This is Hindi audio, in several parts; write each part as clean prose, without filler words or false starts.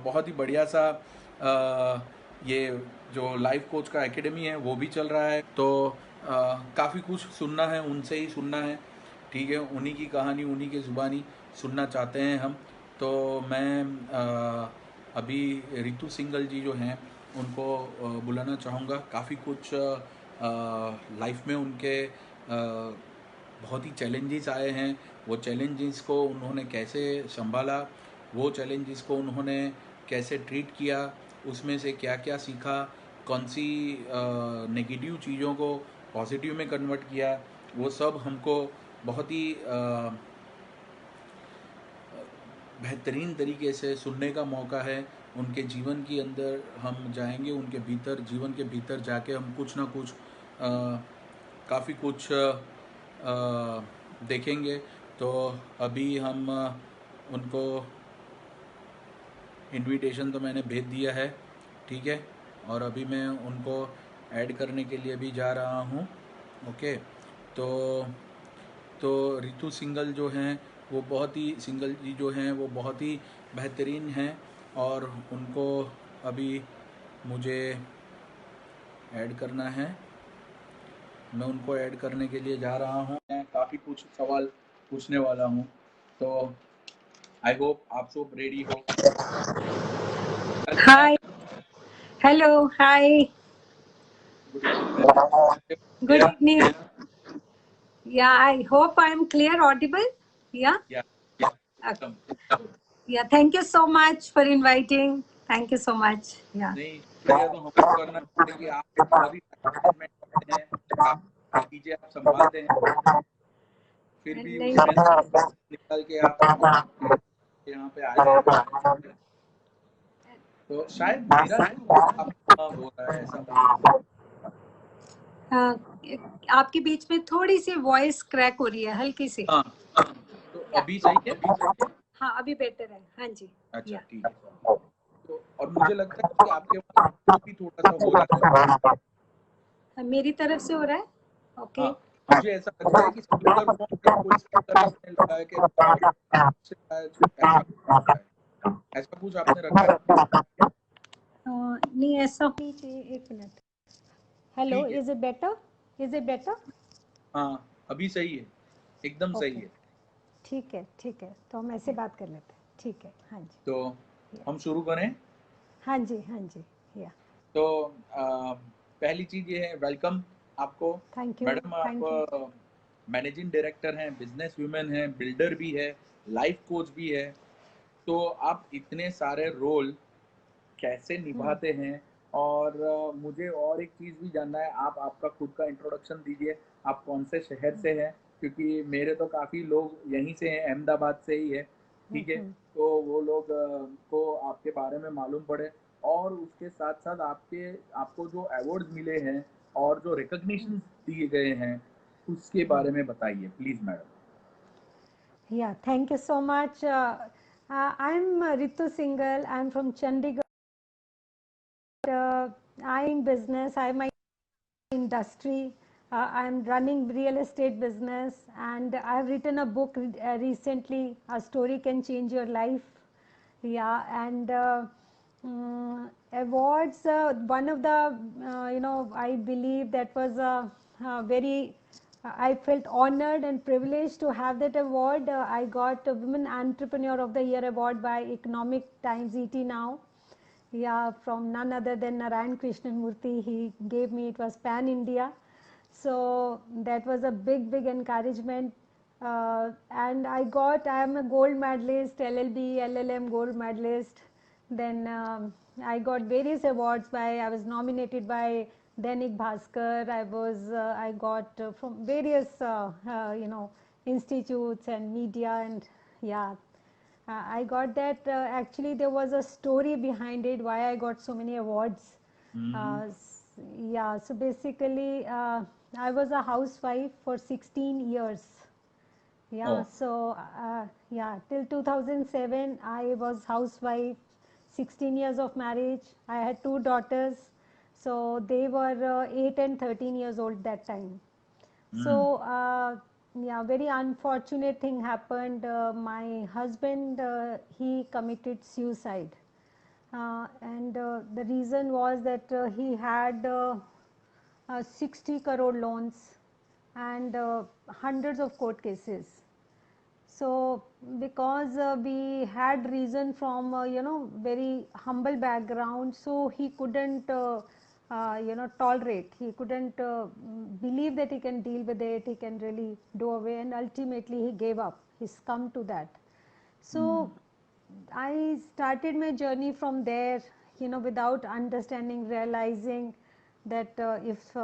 बहुत ही बढ़िया सा ये जो लाइफ कोच का एकेडमी है वो भी चल रहा है। तो काफ़ी कुछ सुनना है, उनसे ही सुनना है, ठीक है। उन्हीं की कहानी, उन्हीं की ज़ुबानी सुनना चाहते हैं हम। तो मैं अभी रितु सिंगल जी जो हैं उनको बुलाना चाहूँगा। काफ़ी कुछ लाइफ में उनके बहुत ही चैलेंजेस आए हैं। वो चैलेंजेस को उन्होंने कैसे संभाला, वो चैलेंजेस को उन्होंने कैसे ट्रीट किया, उसमें से क्या क्या सीखा, कौन सी नेगेटिव चीज़ों को पॉजिटिव में कन्वर्ट किया, वो सब हमको बहुत ही बेहतरीन तरीके से सुनने का मौका है। उनके जीवन के अंदर हम जाएंगे, उनके भीतर, जीवन के भीतर जाके हम कुछ ना कुछ काफ़ी कुछ देखेंगे। तो अभी हम उनको इनविटेशन तो मैंने भेज दिया है, ठीक है। और अभी मैं उनको ऐड करने के लिए भी जा रहा हूँ। ओके। तो रितु सिंगल जो हैं वो बहुत ही, सिंगल जी जो हैं वो बहुत ही बेहतरीन हैं। और उनको अभी मुझे ऐड करना है, मैं उनको ऐड करने के लिए जा रहा हूँ। मैं काफ़ी कुछ सवाल पूछने वाला हूँ, तो आई होप आप सब रेडी हो। Hi. Hello. Hi. Good evening ma'am. Good evening. Yeah, I hope I'm clear, audible. Yeah. या Okay. Yeah. Thank you so much for inviting. Thank you so much. Yeah. नहीं, शुक्रिया तो हमको करना चाहिए कि आप बहुत ही मैनेजमेंट हैं, काफ़ी चीज़ें आप संभालते हैं, फिर भी नहीं, उसमें से निकल के आप यहाँ पे आए हैं। तो शायद मेरा नेटवर्क हो रहा है, ऐसा मुझे uh, आपके बीच में थोड़ी सी वॉइस क्रैक हो रही है, हल्की सी। हाँ। तो अभी सही है? हाँ, अभी बेटर है। हाँ जी। अच्छा, या ठीक है। तो और मुझे लगता है कि आपके वहाँ भी थोड़ा सा हो रहा है। मेरी तरफ से हो रहा है। ओके। हाँ, मुझे ऐसा लगता है कि स्पीकर फोन या कोई स्पीकर आपने लगा के रखा है, उससे शायद ऐसा होता है। ऐसा कुछ आपने रखा है? नहीं, ऐसा होनी चाहिए। एक मिनट। हेलो, ठीक है। Is it better? Is it better? हाँ, अभी सही है, एकदम सही ओके, है। ठीक है, तो हम ऐसे बात कर लेते हैं। ठीक है। हाँ तो जी। हम शुरू करें। हाँ जी। हाँ जी। या तो पहली चीज़ ये है, वेलकम आपको। Thank you. Madam, thank you. आप मैनेजिंग डायरेक्टर हैं, बिजनेस वुमेन हैं, बिल्डर भी है, लाइफ कोच भी है। तो आप इतने सारे रोल कैसे निभाते हैं? और मुझे और एक चीज़ भी जानना है, आप आपका खुद का इंट्रोडक्शन दीजिए। आप कौन से शहर से हैं? क्योंकि मेरे तो काफ़ी लोग यहीं से हैं, अहमदाबाद से ही है, ठीक है। तो वो लोग को आपके बारे में मालूम पड़े, और उसके साथ साथ आपको जो अवार्ड्स मिले हैं और जो रिकॉग्निशन दिए गए हैं उसके बारे में बताइए प्लीज़ मैडम। या thank you so much. I am Ritu single. I am from Chandigarh. I in business. I my industry. I'm running real estate business, and I've written a book recently. A story can change your life. Yeah, and awards. One of the I believe that was a very. I felt honored and privileged to have that award. I got a Women Entrepreneur of the Year award by Economic Times ET Now. Yeah, from none other than Narayan Krishnan Murthy. He gave me, it was Pan India. So that was a big encouragement. And I am a gold medalist, LLB, LLM gold medalist. Then I got various awards I was nominated by Dainik Bhaskar. I got from various, institutes and media, and yeah, I got that. Actually, there was a story behind it why I got so many awards. Uh, yeah, so basically, I was a housewife for 16 years. Yeah, Oh, so yeah, till 2007, I was housewife. 16 years of marriage. I had two daughters, so they were 8 and 13 years old that time. So yeah, very unfortunate thing happened. My husband, he committed suicide. and the reason was that he had 60 crore loans and hundreds of court cases. So because we had reason from very humble background, so he couldn't tolerate, he couldn't believe that he can deal with it, he can really do away, and ultimately he gave up, he succumbed to that. So I started my journey from there, without understanding, realizing that if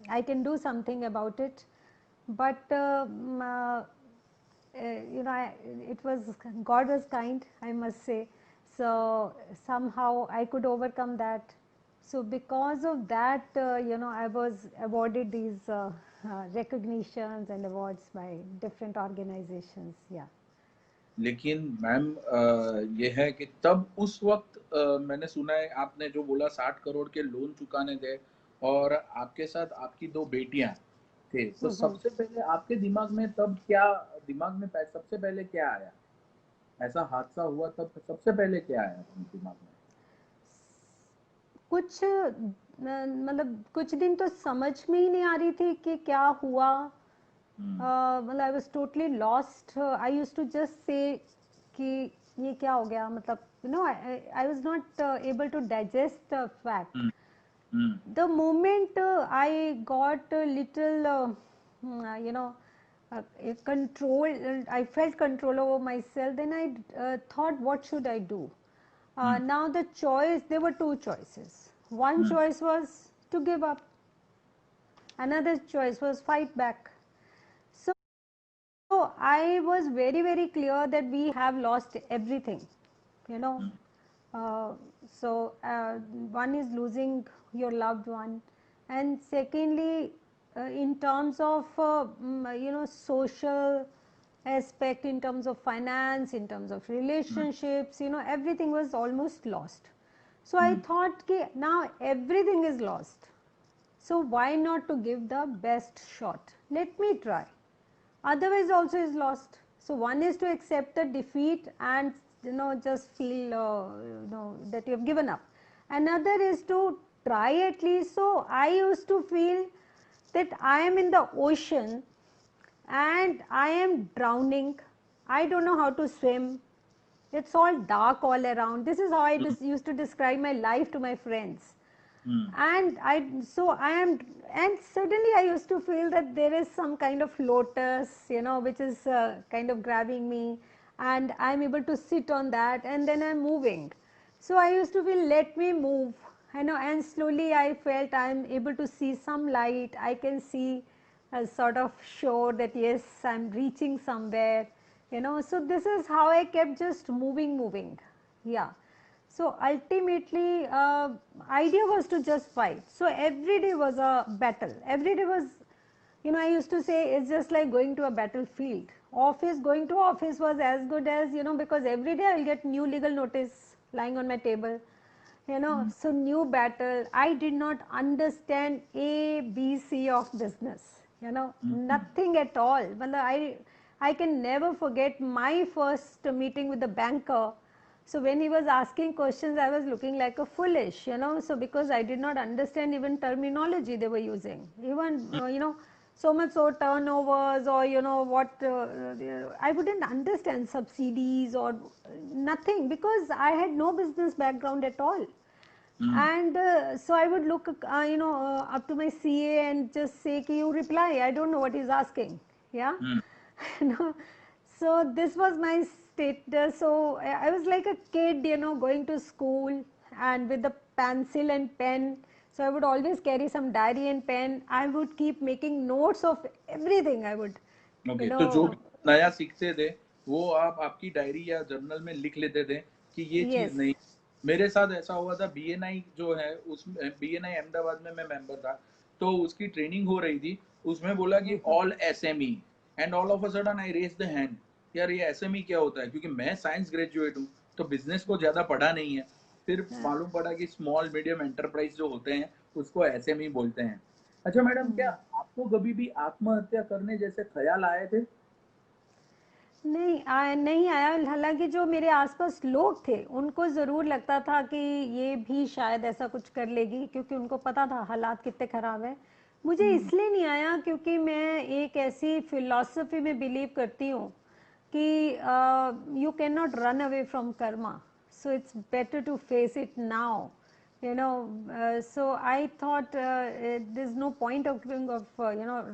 I can do something about it. But it was, God was kind, I must say. So somehow I could overcome that. So because of that, I was awarded these recognitions and awards by different organizations. Yeah. लेकिन मैम ये है कि तब उस वक्त मैंने सुना है आपने जो बोला 60 करोड़ के लोन चुकाने थे और आपके साथ आपकी 2 बेटियां थे, तो सबसे पहले आपके दिमाग में तब क्या, दिमाग में सबसे पहले क्या आया? ऐसा हादसा हुआ तब सबसे पहले क्या आया दिमाग में? कुछ मतलब कुछ दिन तो समझ में ही नहीं आ रही थी कि क्या हुआ. मतलब I was totally lost. I used to just say कि ये क्या हो गया, मतलब I was not able to digest the fact. The moment I got a little control, I felt control over myself, then I thought, what should I do? Now the choice, there were two choices. One choice was to give up, another choice was fight back. So I was very, very clear that we have lost everything, you know. So one is losing your loved one, and secondly, in terms of social aspect, in terms of finance, in terms of relationships, everything was almost lost. So I thought ki now everything is lost, so why not to give the best shot, let me try, otherwise also is lost. So one is to accept the defeat and just feel that you have given up. Another is to try at least. So I used to feel that I am in the ocean and I am drowning, I don't know how to swim, it's all dark all around. This is how I used to describe my life to my friends. And and suddenly I used to feel that there is some kind of lotus, which is kind of grabbing me, and I'm able to sit on that, and then I'm moving. So I used to feel, let me move, and slowly I felt I'm able to see some light. I can see a sort of shore that yes, I'm reaching somewhere, So this is how I kept just moving. Yeah. So ultimately, idea was to just fight. So every day was a battle. Every day was, I used to say it's just like going to a battlefield. Going to office was as good as, because every day I will get new legal notice lying on my table. So new battle. I did not understand A, B, C of business. Nothing at all. Well, I can never forget my first meeting with the banker. So when he was asking questions, I was looking like a foolish, So because I did not understand even terminology they were using, even so much so turnovers or what I wouldn't understand subsidies or nothing, because I had no business background at all. And so I would look up to my CA and just say, "Ki you reply, I don't know what he's asking." Yeah. So this was my status. So I was like a kid, going to school and with the pencil and pen. So I would always carry some diary and pen. I would keep making notes of everything. I would, Okay. तो जो भी नया सीखते थे वो आप आपकी डायरी या जर्नल में लिख लेते थे कि ये yes. चीज नहीं. मेरे साथ ऐसा हुआ था, बीएनआई जो है उसमें, बीएनआई अहमदाबाद में मैं मेंबर था, तो उसकी ट्रेनिंग हो रही थी. उसमें बोला कि all SME, and all of a sudden I raise the hand. यार ये एसएमई क्या होता है, क्योंकि मैं साइंस ग्रेजुएट हूँ तो बिजनेस को ज्यादा पढ़ा नहीं है. फिर मालूम पड़ा कि स्मॉल मीडियम एंटरप्राइज जो होते हैं उसको एसएमई बोलते हैं. अच्छा मैडम, क्या आपको कभी भी आत्महत्या करने जैसे ख्याल आए थे? नहीं आया। हालांकि जो मेरे आसपास लोग थे उनको ज़रूर लगता था कि ये भी शायद ऐसा कुछ कर लेगी, क्योंकि उनको पता था हालात कितने ख़राब है। मुझे इसलिए नहीं आया क्योंकि मैं एक ऐसी फिलॉसफी में बिलीव करती हूँ कि you can not run away from karma, so it's better to face it now, so I thought there's no point of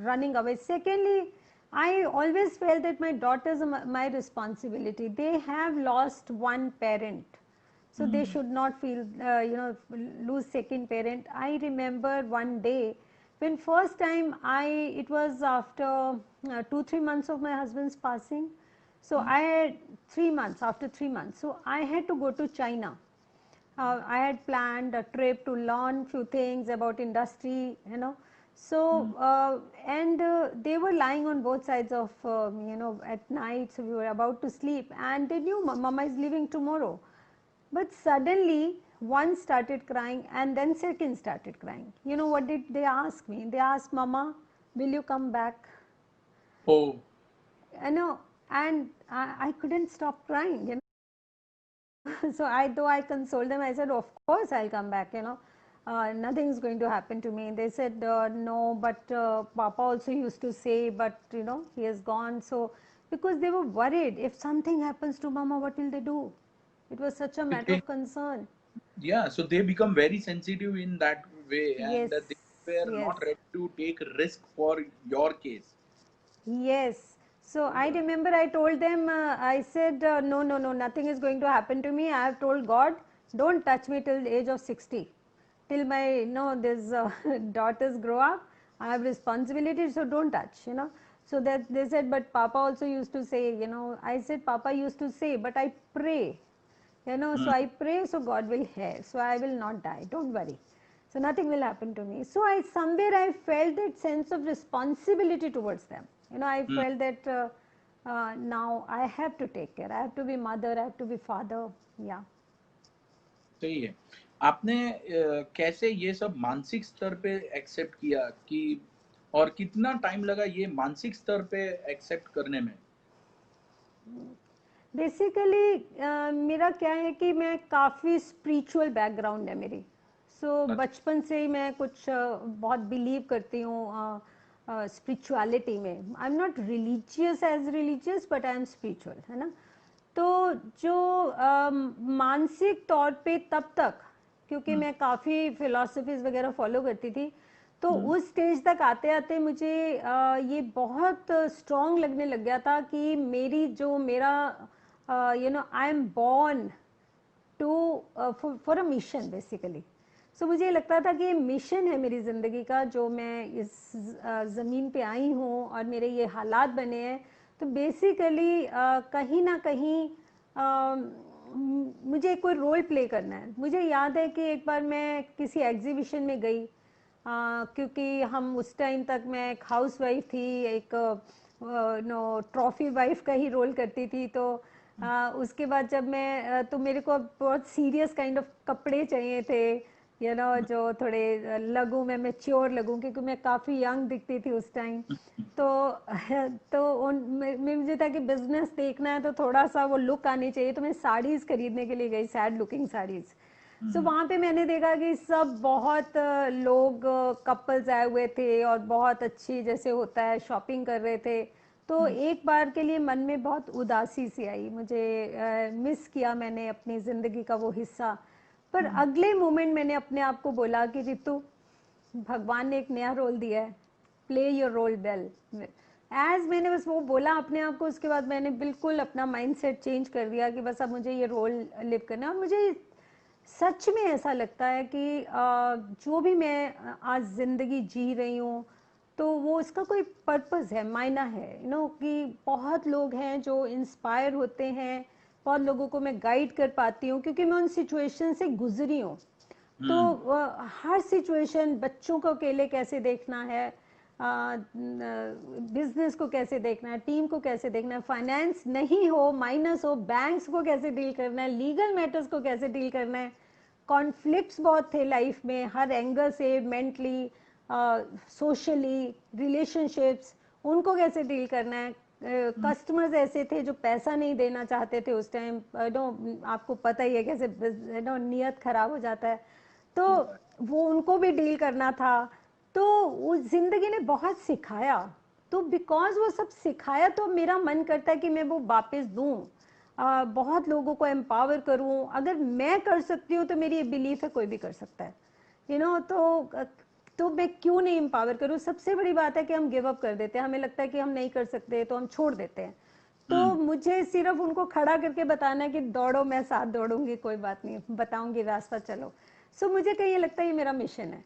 running away. Secondly, I always felt that my daughters are my responsibility. They have lost one parent, so they should not feel lose second parent. I remember one day when first time it was after 2-3 months of my husband's passing. So I had 3 months, after 3 months, so I had to go to China. I had planned a trip to learn few things about industry, So and they were lying on both sides of at night, so we were about to sleep, and they knew Mama is leaving tomorrow. But suddenly one started crying, and then second started crying. You know what did they ask me? They asked, Mama, will you come back? Oh. And I couldn't stop crying. So though I consoled them, I said, of course I'll come back, nothing is going to happen to me. They said, no, but Papa also used to say, but he has gone. So because they were worried, if something happens to Mama, what will they do? It was such a matter of concern. Yeah, so they become very sensitive in that way, and Yes, they were yes. not ready to take risk for your case. Yes. So I remember I told them, I said, no, nothing is going to happen to me. I have told God, don't touch me till the age of 60. Till my, these daughters grow up, I have responsibilities, so don't touch, So that they said, but Papa also used to say, I said, Papa used to say, but I pray, so I pray, so God will hear. So I will not die, don't worry. So nothing will happen to me. So somewhere I felt that sense of responsibility towards them. I felt that now I have to take care. I have to be mother, I have to be father. Yeah. सही है। आपने कैसे ये सब मानसिक स्तर पे एक्सेप्ट किया कि और कितना टाइम लगा ये मानसिक स्तर पे एक्सेप्ट करने में? बेसिकली मेरा क्या है कि मैं काफ़ी स्पिरिचुअल बैकग्राउंड है मेरी। सो बचपन से ही मैं कुछ बहुत बिलीव करती हूँ स्पिरिचुअलिटी में। I am not religious as religious, but I am spiritual, है ना। तो जो मानसिक तौर पे तब तक, क्योंकि मैं काफ़ी फिलॉसफीज वगैरह फॉलो करती थी, तो उस स्टेज तक आते आते मुझे ये बहुत स्ट्रॉन्ग लगने लग गया था कि मेरा I am born to for a mission basically. So मुझे लगता था कि ये मिशन है मेरी ज़िंदगी का, जो मैं इस ज़मीन पे आई हूँ और मेरे ये हालात बने हैं। तो बेसिकली कहीं ना कहीं मुझे कोई रोल प्ले करना है। मुझे याद है कि एक बार मैं किसी एग्जीबिशन में गई, क्योंकि हम उस टाइम तक मैं एक हाउस वाइफ थी, एक ट्रॉफी वाइफ का ही रोल करती थी। तो उसके बाद जब मैं तो मेरे को बहुत सीरियस काइंड ऑफ कपड़े चाहिए थे, जो थोड़े लगूं, मैं मैच्योर लगूं, क्योंकि मैं काफ़ी यंग दिखती थी उस टाइम। तो मुझे था कि बिजनेस देखना है तो थोड़ा सा वो लुक आनी चाहिए। तो मैं साड़ीज़ खरीदने के लिए गई, सैड लुकिंग साड़ीज़। सो वहाँ पे मैंने देखा कि सब बहुत लोग कपल्स आए हुए थे और बहुत अच्छी जैसे होता है शॉपिंग कर रहे थे। तो एक बार के लिए मन में बहुत उदासी सी आई, मुझे मिस किया मैंने अपनी ज़िंदगी का वो हिस्सा। पर अगले मोमेंट मैंने अपने आप को बोला कि रितु, भगवान ने एक नया रोल दिया है, play your role well. As मैंने बस वो बोला अपने आप को, उसके बाद मैंने बिल्कुल अपना माइंडसेट चेंज कर दिया कि बस अब मुझे ये रोल लिव करना है। और मुझे सच में ऐसा लगता है कि जो भी मैं आज ज़िंदगी जी रही हूँ, तो वो इसका कोई पर्पस है, मायना है, कि बहुत लोग हैं जो इंस्पायर होते हैं, बहुत लोगों को मैं गाइड कर पाती हूँ क्योंकि मैं उन सिचुएशन से गुजरी हूँ। तो हर सिचुएशन, बच्चों को अकेले कैसे देखना है, बिजनेस को कैसे देखना है, टीम को कैसे देखना है, फाइनेंस नहीं हो, माइनस हो, बैंक्स को कैसे डील करना है, लीगल मैटर्स को कैसे डील करना है। कॉन्फ्लिक्ट्स बहुत थे लाइफ में, हर एंगल से, मेंटली, सोशली, रिलेशनशिप्स, उनको कैसे डील करना है, कस्टमर्स ऐसे थे जो पैसा नहीं देना चाहते थे उस टाइम, नो आपको पता ही है कैसे नो नियत खराब हो जाता है, तो वो उनको भी डील करना था। तो उस जिंदगी ने बहुत सिखाया, तो बिकॉज वो सब सिखाया तो मेरा मन करता है कि मैं वो वापस दूं, बहुत लोगों को एम्पावर करूं। अगर मैं कर सकती हूँ तो मेरी ये बिलीफ है कोई भी कर सकता है, तो मैं क्यों नहीं एम्पावर करूं। सबसे बड़ी बात है कि हम गिव अप कर देते हैं, हमें लगता है कि हम नहीं कर सकते तो हम छोड़ देते हैं। तो मुझे सिर्फ उनको खड़ा करके बताना है कि दौड़ो, मैं साथ दौड़ूंगी, कोई बात नहीं, बताऊंगी रास्ता, चलो। सो मुझे कहीं लगता है ये मेरा मिशन है।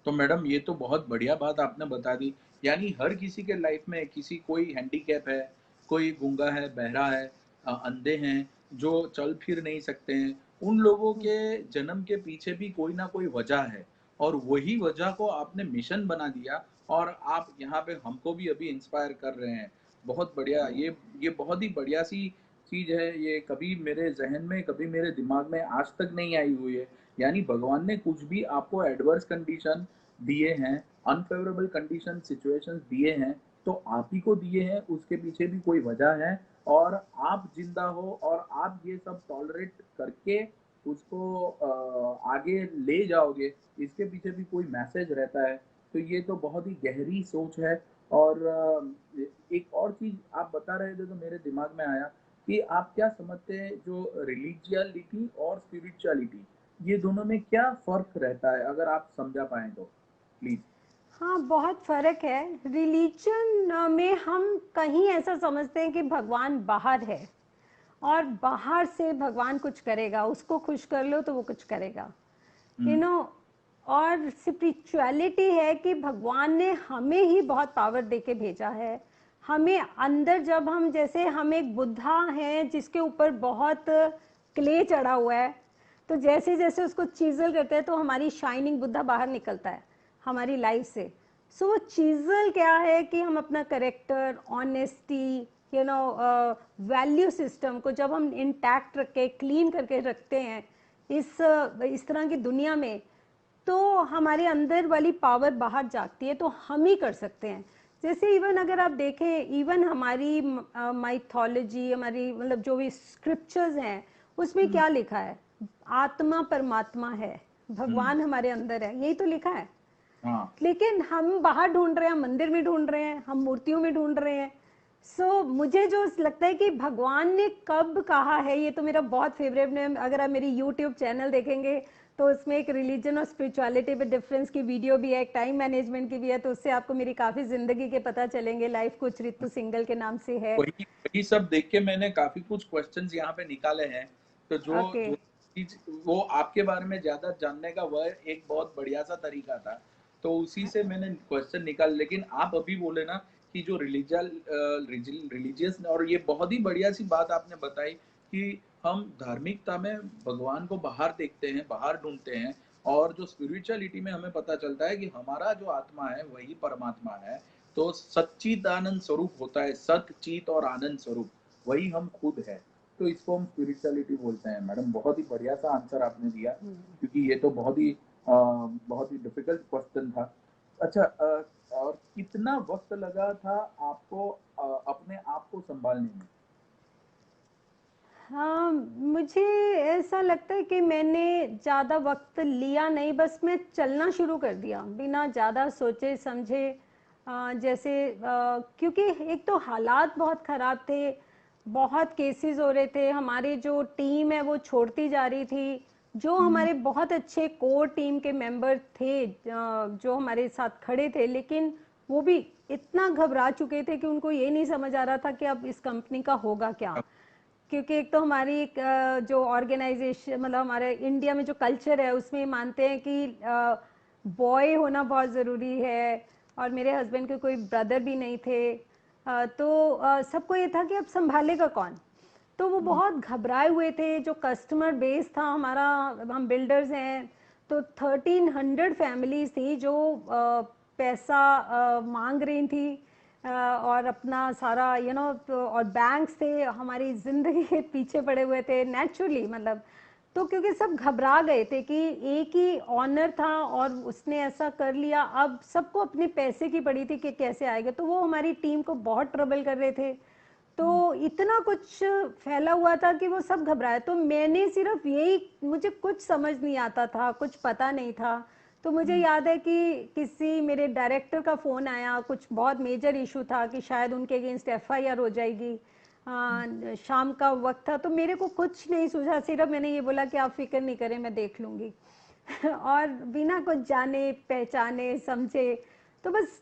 तो मैडम ये तो बहुत बढ़िया बात आपने बता दी, यानी हर किसी के लाइफ में कोई हैंडीकैप है, कोई गूंगा है, बहरा है, अंधे हैं, जो चल फिर नहीं सकते हैं, उन लोगों के जन्म के पीछे भी कोई ना कोई वजह है, और वही वजह को आपने मिशन बना दिया, और आप यहाँ पे हमको भी अभी इंस्पायर कर रहे हैं। बहुत बढ़िया, ये बहुत ही बढ़िया सी चीज है। ये कभी मेरे जहन में, कभी मेरे दिमाग में आज तक नहीं आई हुई है। यानी भगवान ने कुछ भी आपको एडवर्स कंडीशन दिए हैं, अनफेवरेबल कंडीशन सिचुएशंस दिए हैं, तो आप ही को दिए हैं, उसके पीछे भी कोई वजह है, और आप जिंदा हो और आप ये सब टॉलरेट करके उसको आगे ले जाओगे, इसके पीछे भी कोई मैसेज रहता है। तो ये तो बहुत ही गहरी सोच है। और एक और चीज आप बता रहे थे तो मेरे दिमाग में आया कि आप क्या समझते हैं, जो रिलीजियलिटी और स्पिरिचुअलिटी, ये दोनों में क्या फर्क रहता है, अगर आप समझा पाए तो प्लीज। हाँ, बहुत फर्क है। रिलीजन में हम कहीं ऐसा समझते हैं कि भगवान बाहर है और बाहर से भगवान कुछ करेगा, उसको खुश कर लो तो वो कुछ करेगा, यू हम्म। नो। और स्पिरिचुअलिटी है कि भगवान ने हमें ही बहुत पावर दे के भेजा है। हमें अंदर, जब हम, जैसे हम एक बुद्धा हैं जिसके ऊपर बहुत क्ले चढ़ा हुआ है, तो जैसे जैसे उसको चीजल करते हैं तो हमारी शाइनिंग बुद्धा बाहर निकलता है हमारी लाइफ से। सो वो चीजल क्या है कि हम अपना character, honesty, you know, value system को जब हम इंटैक्ट रख के, क्लीन करके रखते हैं इस तरह की दुनिया में, तो हमारे अंदर वाली पावर बाहर जागती है, तो हम ही कर सकते हैं। जैसे इवन अगर आप देखें, इवन हमारी माइथोलॉजी, हमारी मतलब जो भी स्क्रिप्चर्स हैं, उसमें क्या लिखा है? आत्मा परमात्मा है, हम्म। भगवान हमारे अंदर है, यही तो लिखा है। हाँ। लेकिन हम बाहर ढूंढ रहे हैं, मंदिर में ढूंढ रहे हैं, हम मूर्तियों में ढूंढ रहे हैं। मुझे जो लगता है कि भगवान ने कब कहा है, ये तो मेरा बहुत फेवरेट है। अगर आप मेरी यूट्यूब चैनल देखेंगे तो उसमें एक रिलीजन और स्पिरिचुअलिटी पे डिफरेंस की वीडियो भी है, एक टाइम मैनेजमेंट की भी है, तो उससे आपको मेरी काफ़ी ज़िंदगी के पता चलेंगे। लाइफ कुछ रितु सिंगल के नाम से है। वही वही सब देख के मैंने काफी कुछ क्वेश्चंस यहाँ पे निकाले हैं। तो जो ओके। जो चीज वो आपके बारे में ज्यादा जानने का, वह एक बहुत बढ़िया सा तरीका था, तो उसी से मैंने क्वेश्चन निकाल। लेकिन आप अभी बोले ना कि जो रिलीजियस, और ये बहुत ही बढ़िया सी बात आपने बताई कि हम धार्मिकता में भगवान को बाहर देखते हैं, बाहर ढूंढते हैं, और जो स्पिरिचुअलिटी में हमें पता चलता है कि हमारा जो आत्मा है वही परमात्मा है। तो सच्चिदानंद स्वरूप होता है, सत चीत और आनंद स्वरूप, वही हम खुद है। तो इसको हम स्पिरिचुअलिटी बोलते हैं। मैडम बहुत ही बढ़िया सा आंसर आपने दिया, क्योंकि ये तो बहुत ही डिफिकल्ट क्वेश्चन था। अच्छा, और कितना वक्त लगा था आपको अपने आप को संभालने में? हाँ, मुझे ऐसा लगता है कि मैंने ज़्यादा वक्त लिया नहीं, बस मैं चलना शुरू कर दिया बिना ज़्यादा सोचे समझे। जैसे क्योंकि एक तो हालात बहुत ख़राब थे, बहुत केसेस हो रहे थे, हमारी जो टीम है वो छोड़ती जा रही थी। जो हम्म। हमारे बहुत अच्छे कोर टीम के मेंबर थे, जो हमारे साथ खड़े थे, लेकिन वो भी इतना घबरा चुके थे कि उनको ये नहीं समझ आ रहा था कि अब इस कंपनी का होगा क्या। क्योंकि एक तो हमारी जो ऑर्गेनाइजेशन, मतलब हमारे इंडिया में जो कल्चर है उसमें मानते हैं कि बॉय होना बहुत ज़रूरी है, और मेरे हस्बैंड के कोई ब्रदर भी नहीं थे। तो सबको ये था कि अब संभालेगा कौन। तो वो बहुत घबराए हुए थे। जो कस्टमर बेस था हमारा, हम बिल्डर्स हैं, तो 1300 फैमिलीज थी जो पैसा मांग रही थी, और अपना सारा और बैंक्स थे हमारी ज़िंदगी के पीछे पड़े हुए थे नेचुरली, मतलब। तो क्योंकि सब घबरा गए थे कि एक ही ऑनर था और उसने ऐसा कर लिया, अब सबको अपने पैसे की पड़ी थी कि कैसे आएगा, तो वो हमारी टीम को बहुत ट्रबल कर रहे थे। तो इतना कुछ फैला हुआ था कि वो सब घबराए, तो मैंने सिर्फ यही, मुझे कुछ समझ नहीं आता था, कुछ पता नहीं था। तो मुझे याद है कि किसी मेरे डायरेक्टर का फ़ोन आया, कुछ बहुत मेजर इशू था कि शायद उनके अगेंस्ट एफआईआर हो जाएगी। शाम का वक्त था, तो मेरे को कुछ नहीं सूझा, सिर्फ मैंने ये बोला कि आप फिक्र नहीं करें, मैं देख लूँगी। और बिना कुछ जाने पहचाने समझे, तो बस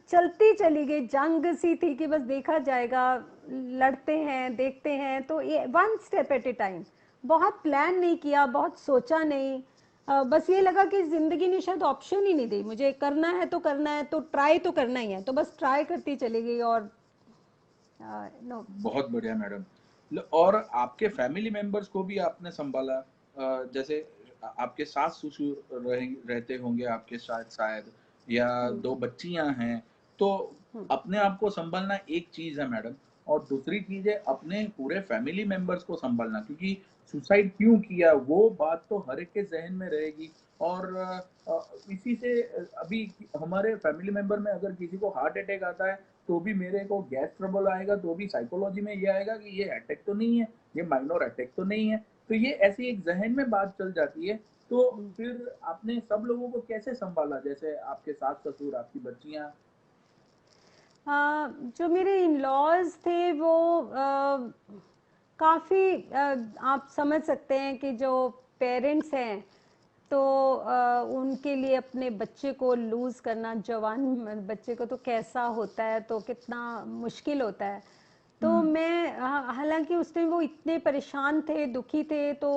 चलती चली गई, जंग सी थी कि बस देखा जाएगा, लड़ते हैं, देखते हैं, तो ये one step at A time. बहुत प्लान नहीं किया, बहुत सोचा नहीं, बस ये लगा कि ज़िंदगी ने शायद ऑप्शन ही नहीं दी, मुझे करना है तो करना है, तो ट्राई तो करना ही है, तो बस ट्राई करती चली गई। और नो, बहुत बढ़िया मैडम। और आपके फैमिली मेंबर्स को भी आपने संभाला, जैसे आपके सास ससुर रहते होंगे आपके साथ शायद, या दो बच्चियां हैं, तो अपने आप को संभालना एक चीज है मैडम, और दूसरी चीज है अपने पूरे फैमिली मेंबर्स को संभालना, क्योंकि सुसाइड क्यों किया वो बात तो हर एक के जहन में रहेगी। और इसी से अभी हमारे फैमिली मेंबर में अगर किसी को हार्ट अटैक आता है तो भी मेरे को गैस ट्रबल आएगा, तो भी साइकोलॉजी में ये आएगा कि ये अटैक तो नहीं है, ये माइनर अटैक तो नहीं है। तो ये ऐसी एक जहन में बात चल जाती है। तो फिर आपने सब लोगों को कैसे संभाला, जैसे आपके सास ससुर, आपकी बच्चियां? जो मेरे इन लॉज थे वो काफ़ी, आप समझ सकते हैं कि जो पेरेंट्स हैं, तो उनके लिए अपने बच्चे को लूज़ करना, जवान बच्चे को, तो कैसा होता है, तो कितना मुश्किल होता है। तो मैं हालांकि उस टाइम वो इतने परेशान थे, दुखी थे, तो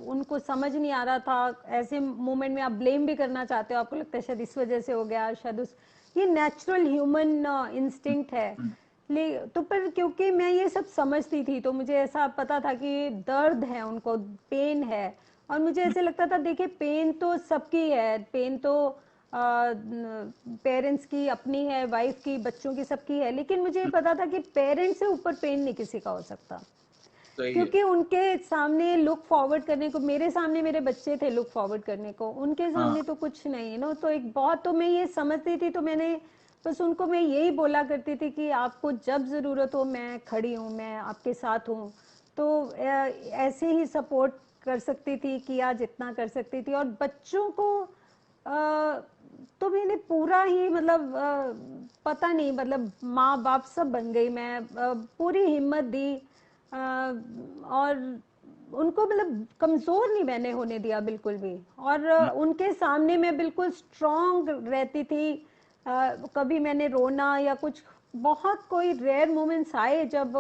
उनको समझ नहीं आ रहा था। ऐसे मोमेंट में आप ब्लेम भी करना चाहते हो, आपको लगता है शायद इस वजह से हो गया, शायद उस, ये नेचुरल ह्यूमन इंस्टिंक्ट है। ले तो पर क्योंकि मैं ये सब समझती थी, तो मुझे ऐसा पता था कि दर्द है उनको, पेन है। और मुझे ऐसे लगता था, देखिए पेन तो सबकी है, पेन तो पेरेंट्स की अपनी है, वाइफ की, बच्चों की, सबकी है, लेकिन मुझे पता था कि पेरेंट्स से ऊपर पेन नहीं किसी का हो सकता, सही है। क्योंकि उनके सामने लुक फॉरवर्ड करने को, मेरे सामने मेरे बच्चे थे लुक फॉरवर्ड करने को, उनके हाँ। सामने तो कुछ नहीं है ना। तो एक बहुत, तो मैं ये समझती थी, तो मैंने बस उनको मैं यही बोला करती थी कि आपको जब ज़रूरत हो मैं खड़ी हूँ, मैं आपके साथ हूँ। तो ऐसे ही सपोर्ट कर सकती थी, किया जितना कर सकती थी। और बच्चों को तो मैंने पूरा ही, मतलब पता नहीं, मतलब माँ बाप सब बन गई मैं, पूरी हिम्मत दी, और उनको मतलब कमज़ोर नहीं मैंने होने दिया बिल्कुल भी। और उनके सामने मैं बिल्कुल स्ट्रांग रहती थी। कभी मैंने रोना या कुछ, बहुत कोई रेयर मोमेंट्स आए जब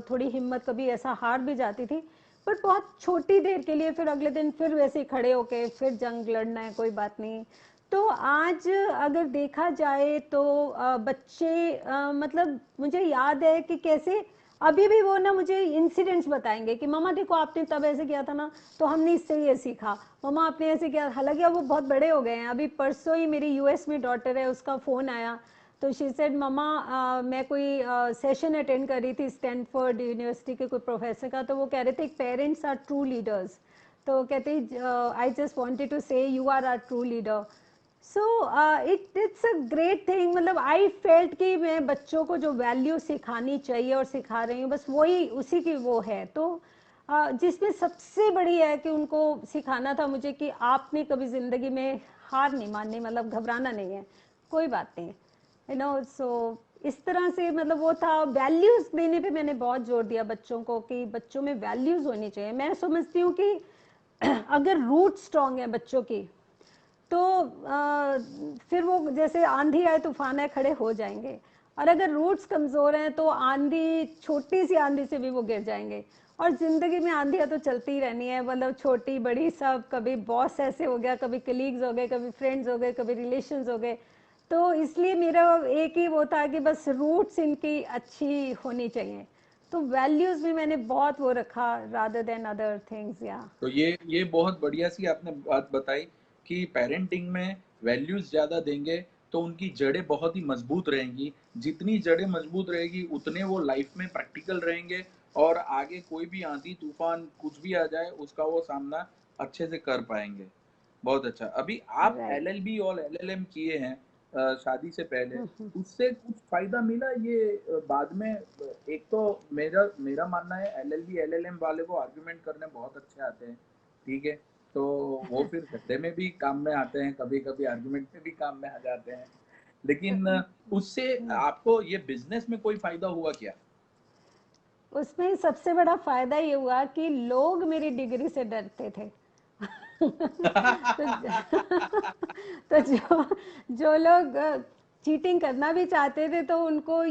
थोड़ी हिम्मत, कभी ऐसा हार भी जाती थी, पर बहुत छोटी देर के लिए, फिर अगले दिन फिर वैसे ही खड़े होके फिर जंग लड़ना है, कोई बात नहीं। तो आज अगर देखा जाए तो बच्चे, मतलब मुझे याद है कि कैसे अभी भी वो ना मुझे इंसिडेंट्स बताएंगे कि मम्मा देखो आपने तब ऐसे किया था ना, तो हमने इससे ये सीखा, मम्मा आपने ऐसे किया। हालांकि अब वो बहुत बड़े हो गए हैं, अभी परसों ही मेरी यूएस में डॉटर है, उसका फ़ोन आया, तो शी सेड मम्मा, मैं कोई सेशन अटेंड कर रही थी स्टैनफोर्ड यूनिवर्सिटी के कोई प्रोफेसर का, तो वो कह रहे थे पेरेंट्स आर ट्रू लीडर्स। तो कहते I just wanted to say you are are true leader. So it's a great thing, मतलब आई फेल्ट कि मैं बच्चों को जो वैल्यू सिखानी चाहिए और सिखा रही हूँ, बस वही उसी की वो है। तो जिसमें सबसे बड़ी है कि उनको सिखाना था मुझे कि आपने कभी ज़िंदगी में हार नहीं माननी, मतलब घबराना नहीं है, कोई बात नहीं, यू नो। सो इस तरह से, मतलब वो था, वैल्यूज़ देने पे मैंने बहुत जोर दिया बच्चों को कि बच्चों में वैल्यूज़ होनी चाहिए। मैं समझती हूँ कि अगर रूट स्ट्रांग है बच्चों की, तो फिर वो जैसे आंधी आए तूफान आए खड़े हो जाएंगे। और अगर रूट्स कमज़ोर हैं तो आंधी, छोटी सी आंधी से भी वो गिर जाएंगे। और ज़िंदगी में आंधियाँ तो चलती ही रहनी है, मतलब छोटी बड़ी सब, कभी बॉस ऐसे हो गया, कभी कलीग्स हो गए, कभी फ्रेंड्स हो गए, कभी रिलेशंस हो गए। तो इसलिए मेरा एक ही वो था कि बस रूट्स इनकी अच्छी होनी चाहिए। तो वैल्यूज़ में मैंने बहुत वो रखा रादर देन अदर थिंग्स, या तो ये बहुत बढ़िया सी आपने बात बताई कि पेरेंटिंग में वैल्यूज ज़्यादा देंगे तो उनकी जड़ें बहुत ही मजबूत रहेंगी। जितनी जड़ें मजबूत रहेगी उतने वो लाइफ में प्रैक्टिकल रहेंगे, और आगे कोई भी आंधी तूफान कुछ भी आ जाए उसका वो सामना अच्छे से कर पाएंगे। बहुत अच्छा। अभी आप राइट। एलएलबी और एलएलएम किए हैं शादी से पहले, हम्म। उससे कुछ फायदा मिला ये बाद में? एक तो मेरा मेरा मानना है एलएलबी एलएलएम वाले को आर्गुमेंट करने बहुत अच्छे आते हैं, ठीक है? तो वो फिर धंधे में भी काम में आते हैं, कभी कभी आर्गुमेंट में भी काम में आ जाते हैं, लेकिन उससे आपको ये बिजनेस में कोई फायदा हुआ क्या? उसमें सबसे बड़ा फायदा ये हुआ कि लोग मेरी डिग्री से डरते थे। तो तो जो लोग चीटिंग करना भी चाहते थे तो उनको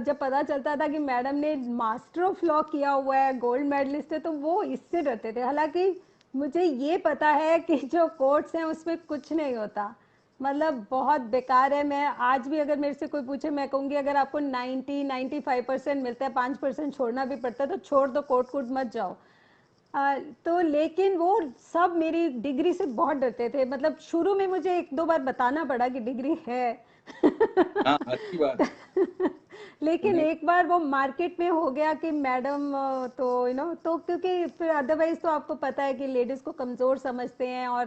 जब पता चलता था कि मैडम ने मास्टर ऑफ लॉ किया हुआ है, गोल्ड मेडलिस्ट है, तो वो इससे डरते थे। हालांकि मुझे ये पता है कि जो कोर्ट्स हैं उसमें कुछ नहीं होता, मतलब बहुत बेकार है। मैं आज भी अगर मेरे से कोई पूछे, मैं कहूँगी अगर आपको 95% मिलता है, 5% छोड़ना भी पड़ता है तो छोड़ दो, कोर्ट कोर्ट मत जाओ। तो लेकिन वो सब मेरी डिग्री से बहुत डरते थे, मतलब शुरू में मुझे एक दो बार बताना पड़ा कि डिग्री है। हाँ, अच्छी बात है। लेकिन नहीं। एक बार वो मार्केट में हो गया कि मैडम तो तो क्योंकि फिर अदरवाइज तो आपको पता है कि लेडीज को कमजोर समझते हैं, और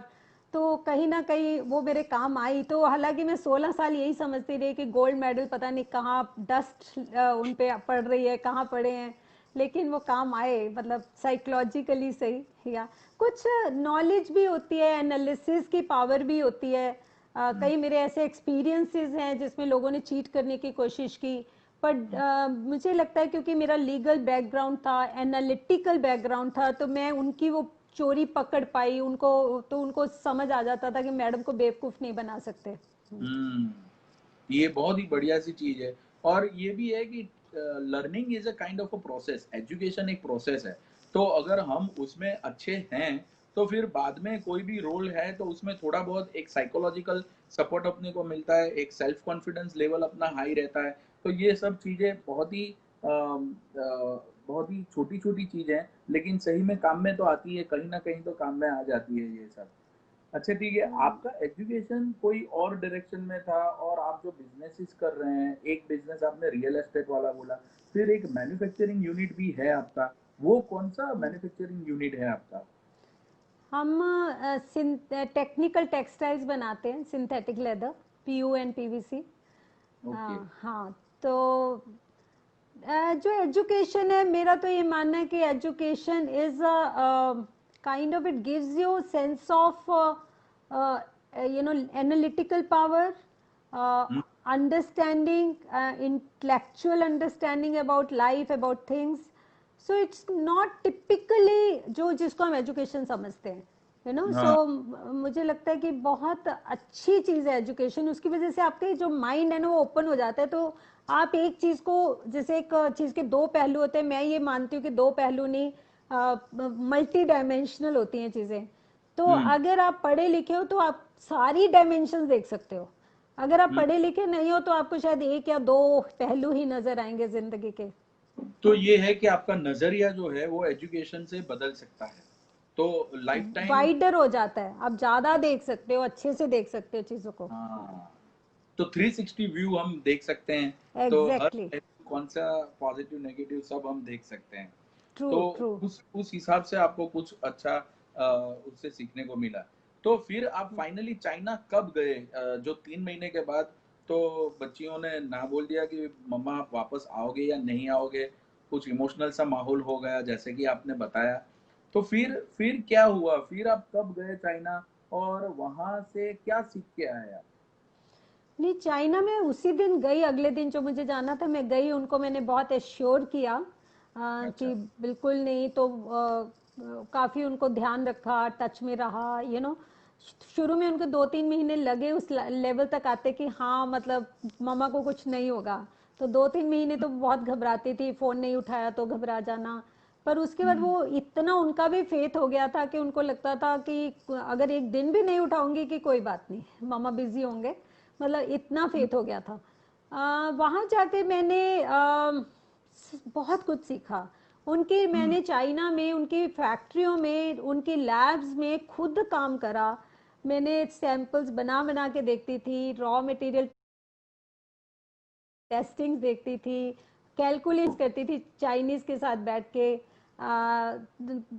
तो कहीं ना कहीं वो मेरे काम आई। तो हालांकि मैं 16 साल यही समझती रही कि गोल्ड मेडल पता नहीं कहाँ डस्ट उन पे पड़ रही है, कहाँ पड़े हैं, लेकिन वो काम आए, मतलब साइकोलॉजिकली सही, या कुछ नॉलेज भी होती है, एनालिसिस की पावर भी होती है। कई मेरे ऐसे एक्सपीरियंसेस हैं जिसमें लोगों ने चीट करने की कोशिश की, पर मुझे लगता है क्योंकि मेरा लीगल बैकग्राउंड था, एनालिटिकल बैकग्राउंड था, तो मैं उनकी वो चोरी पकड़ पाई, उनको तो उनको समझ आ जाता था कि मैडम को बेवकूफ़ नहीं बना सकते। हम्म, ये बहुत ही बढ़िया सी चीज है। और ये भी है कि learning is a kind of a process, education एक प्रोसेस है। तो अगर हम उसमें अच्छे हैं तो फिर बाद में कोई भी रोल है तो उसमें थोड़ा बहुत एक साइकोलॉजिकल सपोर्ट अपने को मिलता है, एक सेल्फ कॉन्फिडेंस लेवल अपना हाई रहता है। तो ये सब चीजें बहुत ही छोटी छोटी चीजें हैं, लेकिन सही में काम में तो आती है, कहीं ना कहीं तो काम में आ जाती है ये सब। अच्छा ठीक है, आपका एजुकेशन कोई और डायरेक्शन में था और आप जो बिजनेसेस कर रहे हैं, एक बिजनेस आपने रियल एस्टेट वाला बोला, फिर एक मैन्युफैक्चरिंग यूनिट भी है आपका, वो कौन सा मैन्युफैक्चरिंग यूनिट है आपका? हम टेक्निकल टेक्सटाइल्स बनाते हैं, synthetic leather, PU and PVC. Okay. हाँ। तो जो एजुकेशन है, मेरा तो ये मानना है कि education is kind of, it gives you sense of analytical power, understanding, intellectual understanding about life, about things. So it's not typically जो जिसको हम एजुकेशन समझते हैं, सो हाँ। मुझे लगता है कि बहुत अच्छी चीज़ है एजुकेशन। उसकी वजह से आपके जो माइंड है ना वो ओपन हो जाता है। तो आप एक चीज़ को, जैसे एक चीज़ के दो पहलू होते हैं, मैं ये मानती हूँ कि दो पहलू नहीं, मल्टी डायमेंशनल होती हैं चीज़ें। तो हम्म। अगर आप पढ़े लिखे हो तो आप सारी डायमेंशन देख सकते हो। अगर आप हम्म। पढ़े लिखे नहीं हो तो आपको शायद एक या दो पहलू ही नजर आएंगे जिंदगी के। तो ये है कि आपका नजरिया जो है वो एजुकेशन से बदल सकता है, तो लाइफ टाइम। वाइडर हो जाता है, आप ज्यादा देख सकते हो, अच्छे से देख सकते हो चीजों को। हाँ, तो 360 व्यू हम देख सकते हैं। तो हर एग्जैक्टली। पहलू, कौन सा पॉजिटिव नेगेटिव सब हम देख सकते हैं। ट्रू तो ट्रू। उस हिसाब से आपको कुछ अच्छा उससे सीखने को मिला। तो फिर आप फाइनली चाइना कब गए? जो 3 महीने के बाद तो बच्चियों ने ना बोल दिया कि मम्मा आप वापस आओगे या नहीं आओगे, कुछ इमोशनल सा माहौल हो गया जैसे कि आपने बताया। तो फिर क्या हुआ? फिर आप कब गए चाइना और वहां से क्या सीख के आए आप? नहीं, चाइना में उसी दिन गई, अगले दिन जो मुझे जाना था मैं गई, उनको मैंने बहुत एश्योर किया अच्छा। कि बिल्कुल नहीं। तो काफ़ी उनको ध्यान रखा, टच में रहा, शुरू में उनको 2-3 महीने लगे उस लेवल तक आते कि हाँ मतलब मम्मा को कुछ नहीं होगा। तो 2-3 महीने तो बहुत घबराती थी, फ़ोन नहीं उठाया तो घबरा जाना। पर उसके बाद हम्म। वो इतना उनका भी फेथ हो गया था कि उनको लगता था कि अगर एक दिन भी नहीं उठाऊंगी कि कोई बात नहीं, मामा बिजी होंगे, मतलब इतना फेथ हो गया था। वहाँ जाके मैंने बहुत कुछ सीखा। उनकी, हम्म। मैंने चाइना में उनकी फैक्ट्रियों में, उनकी लैब्स में खुद काम करा। मैंने सैंपल्स बना बना के देखती थी, रॉ मटेरियल टेस्टिंग्स देखती थी, कैलकुलेट करती थी चाइनीज़ के साथ बैठ के।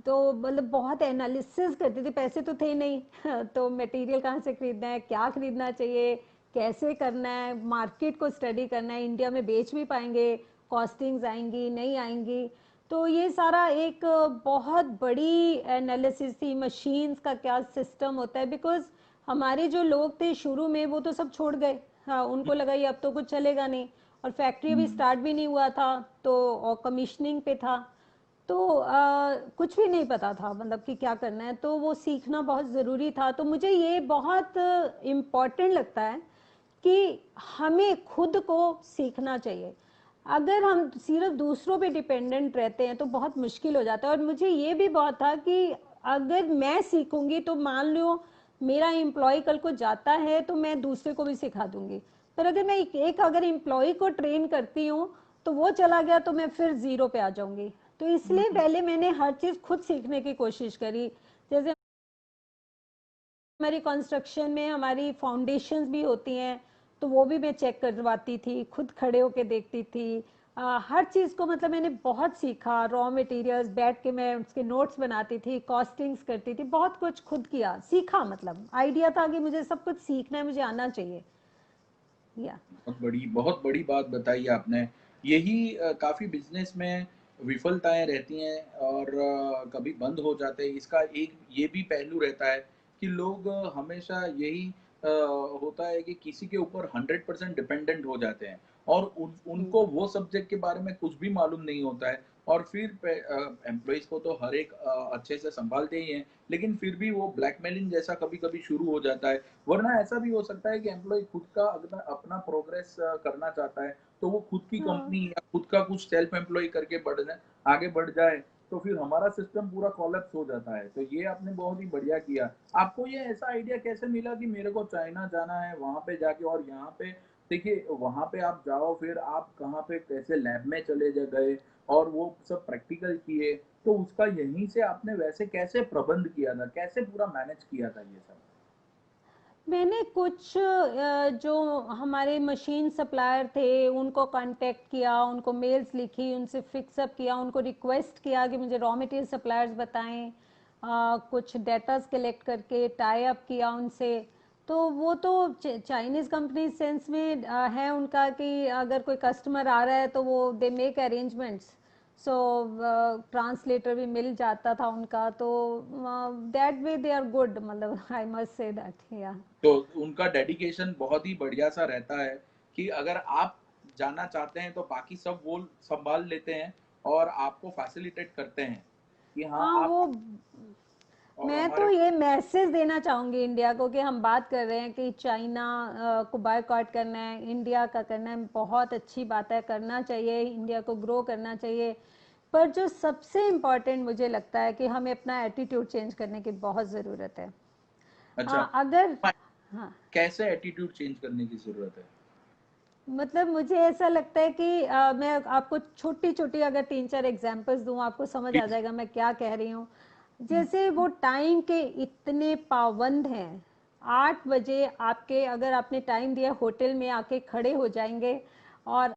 तो मतलब बहुत एनालिसिस करती थी, पैसे तो थे नहीं तो मटेरियल कहाँ से खरीदना है, क्या खरीदना चाहिए, कैसे करना है, मार्केट को स्टडी करना है, इंडिया में बेच भी पाएंगे, कॉस्टिंग्स आएंगी नहीं आएंगी। तो ये सारा एक बहुत बड़ी एनालिसिस थी, मशीन्स का क्या सिस्टम होता है, बिकॉज हमारे जो लोग थे शुरू में वो तो सब छोड़ गए। हाँ, उनको लगा ये अब तो कुछ चलेगा नहीं, और फैक्ट्री अभी स्टार्ट भी नहीं हुआ था, तो और कमीशनिंग पे था, तो कुछ भी नहीं पता था मतलब कि क्या करना है, तो वो सीखना बहुत ज़रूरी था। तो मुझे ये बहुत इम्पॉर्टेंट लगता है कि हमें खुद को सीखना चाहिए। अगर हम सिर्फ दूसरों पे डिपेंडेंट रहते हैं तो बहुत मुश्किल हो जाता है। और मुझे ये भी बहुत था कि अगर मैं सीखूंगी तो मान लो मेरा एम्प्लॉय कल को जाता है तो मैं दूसरे को भी सिखा दूंगी, पर अगर मैं एक अगर एम्प्लॉय को ट्रेन करती हूँ तो वो चला गया तो मैं फिर ज़ीरो पे आ जाऊंगी। तो इसलिए पहले मैंने हर चीज़ खुद सीखने की कोशिश करी। जैसे हमारी कंस्ट्रक्शन में हमारी फाउंडेशंस भी होती हैं, तो वो भी मैं चेक करवाती थी, खुद खड़े होके देखती थी। हर चीज़ को मतलब मैंने बहुत सीखा, रॉ मटेरियल्स बैठ के मैं उसके नोट्स बनाती थी, कॉस्टिंग्स करती थी, बहुत कुछ खुद किया, सीखा। मतलब आइडिया था कि मुझे सब कुछ सीखना है, मुझे आना चाहिए। या बहुत बड़ी बात बताई आपने। यही काफ़ी बिज़नेस में विफलताएँ रहती हैं और कभी बंद हो जाते हैं। इसका एक ये भी पहलू रहता है कि लोग हमेशा यही होता है कि किसी के ऊपर 100% डिपेंडेंट हो जाते हैं और उनको वो सब्जेक्ट के बारे में कुछ भी मालूम नहीं होता है और फिर एम्प्लॉइज़ को तो हर एक अच्छे से सँभालते ही हैं, लेकिन फिर भी वो ब्लैकमेलिंग जैसा कभी-कभी शुरू हो जाता है। वरना ऐसा भी हो सकता है कि एम्प्लॉय खुद का अपना अपना प्रोग्रेस करना चाहता है, तो वो खुद की हाँ, कंपनी या खुद का कुछ सेल्फ एम्प्लॉय करके आगे बढ़ जाए, तो फिर हमारा सिस्टम पूरा कोलैप्स हो जाता है। तो ये आपने बहुत ही बढ़िया किया। आपको ये ऐसा आइडिया कैसे मिला कि मेरे को चाइना जाना है, वहाँ पे जाके और यहाँ पे देखिए वहाँ पे आप जाओ, फिर आप कहाँ पे कैसे लैब में चले गए और वो सब प्रैक्टिकल किए, तो उसका यहीं से आपने वैसे कैसे प्रबंध किया था? कैसे पूरा मैनेज किया था ये सब? मैंने कुछ जो हमारे मशीन सप्लायर थे उनको कांटेक्ट किया, उनको मेल्स लिखी, उनसे फिक्सअप किया, उनको रिक्वेस्ट किया कि मुझे रॉ मटेरियल सप्लायर्स बताएं, कुछ डेटास कलेक्ट करके टाई अप किया उनसे। तो वो तो चाइनीज़ कंपनी सेंस में है उनका कि अगर कोई कस्टमर आ रहा है तो वो they make arrangements, so translator भी मिल जाता था उनका, तो that way they are good, मतलब आई मस्ट से दैट। या तो उनका डेडिकेशन बहुत ही बढ़िया सा रहता है कि अगर आप जाना चाहते हैं तो बाकी सब वो संभाल लेते हैं और आपको फैसिलिटेट करते हैं कि हाँ हाँ, आप वो और मैं हमारे तो ये मैसेज देना चाहूँगी इंडिया को कि हम बात कर रहे हैं कि चाइना को बायकॉट करना है, इंडिया का करना है, बहुत अच्छी बात है, करना चाहिए, इंडिया को ग्रो करना चाहिए। पर जो सबसे इम्पोर्टेंट मुझे लगता है कि हमें अपना एटीट्यूड चेंज करने की बहुत ज़रूरत है। अच्छा अगर हाँ, कैसे एटीट्यूड चेंज करने की जरूरत है? मतलब मुझे ऐसा लगता है कि मैं आपको छोटी छोटी अगर 3-4 एग्जांपल्स दूं आपको समझ आ प्लीज। जाएगा मैं क्या कह रही हूँ। जैसे वो टाइम के इतने पाबंद हैं, 8 बजे आपके अगर आपने टाइम दिया होटल में आके खड़े हो जाएंगे और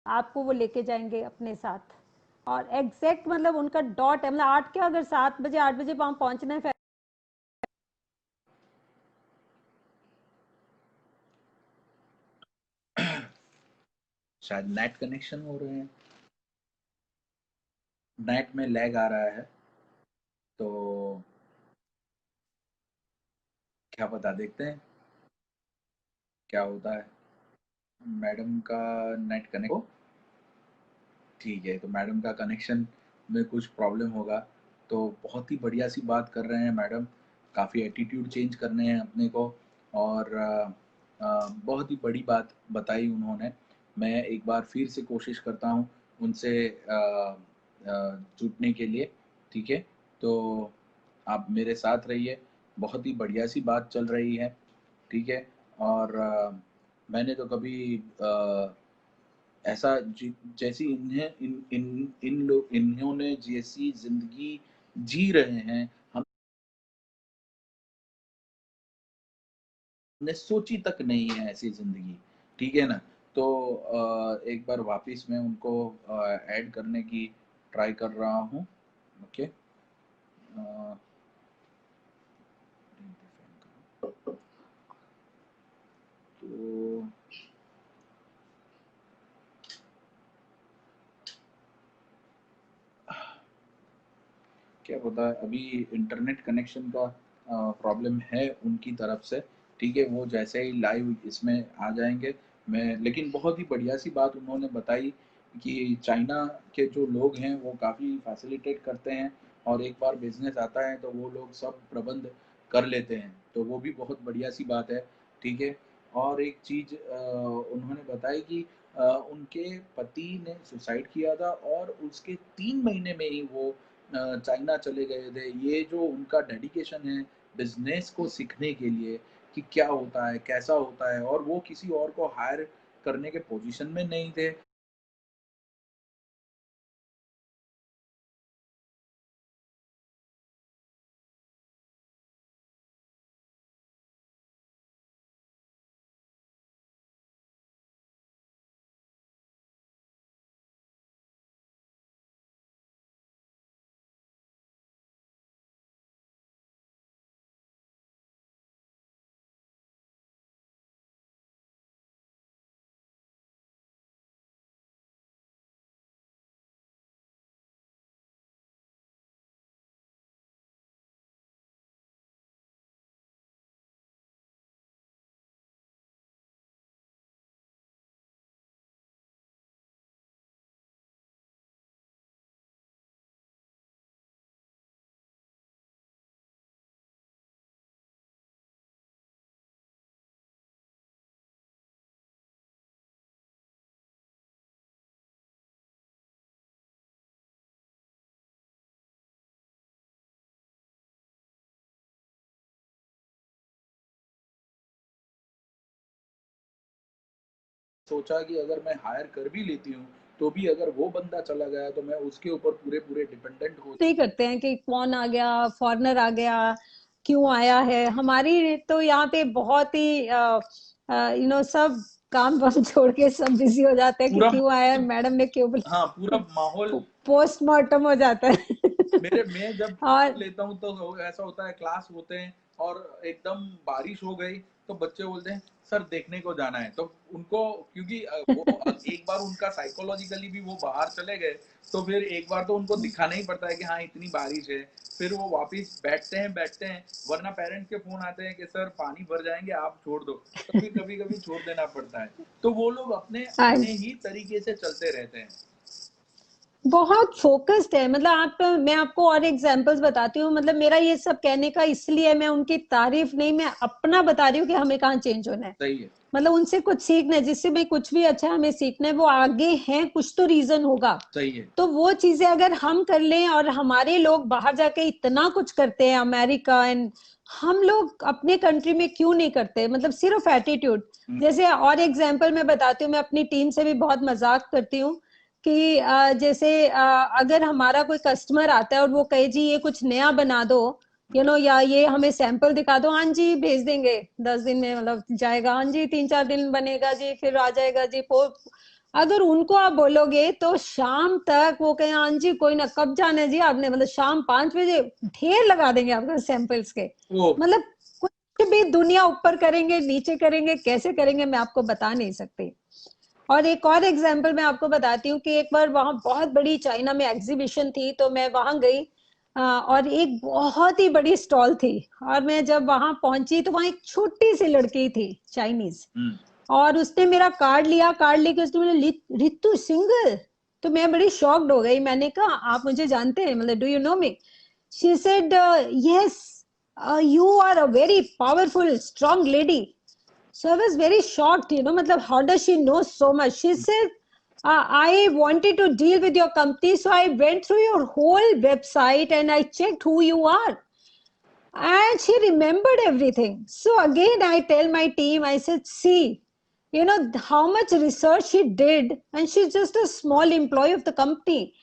आपको वो लेके जाएंगे अपने साथ, और एग्जैक्ट मतलब उनका डॉट है, मतलब 8 के अगर 7 बजे 8 बजे वहां पहुंचना है। शायद नेट कनेक्शन हो रहे हैं, नेट में लैग आ रहा है, तो क्या पता, देखते हैं क्या होता है। मैडम का नेट कनेक्ट हो, ठीक है, तो मैडम का कनेक्शन में कुछ प्रॉब्लम होगा। तो बहुत ही बढ़िया सी बात कर रहे हैं मैडम, काफ़ी एटीट्यूड चेंज करने हैं अपने को और बहुत ही बड़ी बात बताई उन्होंने। मैं एक बार फिर से कोशिश करता हूँ उनसे जुटने के लिए, ठीक है? तो आप मेरे साथ रहिए, बहुत ही बढ़िया सी बात चल रही है, ठीक है? और मैंने तो कभी ऐसा जैसी इन्हें इन लोग इन्होंने जैसी जिंदगी जी रहे हैं, ने सोची तक नहीं है ऐसी जिंदगी, ठीक है ना। तो एक बार वापस मैं उनको ऐड करने की ट्राई कर रहा हूँ। ओके, तो क्या होता है, अभी इंटरनेट कनेक्शन का प्रॉब्लम है उनकी तरफ से, ठीक है। वो जैसे ही लाइव इसमें आ जाएंगे मैं, लेकिन बहुत ही बढ़िया सी बात उन्होंने बताई कि चाइना के जो लोग हैं वो काफ़ी फैसिलिटेट करते हैं, और एक बार बिजनेस आता है तो वो लोग सब प्रबंध कर लेते हैं, तो वो भी बहुत बढ़िया सी बात है, ठीक है। और एक चीज़ उन्होंने बताई कि उनके पति ने सुसाइड किया था और उसके 3 महीने में ही वो चाइना चले गए थे। ये जो उनका डेडिकेशन है बिजनेस को सीखने के लिए कि क्या होता है, कैसा होता है, और वो किसी और को हायर करने के पोजीशन में नहीं थे। सोचा कि अगर मैं हायर कर भी लेती हूँ, तो भी अगर वो बंदा चला गया तो मैं उसके ऊपर पूरे-पूरे डिपेंडेंट हो नहीं करते हैं कि कौन आ गया, फॉरेनर आ गया, क्यों आया है। हमारी तो यहाँ पे बहुत ही सब काम वाम छोड़ के सब बिजी हो जाते हैं कि पूरा क्यों आया, मैडम ने क्यों हाँ, पूरा माहौल। पोस्टमार्टम हो जाता है। मैं जब और लेता हूँ तो ऐसा होता है, क्लास होते हैं और एकदम बारिश हो गई तो बच्चे बोलते हैं सर देखने को जाना है, तो उनको क्योंकि एक बार उनका साइकोलॉजिकली भी वो बाहर चले गए, तो फिर एक बार तो उनको दिखाना ही पड़ता है कि हाँ इतनी बारिश है, फिर वो वापस बैठते हैं, वरना पेरेंट्स के फोन आते हैं कि सर पानी भर जाएंगे आप छोड़ दो, तो फिर कभी कभी छोड़ देना पड़ता है। तो वो लोग अपने अपने ही तरीके से चलते रहते हैं। बहुत फोकस्ड है। मतलब आप, मैं आपको और एग्जांपल्स बताती हूँ। मतलब मेरा ये सब कहने का इसलिए, मैं उनकी तारीफ नहीं, मैं अपना बता रही हूँ कि हमें कहाँ चेंज होना है। सही है। मतलब उनसे कुछ सीखना है, जिससे भी कुछ भी अच्छा हमें सीखना है, वो आगे हैं, कुछ तो रीजन होगा। सही है। तो वो चीजें अगर हम कर लें, और हमारे लोग बाहर जाके इतना कुछ करते हैं अमेरिका एंड, हम लोग अपने कंट्री में क्यों नहीं करते। मतलब सिर्फ एटीट्यूड। जैसे और एग्जांपल मैं बताती हूँ, मैं अपनी टीम से भी बहुत मजाक करती हूँ कि जैसे अगर हमारा कोई कस्टमर आता है और वो कहे जी ये कुछ नया बना दो, या ये हमें सैंपल दिखा दो, हाँ जी भेज देंगे 10 दिन में, मतलब जाएगा, हाँ जी 3-4 दिन बनेगा जी, फिर आ जाएगा जी। अगर उनको आप बोलोगे तो शाम तक वो कहें हाँ जी कोई ना, कब जाना है जी आपने, मतलब शाम 5 बजे ढेर लगा देंगे आपके सैंपल्स के। मतलब कुछ भी दुनिया ऊपर करेंगे, नीचे करेंगे, कैसे करेंगे मैं आपको बता नहीं सकती। और एक और एग्जांपल मैं आपको बताती हूँ कि एक बार वहां बहुत बड़ी चाइना में एग्जीबिशन थी, तो मैं वहां गई, और एक बहुत ही बड़ी स्टॉल थी। और मैं जब वहां पहुंची तो वहां एक छोटी सी लड़की थी चाइनीज, और उसने मेरा कार्ड लिया, कार्ड लेके उसने बोला रितु सिंगल। तो मैं बड़ी शॉक्ड हो गई। मैंने कहा आप मुझे जानते हैं, मतलब do you know me? She said yes, you are a very powerful strong lady. So I was very shocked, matlab, how does she know so much? She said, I wanted to deal with your company, so I went through your whole website and I checked who you are. And she remembered everything. So again, I tell my team, I said, see, how much research she did, and she's just a small employee of the company.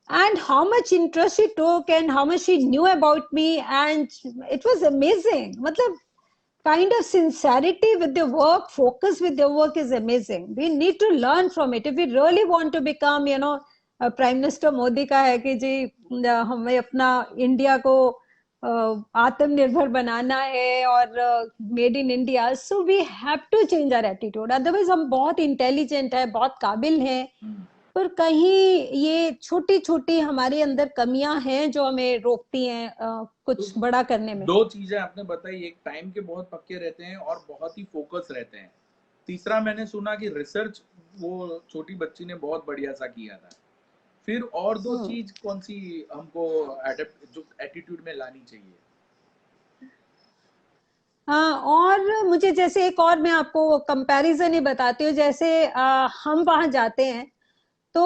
And how much interest she took and how much she knew about me. And it was amazing. Matlab, kind of sincerity with their work, focus with their work is amazing. We need to learn from it if we really want to become, you know, prime minister Modi का है कि जी हमें अपना इंडिया को आत्मनिर्भर बनाना है और made in India, so we have to change our attitude. Otherwise हम बहुत इंटेलिजेंट है, बहुत काबिल हैं, पर कहीं ये छोटी छोटी हमारे अंदर कमियां हैं जो हमें रोकती हैं कुछ बड़ा करने में. दो चीजें आपने बताई, एक टाइम के बहुत पक्के रहते हैं और बहुत ही फोकस रहते हैं. तीसरा मैंने सुना कि रिसर्च वो छोटी बच्ची ने बहुत बढ़िया सा किया था. फिर और दो चीज कौन सी हमको जो एटीट्यूड में लानी चाहिए? हाँ, और मुझे जैसे एक और मैं आपको कंपैरिजन ही बताती हूँ. जैसे हम वहां जाते हैं तो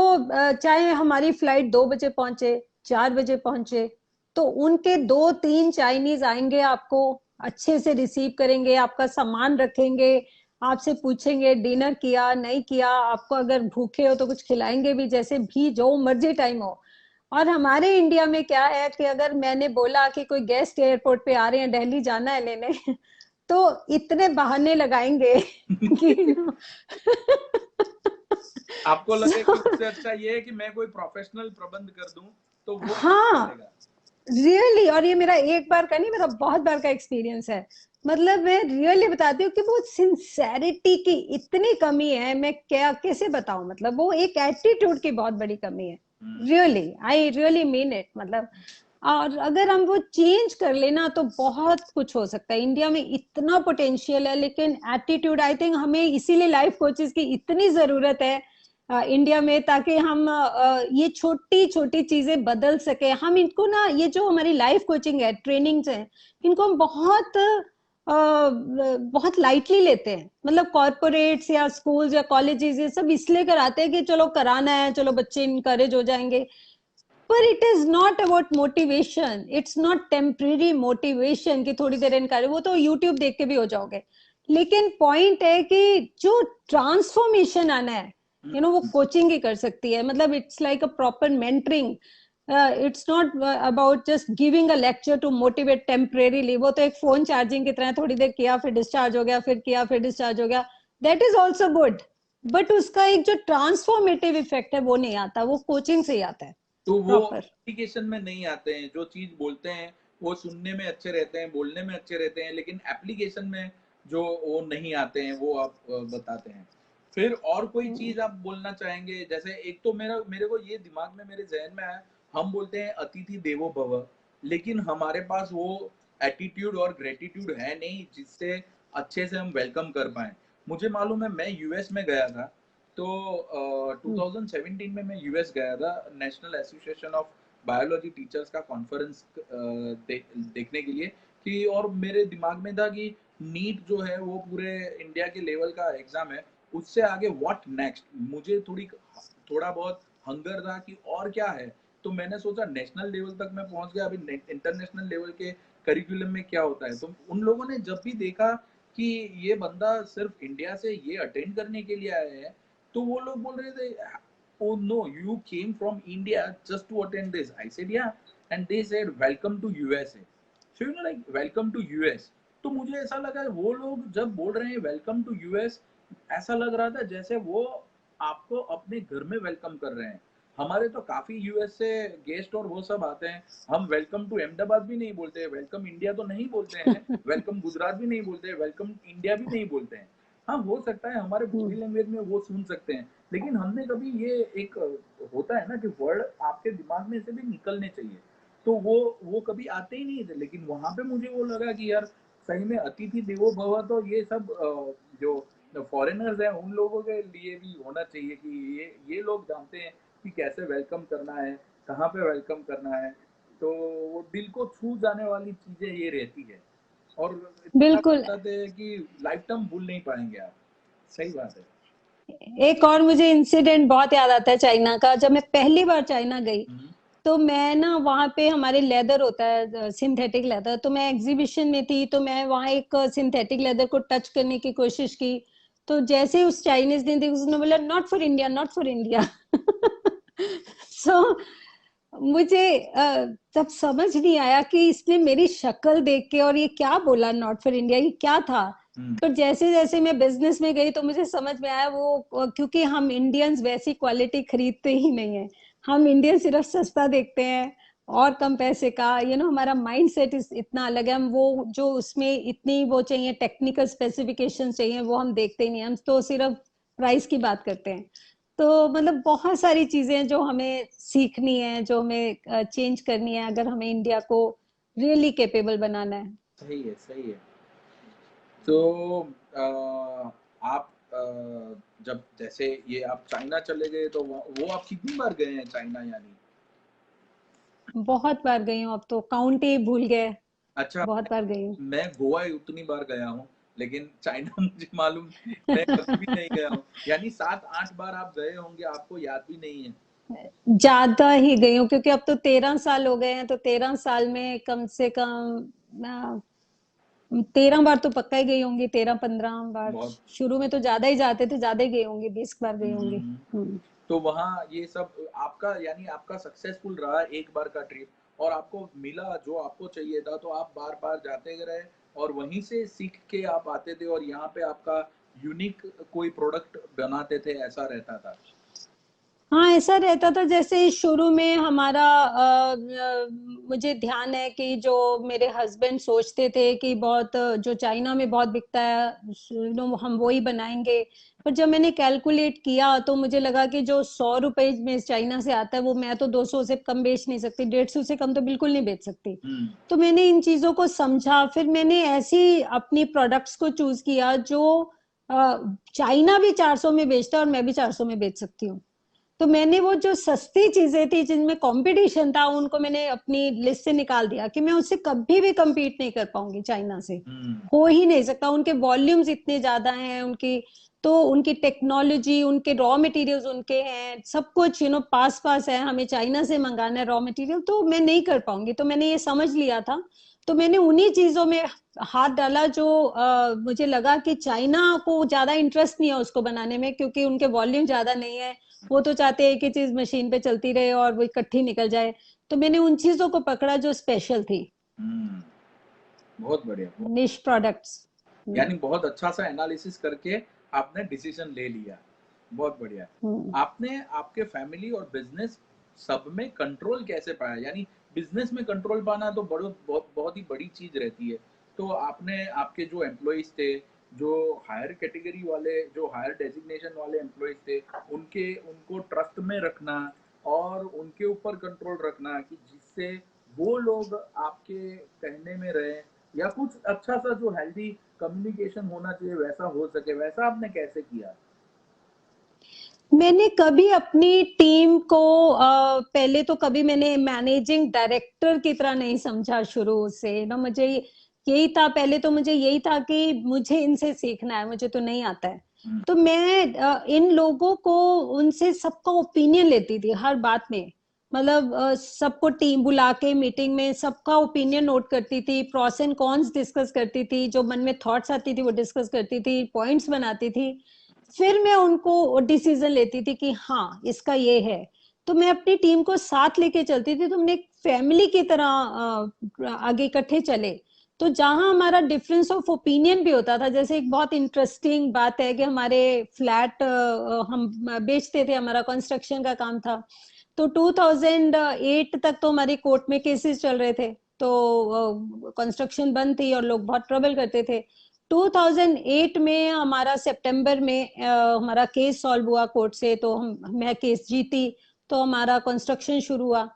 चाहे हमारी फ्लाइट 2 बजे पहुंचे, 4 बजे पहुंचे, तो उनके 2-3 चाइनीज आएंगे, आपको अच्छे से रिसीव करेंगे, आपका सामान रखेंगे, आपसे पूछेंगे डिनर किया नहीं किया, आपको अगर भूखे हो तो कुछ खिलाएंगे भी, जैसे भी जो मर्जी टाइम हो. और हमारे इंडिया में क्या है कि अगर मैंने बोला कि कोई गेस्ट एयरपोर्ट पे आ रहे हैं, दिल्ली जाना है लेने, तो इतने बहाने लगाएंगे कि आपको लगे कि उससे अच्छा ये है कि मैं कोई प्रोफेशनल प्रबंध कर दूं तो वो हाँ रियली. और ये मेरा एक बार का नहीं, मेरा बहुत बार का एक्सपीरियंस है. मतलब मैं रियली बताती हूँ कि वो सिंसेरिटी की इतनी कमी है, मैं क्या कैसे बताऊं. मतलब वो एक एटीट्यूड की बहुत बड़ी कमी है. Really, I really mean it. मतलब और अगर हम वो चेंज कर लेना तो बहुत कुछ हो सकता है. इंडिया में इतना पोटेंशियल है, लेकिन एटीट्यूड, आई थिंक हमें इसीलिए लाइफ कोचेस की इतनी जरूरत है इंडिया में, ताकि हम ये छोटी छोटी चीजें बदल सके. हम इनको ना, ये जो हमारी लाइफ कोचिंग है, ट्रेनिंग्स हैं, इनको हम बहुत लाइटली लेते हैं. मतलब कॉर्पोरेट्स या स्कूल्स या कॉलेजेस ये सब इसलिए कराते हैं कि चलो कराना है, चलो बच्चे इनकरेज हो जाएंगे. पर it is not about motivation, it's not temporary motivation कि थोड़ी देर इनकरेज, वो तो यूट्यूब देख के भी हो जाओगे. लेकिन पॉइंट है कि जो ट्रांसफॉर्मेशन आना है, यू नो, वो कोचिंग ही कर सकती है. मतलब it's like a proper mentoring. It's not about just giving a lecture to motivate temporarily. वो तो एक फोन चार्जिंग की तरह, थोड़ी देर किया फिर डिस्चार्ज हो गया, फिर किया फिर डिस्चार्ज हो गया. That is also good, but उसका एक जो ट्रांसफॉर्मेटिव इफेक्ट है वो नहीं आता, वो कोचिंग से ही आता है. तो वो एप्लीकेशन में नहीं आते हैं. जो चीज बोलते हैं वो सुनने में अच्छे रहते हैं, बोलने में अच्छे रहते हैं, लेकिन एप्लीकेशन में जो वो नहीं आते हैं वो आप बताते हैं. फिर और कोई चीज आप बोलना चाहेंगे? जैसे एक तो मेरे को ये दिमाग में, मेरे जहन में आया, हम बोलते हैं अतिथि देवो भव, लेकिन हमारे पास वो एटीट्यूड और ग्रेटिट्यूड है नहीं जिससे अच्छे से हम वेलकम कर पाए. मुझे मालूम है, मैं यूएस में गया था तो 2017 में मैं यूएस गया था national association of biology teachers का कॉन्फ्रेंस देखने के लिए कि, और मेरे दिमाग में था कि नीट जो है वो पूरे इंडिया के लेवल का एग्जाम है, उससे आगे व्हाट नेक्स्ट. मुझे थोड़ा बहुत हंगर था कि और क्या है. तो मैंने सोचा नेशनल लेवल तक मैं पहुंच गया, अभी इंटरनेशनल लेवल के करिकुलम में क्या होता है. तो उन लोगों ने जब भी देखा कि ये बंदा सिर्फ इंडिया से ये अटेंड करने के लिए आया है, तो वो लोग बोल रहे थे, oh no, you came from India just to attend this. I said yeah, and they said welcome to USA. So you know, like welcome to US. तो मुझे ऐसा लगा वो लोग जब बोल रहे हैं वेलकम टू यूएस, ऐसा लग रहा था जैसे वो आपको अपने घर में वेलकम कर रहे हैं. हमारे तो काफी यूएस से गेस्ट और वो सब आते हैं, हम वेलकम टू अहमदाबाद भी नहीं बोलते हैं, वेलकम इंडिया तो नहीं बोलते हैं, वेलकम गुजरात भी नहीं बोलते हैं, वेलकम इंडिया भी नहीं बोलते हैं. हाँ, हो सकता है हमारे बॉडी लैंग्वेज में वो सुन सकते हैं, लेकिन हमने कभी ये एक होता है ना कि वर्ड आपके दिमाग में से भी निकलने चाहिए, तो वो कभी आते ही नहीं थे. लेकिन वहां पे मुझे वो लगा कि यार सही में अतिथि देवो भव तो ये सब जो फॉरेनर्स हैं उन लोगों के लिए भी होना चाहिए कि ये लोग जानते हैं कि कैसे वेलकम करना है, कहाँ पे वेलकम करना है. तो वो दिल को छू जाने वाली चीजें ये रहती है, और बिल्कुल. बताते हैं कि लाइफ टाइम भूल नहीं पाएंगे आप. सही बात है. एक और मुझे इंसिडेंट बहुत याद आता है चाइना का. जब मैं पहली बार चाइना गई तो मैं ना, वहां पे हमारे लेदर होता है, सिंथेटिक लेदर, तो मैं एग्जीबिशन में थी, तो मैं वहां एक सिंथेटिक लेदर को टच करने की कोशिश की. तो जैसे उस चाइनीज ने देखा, उसने बोला not for India, not for India. So मुझे तब समझ नहीं आया कि इसने मेरी शक्ल देख के और ये क्या बोला नॉट फॉर इंडिया, ये क्या था। हम्म। पर जैसे जैसे मैं बिजनेस में गई तो मुझे समझ में आया वो क्योंकि हम इंडियंस वैसी क्वालिटी खरीदते ही नहीं है। हम इंडियन सिर्फ सस्ता देखते हैं और कम पैसे का, हमारा माइंड सेट इतना अलग है। हम वो जो उसमें इतनी वो चाहिए, टेक्निकल स्पेसिफिकेशन चाहिए, वो हम देखते ही नहीं। हम तो सिर्फ प्राइस की बात करते हैं। तो मतलब बहुत सारी चीजें जो हमें सीखनी है, जो हमें चेंज करनी है, अगर हमें इंडिया को रियली कैपेबल बनाना है। सही है, सही है। तो आप जब जैसे ये आप चाइना चले गए तो वो आप कितनी बार गए हैं चाइना यानी? बहुत बार गई हूँ, अब तो काउंट ही भूल गए। अच्छा, बहुत बार गई हूँ। मैं गोवा ही उतनी बार गया हूँ, लेकिन चाइना मुझे मालूम मैं कभी भी नहीं गया हूँ। यानी 7-8 बार आप गए होंगे, आपको याद भी नहीं है। ज्यादा ही गई हूँ क्योंकि अब तो 13 साल हो गए हैं, तो 13 साल में कम से कम 13 बार तो पक्का ही गई होंगी, 13-15 बार। बहुत। शुरू में तो ज्यादा ही जाते थे, ज्यादा ही गई होंगी, 20 बार गई होंगी। हम्म। हम्म। तो वहाँ ये सब आपका यानी आपका सक्सेसफुल रहा एक बार का ट्रिप, और आपको मिला जो आपको चाहिए था, तो आप बार बार जाते रहे और वहीं से सीख के आप आते थे और यहाँ पे आपका यूनिक कोई प्रोडक्ट बनाते थे, ऐसा रहता था। हाँ, ऐसा रहता था। जैसे शुरू में हमारा मुझे ध्यान है कि जो मेरे हस्बैंड सोचते थे कि बहुत जो चाइना में बहुत बिकता है, हम वो ही बनाएंगे। पर जब मैंने कैलकुलेट किया तो मुझे लगा कि जो 100 रुपए में चाइना से आता है, वो मैं तो 200 से कम बेच नहीं सकती, 150 से कम तो बिल्कुल नहीं बेच सकती। हम्म। तो मैंने इन चीजों को समझा, फिर मैंने ऐसी अपनी प्रोडक्ट्स को चूज किया जो चाइना भी 400 में बेचता है और मैं भी 400 में बेच सकती हूँ। तो मैंने वो जो सस्ती चीजें थी जिनमें कंपटीशन था, उनको मैंने अपनी लिस्ट से निकाल दिया कि मैं उससे कभी भी compete नहीं कर पाऊंगी चाइना से। हम्म। हो ही नहीं सकता, उनके वॉल्यूम्स इतने ज्यादा हैं उनकी। तो उनकी टेक्नोलॉजी, उनके रॉ मटेरियल्स उनके हैं, सब कुछ पास पास है, हमें चाइना से मंगाना है रॉ मटेरियल, तो मैं नहीं कर पाऊंगी। तो मैंने ये समझ लिया था। तो मैंने उन्हीं चीजों में हाथ डाला जो मुझे लगा कि चाइना को ज्यादा इंटरेस्ट नहीं है उसको बनाने में, क्योंकि उनके वॉल्यूम ज्यादा नहीं है। वो तो चाहते हैं कि चीज मशीन पे चलती रहे और वो इकट्ठी निकल जाए। तो मैंने उन चीजों को पकड़ा जो स्पेशल थी, हम्म। बहुत बढ़िया, बहुत। निश प्रोडक्ट्स। यानी बहुत अच्छा सा एनालिसिस करके आपने डिसीजन ले लिया। बहुत बढ़िया। आपने आपके फैमिली और बिजनेस सब में कंट्रोल कैसे पाया? यानी बिजनेस में कंट्रोल पाना तो बहुत बहुत ही बड़ी चीज रहती है। तो आपने आपके जो एम्प्लॉयज थे, जो हायर कैटेगरी वाले, जो हायर डेजिग्नेशन वाले एम्प्लॉयज थे, उनके उनको ट्रस्ट में रखना और उनके ऊपर कंट्रोल रखना कि जिससे वो लोग आपके कहने में रहे, या कुछ अच्छा सा जो हेल्दी कम्युनिकेशन होना चाहिए वैसा हो सके, वैसा आपने कैसे किया? मैंने कभी अपनी टीम को पहले तो कभी मैंने मैनेजिंग डायरेक्टर की तरह नहीं समझा शुरू से ना। मुझे यही था, पहले तो मुझे यही था कि मुझे इनसे सीखना है, मुझे तो नहीं आता है। हम्म। तो मैं इन लोगों को, उनसे सबका ओपिनियन लेती थी हर बात में। मतलब सबको टीम बुला के मीटिंग में सबका ओपिनियन नोट करती थी, प्रोस एंड कॉन्स डिस्कस करती थी, जो मन में थॉट्स आती थी वो डिस्कस करती थी, पॉइंट्स बनाती थी। फिर मैं उनको डिसीजन लेती थी कि हाँ इसका ये है। तो मैं अपनी टीम को साथ लेके चलती थी, तो हमने एक फैमिली की तरह आगे इकट्ठे चले। तो जहां हमारा डिफरेंस ऑफ ओपिनियन भी होता था, जैसे एक बहुत इंटरेस्टिंग बात है कि हमारे फ्लैट हम बेचते थे, हमारा कंस्ट्रक्शन का काम था। तो 2008 तक तो हमारी कोर्ट में केसेस चल रहे थे, तो कंस्ट्रक्शन बंद थी और लोग बहुत ट्रबल करते थे। 2008 में हमारा सितंबर में हमारा केस सॉल्व हुआ कोर्ट से, तो मैं केस जीती, तो हमारा कंस्ट्रक्शन शुरू हुआ।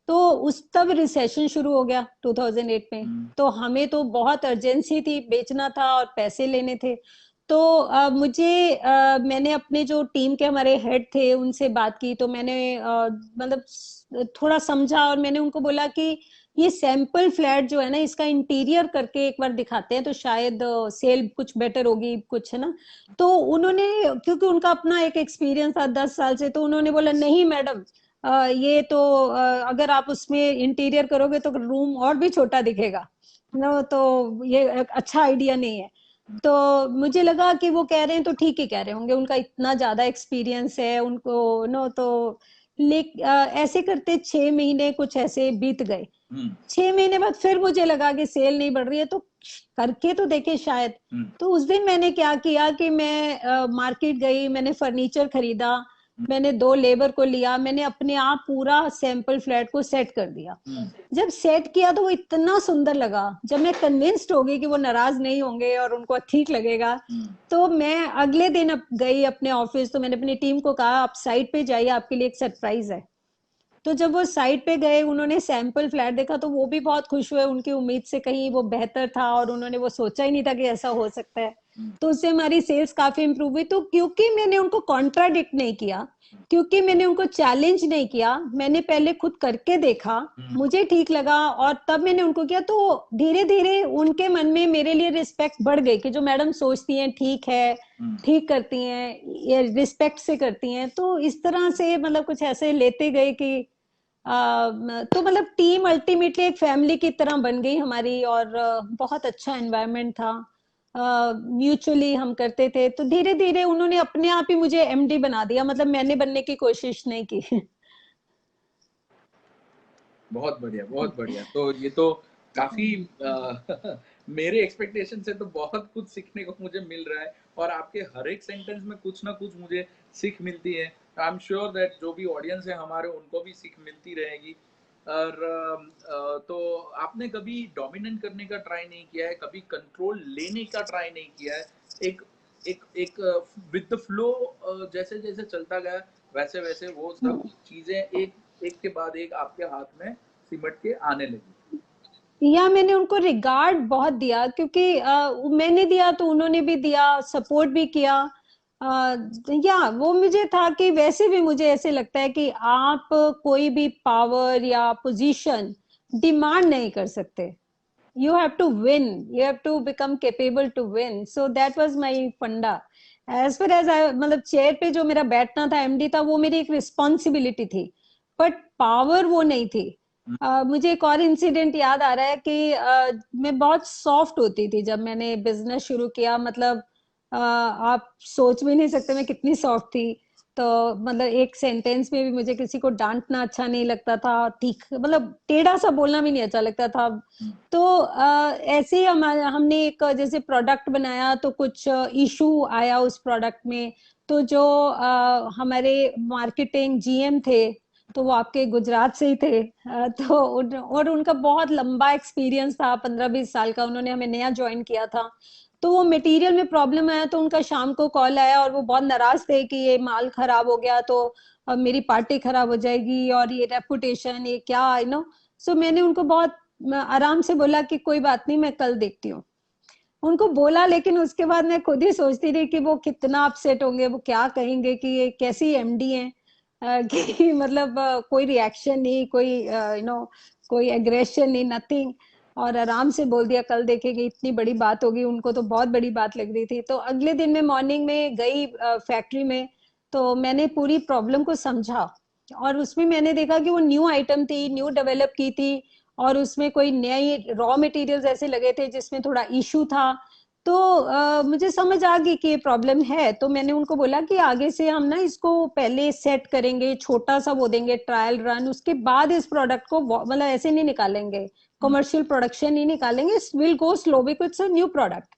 तो उस तब रिसेशन शुरू हो गया 2008 में। हम्म। तो हमें तो बहुत अर्जेंसी थी, बेचना था और पैसे लेने थे। तो मैंने अपने जो टीम के हमारे हेड थे उनसे बात की, तो मैंने मतलब थोड़ा समझा और मैंने उनको बोला कि ये सैंपल फ्लैट जो है ना, इसका इंटीरियर करके एक बार दिखाते हैं तो शायद सेल कुछ बेटर होगी, कुछ है ना। तो उन्होंने, क्योंकि उनका अपना एक एक्सपीरियंस था 10 साल से, तो उन्होंने बोला नहीं मैडम, ये तो अगर आप उसमें इंटीरियर करोगे तो रूम और भी छोटा दिखेगा ना, तो ये एक अच्छा आइडिया नहीं है। तो मुझे लगा कि वो कह रहे हैं तो ठीक ही कह रहे होंगे, उनका इतना ज्यादा एक्सपीरियंस है उनको नो। तो ऐसे करते 6 महीने कुछ ऐसे बीत गए। हम्म 6 महीने बाद फिर मुझे लगा कि सेल नहीं बढ़ रही है, तो करके तो देखे शायद। तो उस दिन मैंने क्या किया कि मैं मार्केट गई, मैंने फर्नीचर खरीदा, मैंने 2 लेबर को लिया, मैंने अपने आप पूरा सैंपल फ्लैट को सेट कर दिया। जब सेट किया तो वो इतना सुंदर लगा, जब मैं कन्विंस्ड हो गई कि वो नाराज नहीं होंगे और उनको ठीक लगेगा, तो मैं अगले दिन गई अपने ऑफिस। तो मैंने अपनी टीम को कहा आप साइट पे जाइए, आपके लिए एक सरप्राइज है। तो जब वो साइट पे गए, उन्होंने सैंपल फ्लैट देखा, तो वो भी बहुत खुश हुए, उनकी उम्मीद से कहीं वो बेहतर था और उन्होंने वो सोचा ही नहीं था कि ऐसा हो सकता है। तो उससे हमारी सेल्स काफी इंप्रूव हुई। तो क्योंकि मैंने उनको कॉन्ट्राडिक्ट नहीं किया, क्योंकि मैंने उनको चैलेंज नहीं किया, मैंने पहले खुद करके देखा, मुझे ठीक लगा और तब मैंने उनको किया, तो धीरे धीरे उनके मन में मेरे लिए रिस्पेक्ट बढ़ गई कि जो मैडम सोचती हैं ठीक है, ठीक करती हैं, ये रिस्पेक्ट से करती हैं। तो इस तरह से मतलब कुछ ऐसे लेते गए कि तो मतलब टीम अल्टीमेटली एक फैमिली की तरह बन गई हमारी, और बहुत अच्छा एनवायरनमेंट था। म्यूचुअली हम करते थे, तो धीरे धीरे उन्होंने अपने आप ही मुझे एमडी बना दिया, मतलब मैंने बनने की कोशिश नहीं की। बहुत बढ़िया, बहुत बढ़िया। तो ये तो काफी मेरे एक्सपेक्टेशन से तो बहुत कुछ सीखने को मुझे मिल रहा है, और आपके हर एक सेंटेंस में कुछ ना कुछ मुझे सीख मिलती है। आई एम श्योर दैट जो भी ऑडियंस है हमारे, उनको भी सीख मिलती रहेगी। और तो आपने कभी डोमिनेट करने का ट्राई नहीं किया है, कभी कंट्रोल लेने का ट्राई नहीं किया है? एक एक एक विद द फ्लो, जैसे जैसे चलता गया वैसे वैसे वो सब चीजें एक एक के बाद एक आपके हाथ में सिमट के आने लगी। या मैंने उनको रिगार्ड बहुत दिया, क्योंकि मैंने दिया तो उन्होंने भी दिया, सपोर्ट भी किया। या वो मुझे था कि वैसे भी मुझे ऐसे लगता है कि आप कोई भी पावर या पोजीशन डिमांड नहीं कर सकते। You have to win, you have to become capable to win, so that was my funda. As far as I, मतलब चेयर पे जो मेरा बैठना था, एमडी था, वो मेरी एक रिस्पॉन्सिबिलिटी थी, बट पावर वो नहीं थी। मुझे एक और इंसिडेंट याद आ रहा है कि मैं बहुत सॉफ्ट होती थी जब मैंने बिजनेस शुरू किया, मतलब आप सोच भी नहीं सकते मैं कितनी सॉफ्ट थी। तो मतलब एक सेंटेंस में भी मुझे किसी को डांटना अच्छा नहीं लगता था, ठीक मतलब टेढ़ा सा बोलना भी नहीं अच्छा लगता था। तो ऐसे ही हमने एक जैसे प्रोडक्ट बनाया, तो कुछ इशू आया उस प्रोडक्ट में। तो जो हमारे मार्केटिंग जीएम थे, तो वो आपके गुजरात से ही थे। और उनका बहुत लंबा एक्सपीरियंस था, 15-20 साल का, उन्होंने हमें नया ज्वाइन किया था। तो वो मटेरियल में प्रॉब्लम आया, तो उनका शाम को कॉल आया और वो बहुत नाराज थे कि ये माल खराब हो गया तो अब मेरी पार्टी खराब हो जाएगी और ये रेपुटेशन, ये क्या, सो मैंने उनको बहुत आराम से बोला कि कोई बात नहीं, मैं कल देखती हूँ। उनको बोला, लेकिन उसके बाद मैं खुद ही सोचती रही कि वो कितना अपसेट होंगे, वो क्या कहेंगे कि ये कैसी एमडी हैं। कि मतलब कोई रिएक्शन नहीं, कोई कोई एग्रेशन नहीं, नथिंग। और आराम से बोल दिया कल देखेंगे, इतनी बड़ी बात होगी, उनको तो बहुत बड़ी बात लग रही थी। तो अगले दिन मैं मॉर्निंग में गई फैक्ट्री में, तो मैंने पूरी प्रॉब्लम को समझा, और उसमें मैंने देखा कि वो न्यू आइटम थी, न्यू डेवलप की थी, और उसमें कोई नए रॉ मटेरियल्स ऐसे लगे थे जिसमें थोड़ा इशू था। तो मुझे समझ आ गई कि ये प्रॉब्लम है। तो मैंने उनको बोला कि आगे से हम ना इसको पहले सेट करेंगे, छोटा सा वो देंगे ट्रायल रन, उसके बाद इस प्रोडक्ट को मतलब ऐसे नहीं निकालेंगे, कमर्शियल प्रोडक्शन नहीं निकालेंगे, will go slow because it's a new product.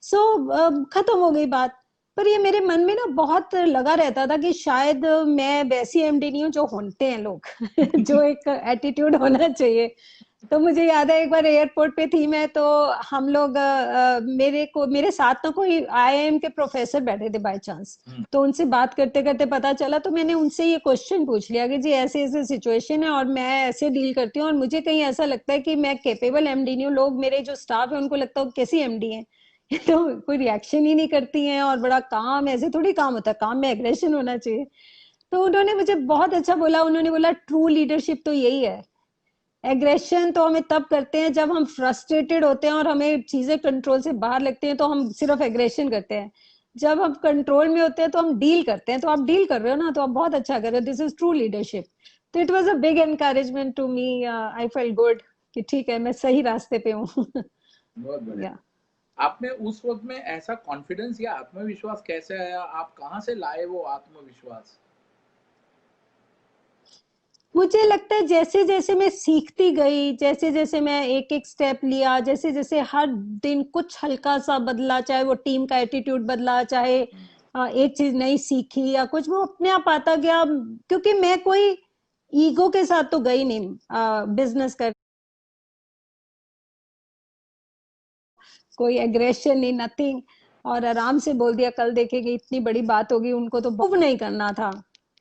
So खत्म हो गई बात। पर ये मेरे मन में ना बहुत लगा रहता था कि शायद मैं वैसी एमडी नहीं हूँ जो होते हैं लोग। जो एक एटीट्यूड होना चाहिए। तो मुझे याद है एक बार एयरपोर्ट पे थी मैं, तो हम लोग मेरे साथ ना कोई आईआईएम के प्रोफेसर बैठे थे बाय चांस। तो उनसे बात करते करते पता चला, तो मैंने उनसे ये क्वेश्चन पूछ लिया कि जी ऐसे ऐसे सिचुएशन है और मैं ऐसे डील करती हूँ, और मुझे कहीं ऐसा लगता है कि मैं केपेबल एमडी नहीं हूँ, लोग मेरे जो स्टाफ है उनको लगता है कैसी एमडी है। तो कोई रिएक्शन ही नहीं करती हैं और बड़ा काम, ऐसे थोड़ी काम होता है, काम में एग्रेशन होना चाहिए। तो उन्होंने मुझे बहुत अच्छा बोला, उन्होंने बोला ट्रू लीडरशिप तो यही है। एग्रेशन तो हमें तब करते हैं जब हम फ्रस्ट्रेटेड होते हैं और हमें चीजें कंट्रोल से बाहर लगती हैं, तो हम सिर्फ एग्रेशन करते हैं। जब हम कंट्रोल में होते हैं तो हम डील करते हैं। तो आप डील कर रहे हो ना, तो आप बहुत अच्छा कर रहे हो, दिस इज ट्रू लीडरशिप। तो it was a big encouragement to me, I felt good कि ठीक है मैं सही रास्ते पे हूँ। बहुत बढ़िया। या आपने उस वक्त में ऐसा कॉन्फिडेंस या आत्मविश्वास कैसे आया? आप कहाँ से लाए वो आत्मविश्वास? मुझे लगता है जैसे जैसे मैं सीखती गई, जैसे जैसे मैं एक एक स्टेप लिया, जैसे जैसे हर दिन कुछ हल्का सा बदला, चाहे वो टीम का एटीट्यूड बदला, चाहे एक चीज नई सीखी या कुछ, वो अपने आप आता गया। क्योंकि मैं कोई ईगो के साथ तो गई नहीं बिजनेस कर, कोई एग्रेशन नहीं, नथिंग। और आराम से बोल दिया कल देखेंगे, इतनी बड़ी बात होगी, उनको तो प्रूव नहीं करना था।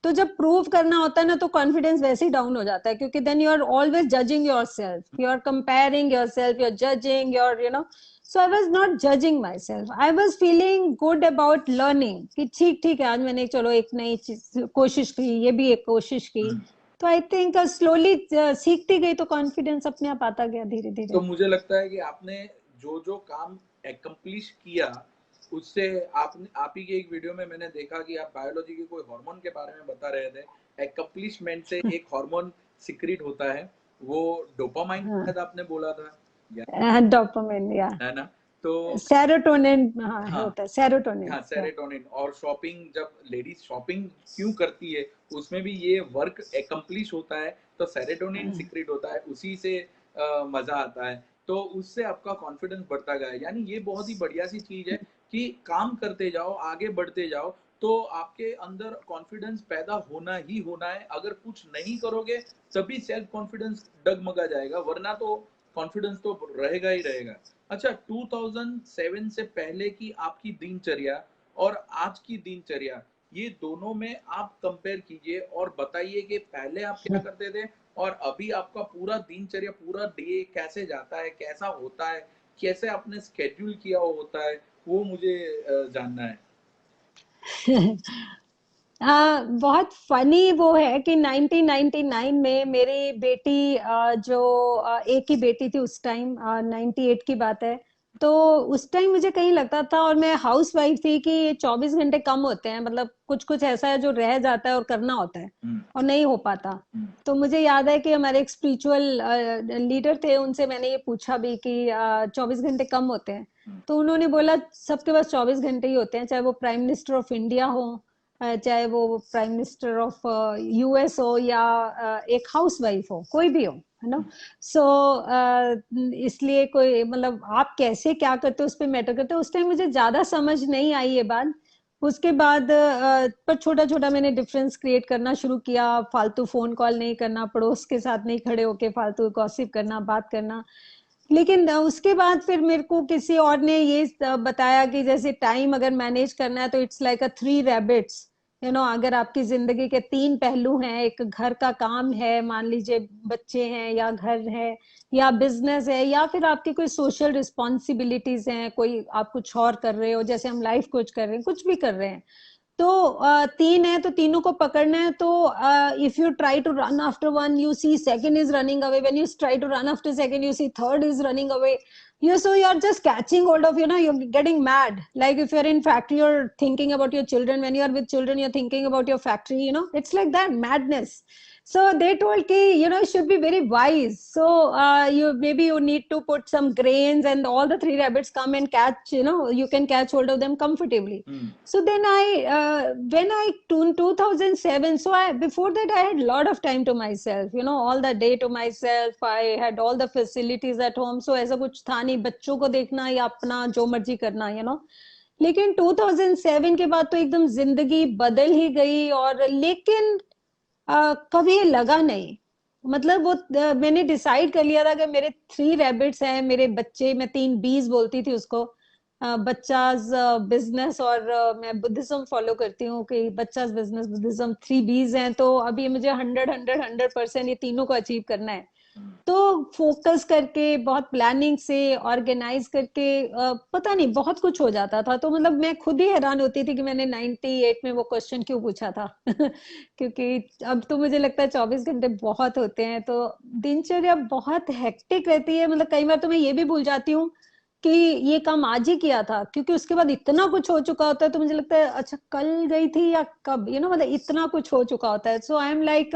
तो जब प्रूव करना होता है ना, तो कॉन्फिडेंस वैसे ही डाउन हो जाता है, क्योंकि then you are always judging yourself, you are comparing yourself, you are judging your so I was not judging myself, I was feeling good about learning कि ठीक ठीक है, आज मैंने चलो एक नई चीज कोशिश की, ये भी एक कोशिश की। तो आई थिंक स्लोली सीखती गई तो कॉन्फिडेंस अपने आप आता गया धीरे तो धीरे। मुझे लगता है कि आपने जो जो काम एक्म्प्लिश किया उससे आपने आप ही के एक वीडियो में मैंने देखा कि आप बायोलॉजी के कोई हार्मोन के बारे में बता रहे थे। एक्म्प्लिशमेंट से एक हार्मोन सिक्रीट होता है, वो डोपामाइन शायद आपने बोला था या डोपामिन या है ना? तो सेरोटोनिन, हाँ हाँ होता है सेरोटोनिन हाँ, या। सेरोटोनिन। और शॉपिंग, जब लेडीज शॉपिंग क्यों करती है उसमें भी ये वर्क एकम्प्लिश होता है, तो सेरोटोनिन सिक्रेट होता है, उसी से मजा आता है, तो उससे आपका कॉन्फिडेंस बढ़ता गया। यानी ये बहुत ही बढ़िया सी चीज है कि काम करते जाओ, आगे बढ़ते जाओ, तो आपके अंदर कॉन्फिडेंस पैदा होना ही होना है। अगर कुछ नहीं करोगे तभी सेल्फ कॉन्फिडेंस डगमगा जाएगा, वरना तो कॉन्फिडेंस तो रहेगा ही रहेगा। अच्छा, 2007 से पहले की आपकी दिनचर्या और आज की दिनचर्या, ये दोनों में आप कंपेयर कीजिए और बताइए कि पहले आप क्या करते थे और अभी आपका पूरा दिनचर्या, पूरा डे कैसे जाता है, कैसा होता है, कैसे आपने स्केड्यूल किया होता है, वो मुझे जानना है। बहुत फनी वो है कि 1999 में मेरी बेटी जो एक ही बेटी थी उस टाइम, 98 की बात है। तो उस टाइम मुझे कहीं लगता था, और मैं हाउस वाइफ थी, कि 24 घंटे कम होते हैं, मतलब कुछ कुछ ऐसा है जो रह जाता है और करना होता है और नहीं हो पाता। तो मुझे याद है कि हमारे एक स्पिरिचुअल लीडर थे, उनसे मैंने ये पूछा भी कि 24 घंटे कम होते हैं। तो उन्होंने बोला सबके पास 24 घंटे ही होते हैं, चाहे वो प्राइम मिनिस्टर ऑफ इंडिया हो, चाहे वो प्राइम मिनिस्टर ऑफ यूएस हो, या एक हाउस वाइफ हो, कोई भी हो, है ना। सो इसलिए कोई मतलब आप कैसे क्या करते हो उस पर मैटर करते हो। उस टाइम मुझे ज्यादा समझ नहीं आई ये बात। उसके बाद पर छोटा छोटा मैंने डिफरेंस क्रिएट करना शुरू किया, फालतू फोन कॉल नहीं करना, पड़ोस के साथ नहीं खड़े होके फालतू गॉसिप करना, बात करना। लेकिन उसके बाद फिर मेरे को किसी और ने ये बताया कि जैसे टाइम अगर मैनेज करना है तो it's like a three rabbits, अगर आपकी जिंदगी के तीन पहलू हैं, एक घर का काम है, मान लीजिए बच्चे हैं या घर है या बिजनेस है, या फिर आपकी कोई सोशल रिस्पॉन्सिबिलिटीज हैं, कोई आप कुछ और कर रहे हो, जैसे हम लाइफ कोच कर रहे हैं, कुछ भी कर रहे हैं। तो तीन है तो तीनों को पकड़ना है। तो if you try to run after one, you see second is running away, when you try to run after second, you see third is running away. You are just catching hold of, you're getting mad. Like if you're in factory, you're thinking about your children. When you're with children, you're thinking about your factory. It's like that madness. So they told ki, you should be very wise. So you need to put some grains, and all the three rabbits come and catch, you can catch hold of them comfortably. So then when I in 2007, so before that I had a lot of time to myself, all the day to myself. I had all the facilities at home, so ऐसा कुछ था नहीं बच्चों को देखना या अपना जो मर्जी करना, लेकिन 2007 के बाद तो एकदम जिंदगी बदल ही गई। और लेकिन कभी लगा नहीं, मतलब वो मैंने डिसाइड कर लिया था कि मेरे थ्री रैबिट्स हैं, मेरे बच्चे, मैं तीन बीज बोलती थी उसको, बच्चाज, बिजनेस, और मैं बुद्धिज्म फॉलो करती हूँ कि बच्चाज, बिजनेस, बुद्धिज्म, थ्री बीज हैं। तो अभी मुझे 100% ये तीनों को अचीव करना है। तो फोकस करके, बहुत प्लानिंग से, ऑर्गेनाइज करके, पता नहीं बहुत कुछ हो जाता था। तो मतलब मैं खुद ही हैरान होती थी कि मैंने 98 में वो क्वेश्चन क्यों पूछा था। क्योंकि अब तो मुझे लगता है 24 घंटे बहुत होते हैं, तो दिनचर्या बहुत हेक्टिक रहती है। मतलब कई बार तो मैं ये भी भूल जाती हूँ कि ये काम आज ही किया था, क्योंकि उसके बाद इतना कुछ हो चुका होता है। तो मुझे लगता है अच्छा कल गई थी या कब, मतलब इतना कुछ हो चुका होता है। So I am like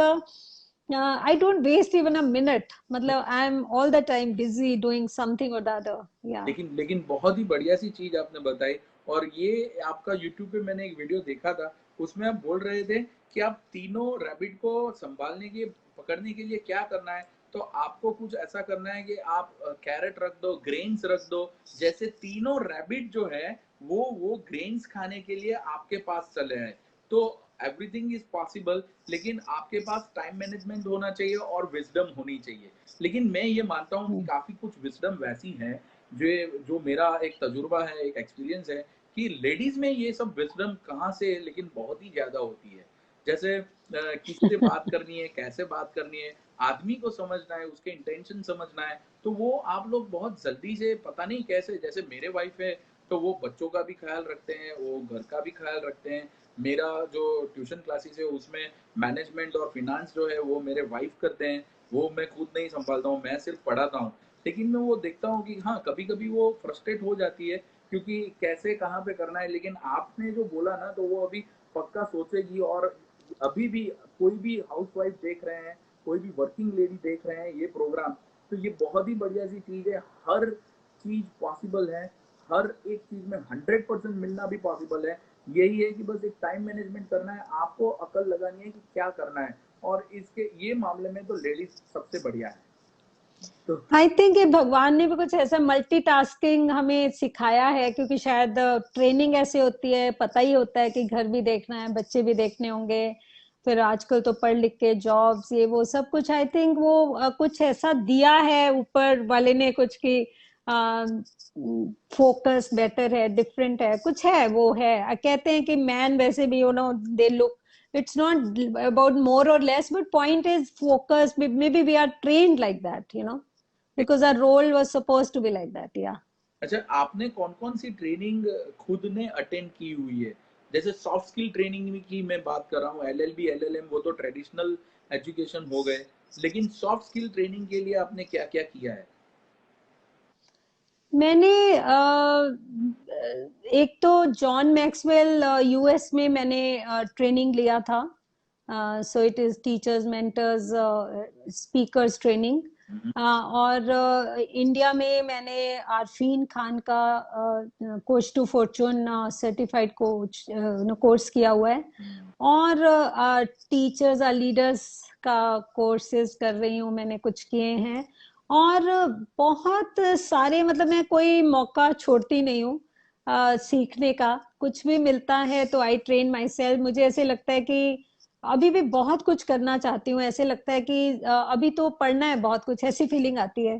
I don't waste even a minute. मतलब I'm all the time busy doing something or the other. Yeah. लेकिन बहुत ही बढ़िया सी चीज आपने बताई। और ये आपका यूट्यूब पे मैंने एक वीडियो देखा था, उसमें आप बोल रहे थे कि आप तीनों रैबिट को संभालने के पकड़ने के लिए क्या करना है, तो आपको कुछ ऐसा करना है कि आप कैरेट रख दो, ग्रेन्स रख दो, जैसे तीनों रैबिट जो है वो ग्रेन्स खाने के लिए आपके पास चले आए। तो एवरीथिंग इज पॉसिबल, लेकिन आपके पास टाइम मैनेजमेंट होना चाहिए और विजडम होनी चाहिए। लेकिन मैं ये मानता हूँ कि काफी कुछ विजडम वैसी है जो मेरा एक तजुर्बा है, एक एक्सपीरियंस है, कि लेडीज में ये सब विजडम कहाँ से लेकिन बहुत ही ज्यादा होती है। जैसे किससे बात करनी है, कैसे बात करनी है, आदमी को समझना है, उसके इंटेंशन समझना है, तो वो आप लोग बहुत जल्दी से पता नहीं कैसे, जैसे मेरे वाइफ है तो वो बच्चों का भी ख्याल रखते हैं, वो घर का भी ख्याल रखते हैं। मेरा जो ट्यूशन क्लासेस है उसमें मैनेजमेंट और फिनांस जो है वो मेरे वाइफ करते हैं, वो मैं खुद नहीं संभालता हूँ, मैं सिर्फ पढ़ाता हूँ। लेकिन मैं वो देखता हूँ कि हाँ, कभी कभी वो फ्रस्ट्रेट हो जाती है, क्योंकि कैसे कहाँ पे करना है। लेकिन आपने जो बोला ना, तो वो अभी पक्का सोचेगी। और अभी भी कोई भी हाउसवाइफ देख रहे हैं, कोई भी वर्किंग लेडी देख रहे हैं ये प्रोग्राम, तो ये बहुत ही बढ़िया सी चीज है। हर चीज पॉसिबल है, हर एक चीज में 100% मिलना भी पॉसिबल है। यही है कि बस एक टाइम मैनेजमेंट करना है, आपको अकल लगानी है कि क्या करना है। और इसके ये मामले में तो लेडीज सबसे बढ़िया है। तो आई थिंक भगवान ने भी कुछ ऐसा मल्टीटास्किंग हमें सिखाया है, क्योंकि शायद ट्रेनिंग ऐसे होती है, पता ही होता है कि घर भी देखना है, बच्चे भी देखने होंगे, फिर आजकल तो पढ़ लिख के जॉब्स ये वो सब कुछ। आई थिंक वो कुछ ऐसा दिया है ऊपर वाले ने कुछ की फोकस बेटर है, डिफरेंट है, कुछ है वो है। कहते हैं कि मैन वैसे भी they look, it's not about more or less, but point is focus. Maybe we are trained like that, because our role was supposed to be like that. Yeah. अच्छा, आपने कौन कौन सी ट्रेनिंग खुद ने अटेंड की हुई है? जैसे सॉफ्ट स्किल ट्रेनिंग की मैं बात कर रहा हूँ, एलएलबी एलएलएम वो तो ट्रेडिशनल एजुकेशन हो गए, लेकिन सॉफ्ट स्किल ट्रेनिंग के लिए आपने क्या क्या किया है? मैंने एक तो जॉन मैक्सवेल यूएस में मैंने ट्रेनिंग लिया था। So it is teachers mentors speakers training. और इंडिया में मैंने आरफीन खान का coach to fortune certified coach course किया हुआ है। और टीचर्स और लीडर्स का कोर्सेज कर रही हूँ, मैंने कुछ किए हैं। और बहुत सारे, मतलब मैं कोई मौका छोड़ती नहीं हूँ सीखने का। कुछ भी मिलता है तो आई ट्रेन माई सेल्फ। मुझे ऐसे लगता है कि अभी भी बहुत कुछ करना चाहती हूँ। ऐसे लगता है कि अभी तो पढ़ना है बहुत कुछ, ऐसी फीलिंग आती है।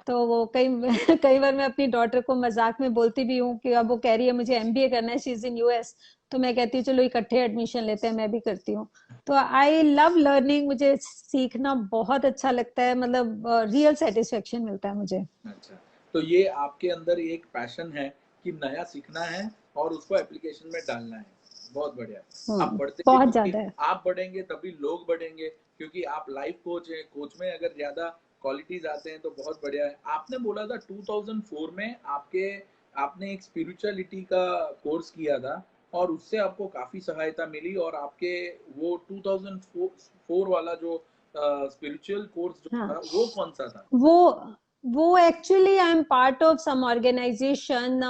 तो वो कई कई बार मैं अपनी डॉटर को मजाक में बोलती भी हूँ कि अब वो कह रही है मुझे एमबीए करना है, शी इज इन यूएस, तो मैं कहती हूँ चलो इकट्ठे एडमिशन लेते हैं, मैं भी करती हूँ। तो आई लव लर्निंग, मुझे सीखना बहुत अच्छा लगता है, मतलब रियल सेटिस्फेक्शन मिलता है मुझे। अच्छा, तो ये आपके अंदर एक पैशन है कि नया सीखना है और उसको एप्लीकेशन में डालना है। बहुत बढ़िया। आप बढ़ते, बहुत क्योंकि ज्यादा है। आप बढ़ेंगे तभी लोग बढ़ेंगे, क्योंकि आप लाइफ कोच हैं। कोच में अगर ज्यादा क्वालिटीज आते हैं तो बहुत बढ़िया है। आपने बोला था 2004 में आपने एक स्पिरिचुअलिटी का कोर्स किया था और उससे आपको काफी सहायता मिली। और आपके वो 2004 वाला जो स्पिरिचुअल कोर्स जो हाँ, था वो कौन सा था? वो वो actually I am part of some organization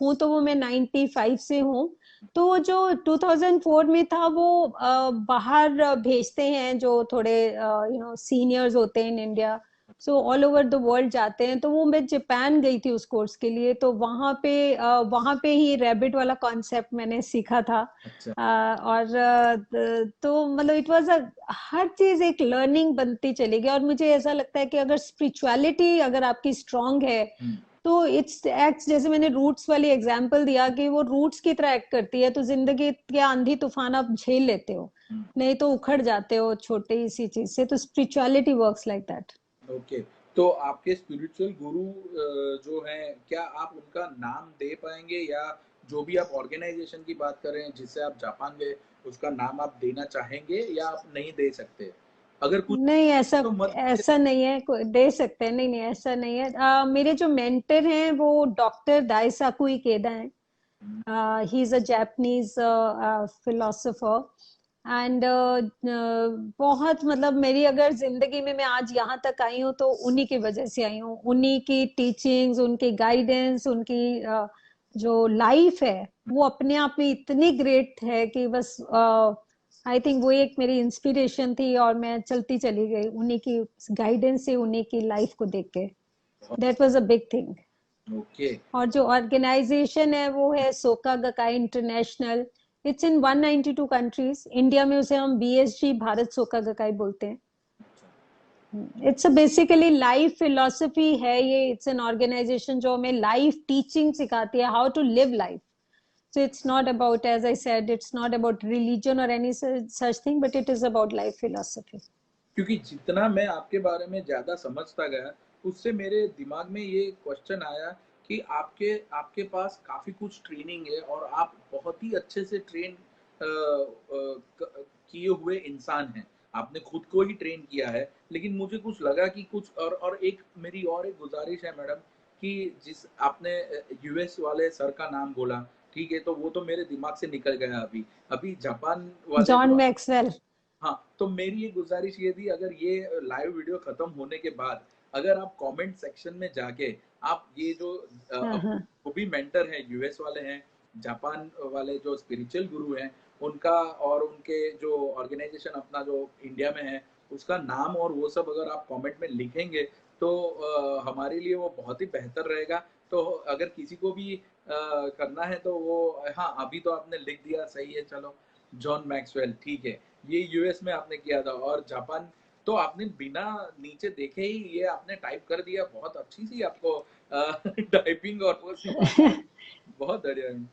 हूँ, तो वो मैं 95 से हूँ। तो जो 2004 में था वो बाहर भेजते हैं, जो थोड़े सीनियर्स होते हैं इन India, so all over the world जाते हैं। तो वो मैं जापान गई थी उस कोर्स के लिए, तो वहां पे ही रैबिट वाला कॉन्सेप्ट मैंने सीखा था। अच्छा। और तो मतलब इट वाज हर चीज एक लर्निंग बनती चली गई। और मुझे ऐसा लगता है कि अगर स्पिरिचुअलिटी अगर आपकी स्ट्रांग है, तो इट्स एक्ट, जैसे मैंने रूट्स वाली एग्जांपल दिया कि वो रूट्स की तरह एक्ट करती है, तो जिंदगी के आंधी तूफान आप झेल लेते हो, नहीं तो उखड़ जाते हो छोटे सी चीज से। तो spirituality works like that. Okay, तो आपके स्पिरिचुअल गुरु जो हैं, क्या आप उनका नाम दे पाएंगे, या जो भी आप ऑर्गेनाइजेशन की बात कर रहे हैं जिससे आप जापान गए, उसका नाम आप देना चाहेंगे या आप नहीं दे सकते? अगर कुछ नहीं, ऐसा तो मत दीजिए। ऐसा नहीं है, दे सकते हैं। नहीं नहीं, ऐसा नहीं है। मेरे जो मेंटर हैं वो डॉक्टर दाइसाकु इकेदा हैं। He is a Japanese philosopher. And बहुत, मतलब मेरी अगर जिंदगी में मैं आज यहाँ तक आई हूँ तो उन्हीं की वजह से आई हूँ। उन्हीं की टीचिंग्स, उनकी गाइडेंस, उनकी जो लाइफ है वो अपने आप में इतनी ग्रेट है कि बस आई थिंक वो एक मेरी इंस्पिरेशन थी और मैं चलती चली गई उन्हीं की गाइडेंस से, उन्हीं की लाइफ को देख के। That was a big thing. Okay. और जो ऑर्गेनाइजेशन है वो है Soka Gakkai International. It's in 192 countries. India में उसे हम बीएसजी, भारत सोका गकाई बोलते हैं। इट्स बेसिकली लाइफ फिलोसफी है ये। इट्स एन ऑर्गेनाइजेशन जो हमें लाइफ टीचिंग सिखाती है, how to live life. So it's not about, as I said, it's not about religion or any such thing, but it is about life philosophy. क्योंकि जितना मैं आपके बारे में ज़्यादा समझता गया, उससे मेरे दिमाग में ये क्वेश्चन आया कि आपके आपके पास काफ़ी कुछ ट्रेनिंग है और आप बहुत ही अच्छे से ट्रेन किए हुए इंसान हैं। आपने खुद को ही ट्रेन किया है, लेकिन मुझे कुछ लगा कि कुछ और एक मेरी और एक गुज़ारिश है मैडम कि जिस आपने यूएस वाले सर का नाम बोला, ठीक है, तो वो तो मेरे दिमाग से निकल गया अभी। अभी जापान वाले जॉन जो मैक्सवेल। हाँ, तो मेरी एक गुज़ारिश ये थी अगर ये लाइव वीडियो खत्म होने के बाद अगर आप कमेंट सेक्शन में जाके आप ये जो हाँ अब हाँ वो भी मेंटर हैं, यूएस वाले हैं, जापान वाले जो स्पिरिचुअल गुरु हैं, उनका और उनके जो ऑर्गेनाइजेशन अपना जो इंडिया में है, उसका नाम और वो सब अगर आप कमेंट में लिखेंगे तो हमारे लिए वो बहुत ही बेहतर रहेगा। तो अगर किसी को भी करना है तो वो हाँ, अभी तो आपने लिख दिया सही है चलो, जॉन मैक्सवेल ठीक है। ये यूएस में आपने किया था और जापान तो आपने बिना नीचे देखे ही ये आपने टाइप कर दिया। बहुत अच्छी सी आपको टाइपिंग और वो सब आता है। बहुत बढ़िया है।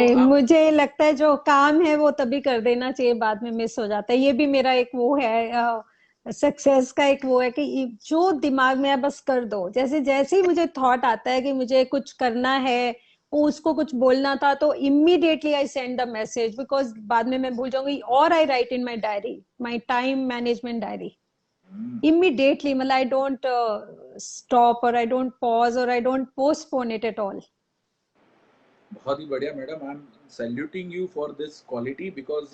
तो आप मुझे लगता है जो काम है वो तभी कर देना चाहिए, बाद में मिस हो जाता है। ये भी मेरा एक वो है, सक्सेस का एक वो है कि जो दिमाग में है बस कर दो। जैसे जैसे ही मुझे थॉट आता है कि मुझे कुछ करना है, उसको कुछ बोलना था, तो immediately I send the message, because बाद में मैं भूल जाऊंगी। और I write in my diary, my time management diary, immediately. मतलब I don't stop or I don't pause or I don't postpone it at all. बहुत ही बढ़िया madam. I am saluting you for this quality because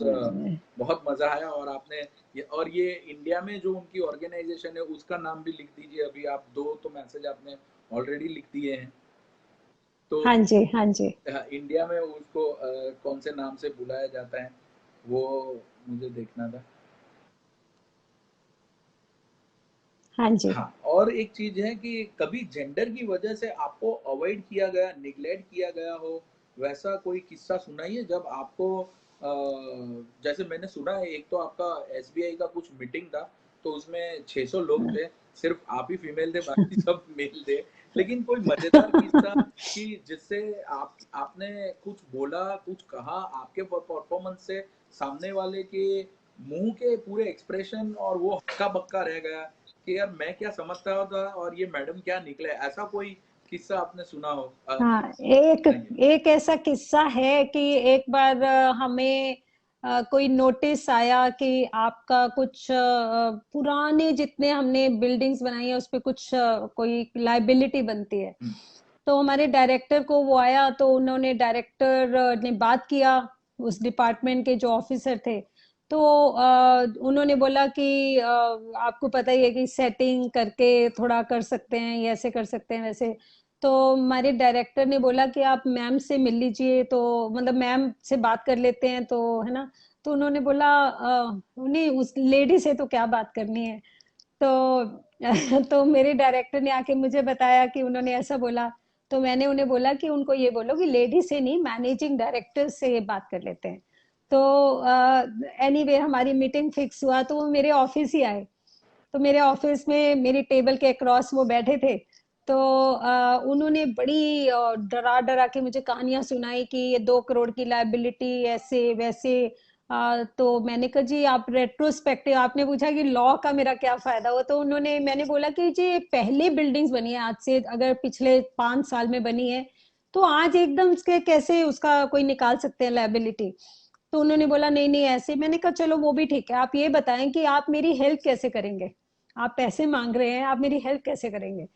बहुत मजा आया। और आपने ये इंडिया में जो उनकी ऑर्गेनाइजेशन है उसका नाम भी लिख दीजिए। अभी आप दो तो मैसेज आपने ऑलरेडी लिख दिए हैं, तो हाँ जी, हाँ जी, इंडिया में उसको कौन से नाम से बुलाया जाता है वो मुझे देखना था। हाँ जी। हाँ, और एक चीज है कि कभी जेंडर की वजह से आपको अवॉइड किया गया, निग्लेक्ट किया गया हो, वैसा कोई किस्सा सुनाइए जब आपको जैसे मैंने सुना है एक तो आपका एसबीआई का कुछ मीटिंग था तो उसमें 600 लोग थे, सिर्फ आप ही फीमेल थे, बाकी सब मेल थे। लेकिन कोई मजेदार किस्सा कि जिससे आपने कुछ बोला, कुछ कहा, आपके परफॉर्मेंस से सामने वाले के मुंह के पूरे एक्सप्रेशन और वो हक्का बक्का रह गया कि यार मैं क्या समझता था और ये मैडम क्या निकले, ऐसा कोई किस्सा आपने सुना हो? हाँ, एक सुनाइए। एक ऐसा किस्सा है कि एक बार हमें कोई नोटिस आया कि आपका कुछ पुराने जितने हमने बिल्डिंग्स बनाई है उस पे कुछ कोई लाइबिलिटी बनती है। हम्म, तो हमारे डायरेक्टर को वो आया, तो उन्होंने डायरेक्टर ने बात किया उस डिपार्टमेंट के जो ऑफिसर थे। तो उन्होंने बोला कि आपको पता ही है कि सेटिंग करके थोड़ा कर सकते हैं, ये ऐसे कर सकते हैं वैसे। तो हमारे डायरेक्टर ने बोला कि आप मैम से मिल लीजिए, तो मतलब मैम से बात कर लेते हैं, तो है ना। तो उन्होंने बोला उन्हें उस लेडी से तो क्या बात करनी है। तो तो मेरे डायरेक्टर ने आके मुझे बताया कि उन्होंने ऐसा बोला। तो मैंने उन्हें बोला कि उनको ये बोलो कि लेडी से नहीं, मैनेजिंग डायरेक्टर से ये बात कर लेते हैं। तो एनीवे हमारी मीटिंग फिक्स हुआ, तो वो मेरे ऑफिस ही आए। तो मेरे ऑफिस में मेरी टेबल के अक्रॉस वो बैठे थे। तो उन्होंने बड़ी डरा डरा के मुझे कहानियां सुनाई कि ये 2 करोड़ की लाइबिलिटी ऐसे वैसे। तो मैंने कहा जी आप रेट्रोस्पेक्टिव, आपने पूछा कि लॉ का मेरा क्या फायदा हुआ, तो मैंने बोला कि जी पहले बिल्डिंग्स बनी है आज से, अगर पिछले 5 साल में बनी है, तो आज एकदम से कैसे उसका कोई निकाल सकते हैं लाइबिलिटी। तो उन्होंने बोला नहीं नहीं ऐसे। मैंने कहा चलो वो भी ठीक है, आप ये बताएं कि आप मेरी हेल्प कैसे करेंगे। आप पैसे मांग रहे हैं, आप मेरी हेल्प कैसे करेंगे।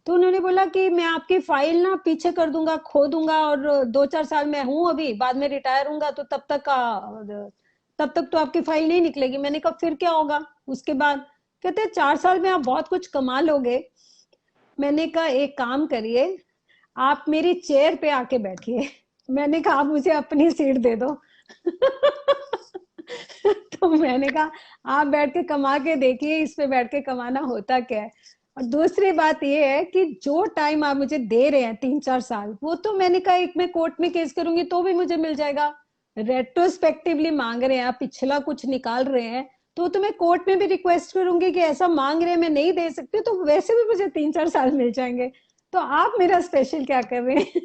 तो उन्होंने बोला कि मैं आपकी फाइल ना पीछे कर दूंगा, खो दूंगा, और 2-4 साल मैं हूं अभी, बाद में रिटायर होऊंगा, तो तब तक तो आपकी फाइल नहीं निकलेगी। मैंने कहा फिर क्या होगा उसके बाद। कहते 4 साल में आप बहुत कुछ कमा लोगे। मैंने कहा एक काम करिए, आप मेरी चेयर पे आके बैठिए। मैंने कहा आप मुझे अपनी सीट दे दो। तो मैंने कहा आप बैठ के कमा के देखिए, इस पे बैठ के कमाना होता क्या है। और दूसरी बात ये है कि जो टाइम आप मुझे दे रहे हैं 3-4 साल, वो तो मैंने कहा एक मैं कोर्ट में केस करूंगी तो भी मुझे मिल जाएगा। रेट्रोस्पेक्टिवली मांग रहे हैं आप, पिछला कुछ निकाल रहे हैं, तो मैं कोर्ट में भी रिक्वेस्ट करूंगी कि ऐसा मांग रहे हैं, मैं नहीं दे सकती, तो वैसे भी मुझे 3-4 साल मिल जाएंगे। तो आप मेरा स्पेशल क्या कर रहे हैं?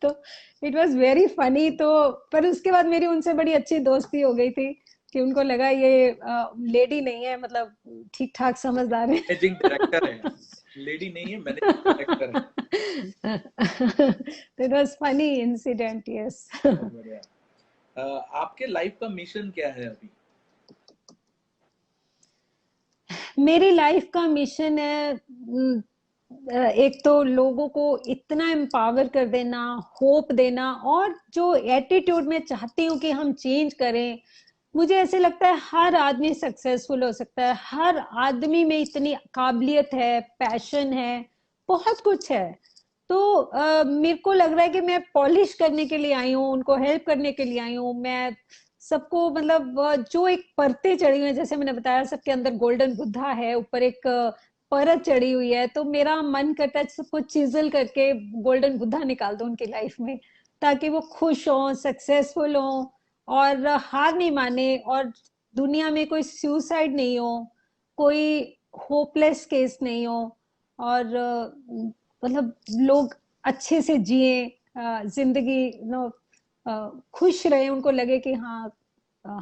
तो इट वॉज वेरी फनी। तो पर उसके बाद मेरी उनसे बड़ी अच्छी दोस्ती हो गई थी कि उनको लगा ये लेडी नहीं है, मतलब ठीक ठाक समझदार है। मैनेजिंग डायरेक्टर है, लेडी नहीं है, मैनेजिंग डायरेक्टर है। तो it was funny incident, yes. बहुत बढ़िया। आपके लाइफ का मिशन क्या है अभी? मेरी लाइफ का मिशन है एक तो लोगों को इतना एम्पावर कर देना, होप देना, और जो एटीट्यूड में चाहती हूँ कि हम चेंज करें। मुझे ऐसे लगता है हर आदमी सक्सेसफुल हो सकता है, हर आदमी में इतनी काबिलियत है, पैशन है, बहुत कुछ है। तो मेरे को लग रहा है कि मैं पॉलिश करने के लिए आई हूँ, उनको हेल्प करने के लिए आई हूँ। मैं सबको मतलब जो एक परतें चढ़ी हुई है, जैसे मैंने बताया सबके अंदर गोल्डन बुद्धा है, ऊपर एक परत चढ़ी हुई है, तो मेरा मन करता है सबको चिजल करके गोल्डन बुद्धा निकाल दो उनकी लाइफ में, ताकि वो खुश हो, सक्सेसफुल हो, और हार नहीं माने, और दुनिया में कोई सुसाइड नहीं हो, कोई होपलेस केस नहीं हो, और मतलब लोग अच्छे से जिए जिंदगी, नो खुश रहे, उनको लगे कि हाँ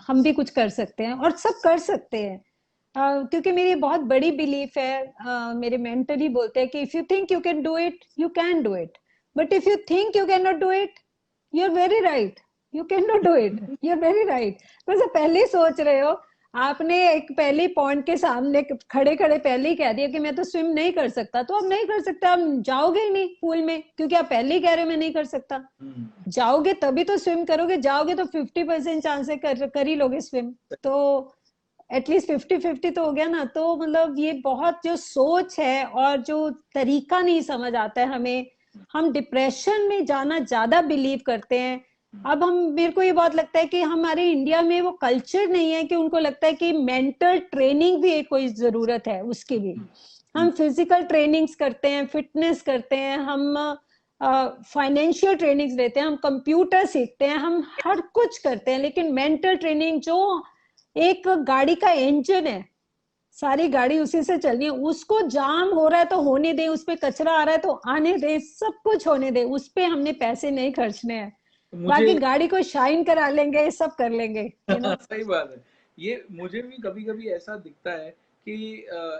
हम भी कुछ कर सकते हैं, और सब कर सकते हैं। क्योंकि मेरी बहुत बड़ी बिलीफ है, मेरे मेंटर ही बोलते हैं कि if you think you can do it, you can do it, but if you think you can not do it, you are very right, you can not do it, you are very right. तो पहले ही सोच रहे हो, आपने एक पहली पॉइंट के सामने खड़े खड़े पहले ही कह दिया कि मैं तो स्विम नहीं कर सकता, तो अब नहीं कर सकता, आप जाओगे ही नहीं पूल में, क्योंकि आप पहले ही कह रहे हो मैं नहीं कर सकता। जाओगे तभी तो स्विम करोगे, जाओगे तो 50% चांस है कर ही लोगे स्विम, तो एटलीस्ट 50-50 तो हो गया ना। तो मतलब ये बहुत जो सोच है और जो तरीका नहीं समझ आता है हमें, हम डिप्रेशन में जाना ज्यादा बिलीव करते हैं। अब हम, मेरे को ये बहुत लगता है कि हमारे इंडिया में वो कल्चर नहीं है कि उनको लगता है कि मेंटल ट्रेनिंग भी एक कोई जरूरत है उसकी भी। हम फिजिकल ट्रेनिंग्स करते हैं, फिटनेस करते हैं, हम फाइनेंशियल ट्रेनिंग्स लेते हैं, हम कंप्यूटर सीखते हैं, हम हर कुछ करते हैं, लेकिन मेंटल ट्रेनिंग जो एक गाड़ी का इंजन है, सारी गाड़ी उसी से चलनी है, उसको जाम हो रहा है तो होने दे, उस पे कचरा आ रहा है तो आने दे, सब कुछ होने दे, उस पे हमने पैसे नहीं खर्चने हैं। बाकी मुझे गाड़ी को शाइन करा लेंगे, सब कर लेंगे, सही बात है। ये मुझे भी कभी कभी ऐसा दिखता है कि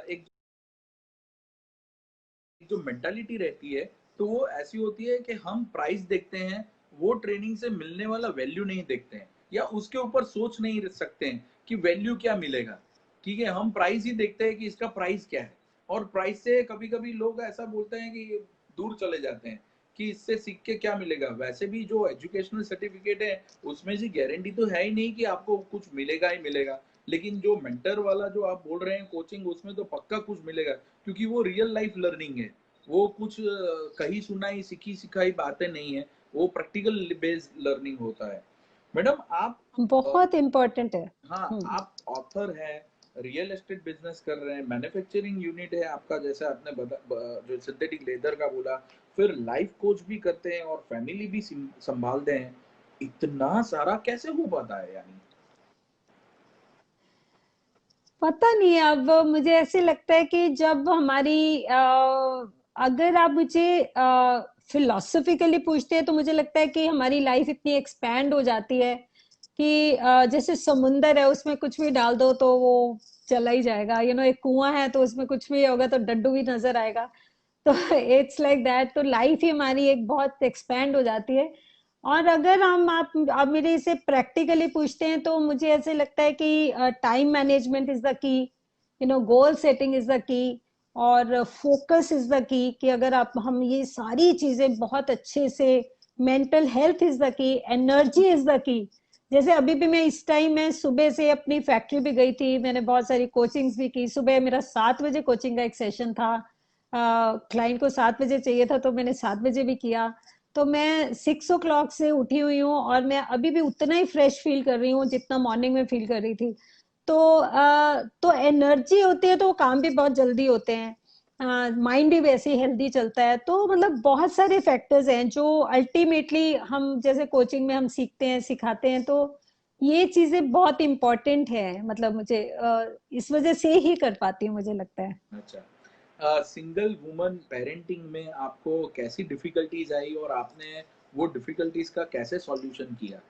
एक जो मेंटालिटी रहती है, तो वो ऐसी होती है कि हम प्राइस देखते हैं, वो ट्रेनिंग से मिलने वाला वैल्यू नहीं देखते हैं, या उसके ऊपर सोच नहीं सकते हैं कि वैल्यू क्या मिलेगा। ठीक है, हम प्राइस ही देखते हैं कि इसका प्राइस क्या है, और प्राइस से कभी कभी लोग ऐसा बोलते हैं कि दूर चले जाते हैं कि इससे सीख के क्या मिलेगा। वैसे भी जो एजुकेशनल सर्टिफिकेट है, उसमें से गारंटी तो है ही नहीं कि आपको कुछ मिलेगा ही मिलेगा, लेकिन जो मेंटर वाला जो आप बोल रहे हैं कोचिंग, उसमें तो पक्का कुछ मिलेगा, क्योंकि वो रियल लाइफ लर्निंग है। वो कुछ कहीं सुनाई सीखी सिखाई बातें नहीं है, वो प्रैक्टिकल बेस्ड लर्निंग होता है। मैडम आप बहुत इम्पोर्टेंट है। हाँ, आप ऑथर हैं, रियल एस्टेट बिजनेस कर रहे हैं, मैन्युफैक्चरिंग यूनिट है आपका, जैसे आपने जो सिंथेटिक लेदर का बोला, फिर लाइफ कोच भी करते हैं और फैमिली भी संभालते हैं। इतना सारा कैसे हो पाता है यानी? पता नहीं, अब मुझे ऐसे लगता है कि जब हमारी अगर आप मुझे फिलोसफिकली पूछते हैं, तो मुझे लगता है कि हमारी लाइफ इतनी एक्सपैंड हो जाती है कि जैसे समुंदर है, उसमें कुछ भी डाल दो तो वो चला ही जाएगा, एक कुआं है तो उसमें कुछ भी होगा तो डड्डू भी नजर आएगा। तो इट्स लाइक दैट, तो लाइफ ही हमारी एक बहुत एक्सपैंड हो जाती है। और अगर आप मेरे से प्रैक्टिकली पूछते हैं, तो मुझे ऐसे लगता है कि time management is the key, goal setting is the key, और फोकस इज द की, कि अगर आप हम ये सारी चीजें बहुत अच्छे से, mental health is the key, energy is the key. जैसे अभी भी मैं इस टाइम में सुबह से अपनी फैक्ट्री भी गई थी, मैंने बहुत सारी कोचिंग्स भी की। सुबह मेरा 7 बजे कोचिंग का एक सेशन था, क्लाइंट को 7 बजे चाहिए था, तो मैंने 7 बजे भी किया। तो मैं 6 o'clock से उठी हुई हूँ और मैं अभी भी उतना ही फ्रेश फील कर रही हूँ जितना मॉर्निंग में फील कर रही थी। तो एनर्जी होती है तो वो काम भी बहुत जल्दी होते हैं, माइंड भी वैसे ही हेल्दी चलता है। तो मतलब बहुत सारे फैक्टर्स हैं जो अल्टीमेटली हम जैसे कोचिंग में हम सीखते हैं सिखाते हैं, तो ये चीजें बहुत इम्पोर्टेंट है, मतलब मुझे इस वजह से ही कर पाती हूँ मुझे लगता है। अच्छा, सिंगल वुमन पेरेंटिंग में आपको कैसी डिफिकल्टीज आई और आपने वो डिफिकल्टीज का कैसे सॉल्यूशन किया?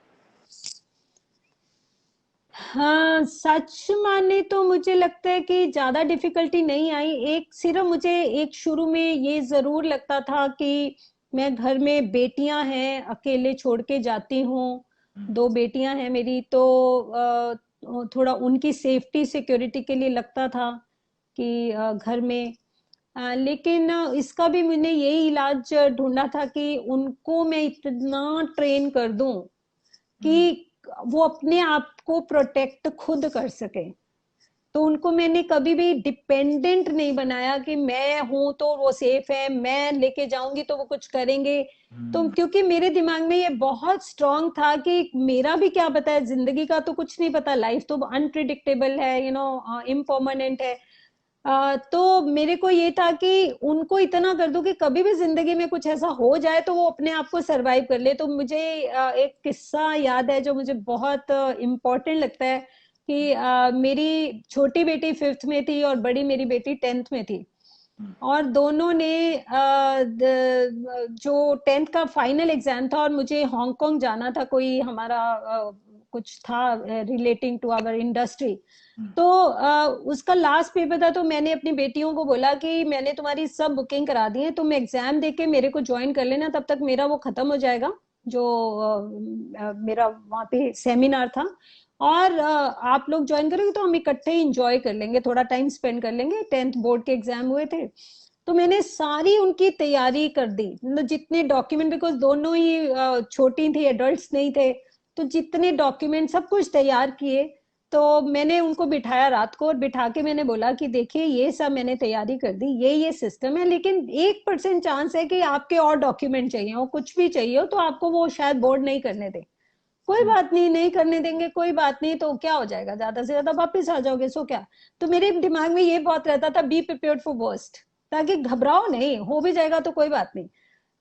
हाँ, सच माने तो मुझे लगता है कि ज्यादा डिफिकल्टी नहीं आई। एक सिर्फ मुझे एक शुरू में ये जरूर लगता था कि मैं घर में बेटियां हैं अकेले छोड़ के जाती हूँ, हम्म। 2 बेटियां हैं मेरी, तो थोड़ा उनकी सेफ्टी सिक्योरिटी के लिए लगता था कि घर में, लेकिन इसका भी मैंने यही इलाज ढूंढा था कि उनको मैं इतना ट्रेन कर दूं हम्म। कि वो अपने आप को प्रोटेक्ट खुद कर सके। तो उनको मैंने कभी भी डिपेंडेंट नहीं बनाया कि मैं हूं तो वो सेफ है, मैं लेके जाऊंगी तो वो कुछ करेंगे। तो हम्म। क्योंकि मेरे दिमाग में ये बहुत स्ट्रांग था कि मेरा भी क्या पता है, जिंदगी का तो कुछ नहीं पता, लाइफ तो अनप्रिडिक्टेबल है, इम्पर्मानेंट है। तो मेरे को ये था कि उनको इतना कर दूं कि कभी भी जिंदगी में कुछ ऐसा हो जाए तो वो अपने आप को सरवाइव कर ले। तो मुझे एक किस्सा याद है जो मुझे बहुत इम्पोर्टेंट लगता है कि मेरी छोटी बेटी 5th में थी और बड़ी मेरी बेटी 10th में थी। हम्म। और दोनों ने जो 10th का फाइनल एग्जाम था और मुझे हांगकांग जाना था, कोई हमारा कुछ था रिलेटिंग टू आवर इंडस्ट्री। हम्म। तो उसका लास्ट पेपर था, तो मैंने अपनी बेटियों को बोला कि मैंने तुम्हारी सब बुकिंग करा दी है, तुम एग्जाम दे के मेरे को ज्वाइन कर लेना, तब तक मेरा वो खत्म हो जाएगा जो मेरा वहाँ पे सेमिनार था। और आप लोग ज्वाइन करोगे तो हम इकट्ठे इंजॉय कर लेंगे, थोड़ा टाइम स्पेंड कर लेंगे, 10th बोर्ड के एग्जाम हुए थे। तो मैंने सारी उनकी तैयारी कर दी, मतलब जितने डॉक्यूमेंट, बिकॉज दोनों ही छोटी थी, एडल्ट्स नहीं थे, तो जितने डॉक्यूमेंट सब कुछ तैयार किए। तो मैंने उनको बिठाया रात को और बिठा के मैंने बोला कि देखिए ये सब मैंने तैयारी कर दी, ये सिस्टम है, लेकिन 1% चांस है कि आपके और डॉक्यूमेंट चाहिए हो, कुछ भी चाहिए हो, तो आपको वो शायद बोर्ड नहीं करने दे। कोई हम्म। बात नहीं, नहीं करने देंगे, कोई बात नहीं, तो क्या हो जाएगा, ज्यादा से ज्यादा वापस आ जाओगे, सो क्या। तो मेरे दिमाग में ये बहुत रहता था, बी प्रिपेयर्ड फॉर वर्स्ट, ताकि घबराओ नहीं, हो भी जाएगा तो कोई बात नहीं।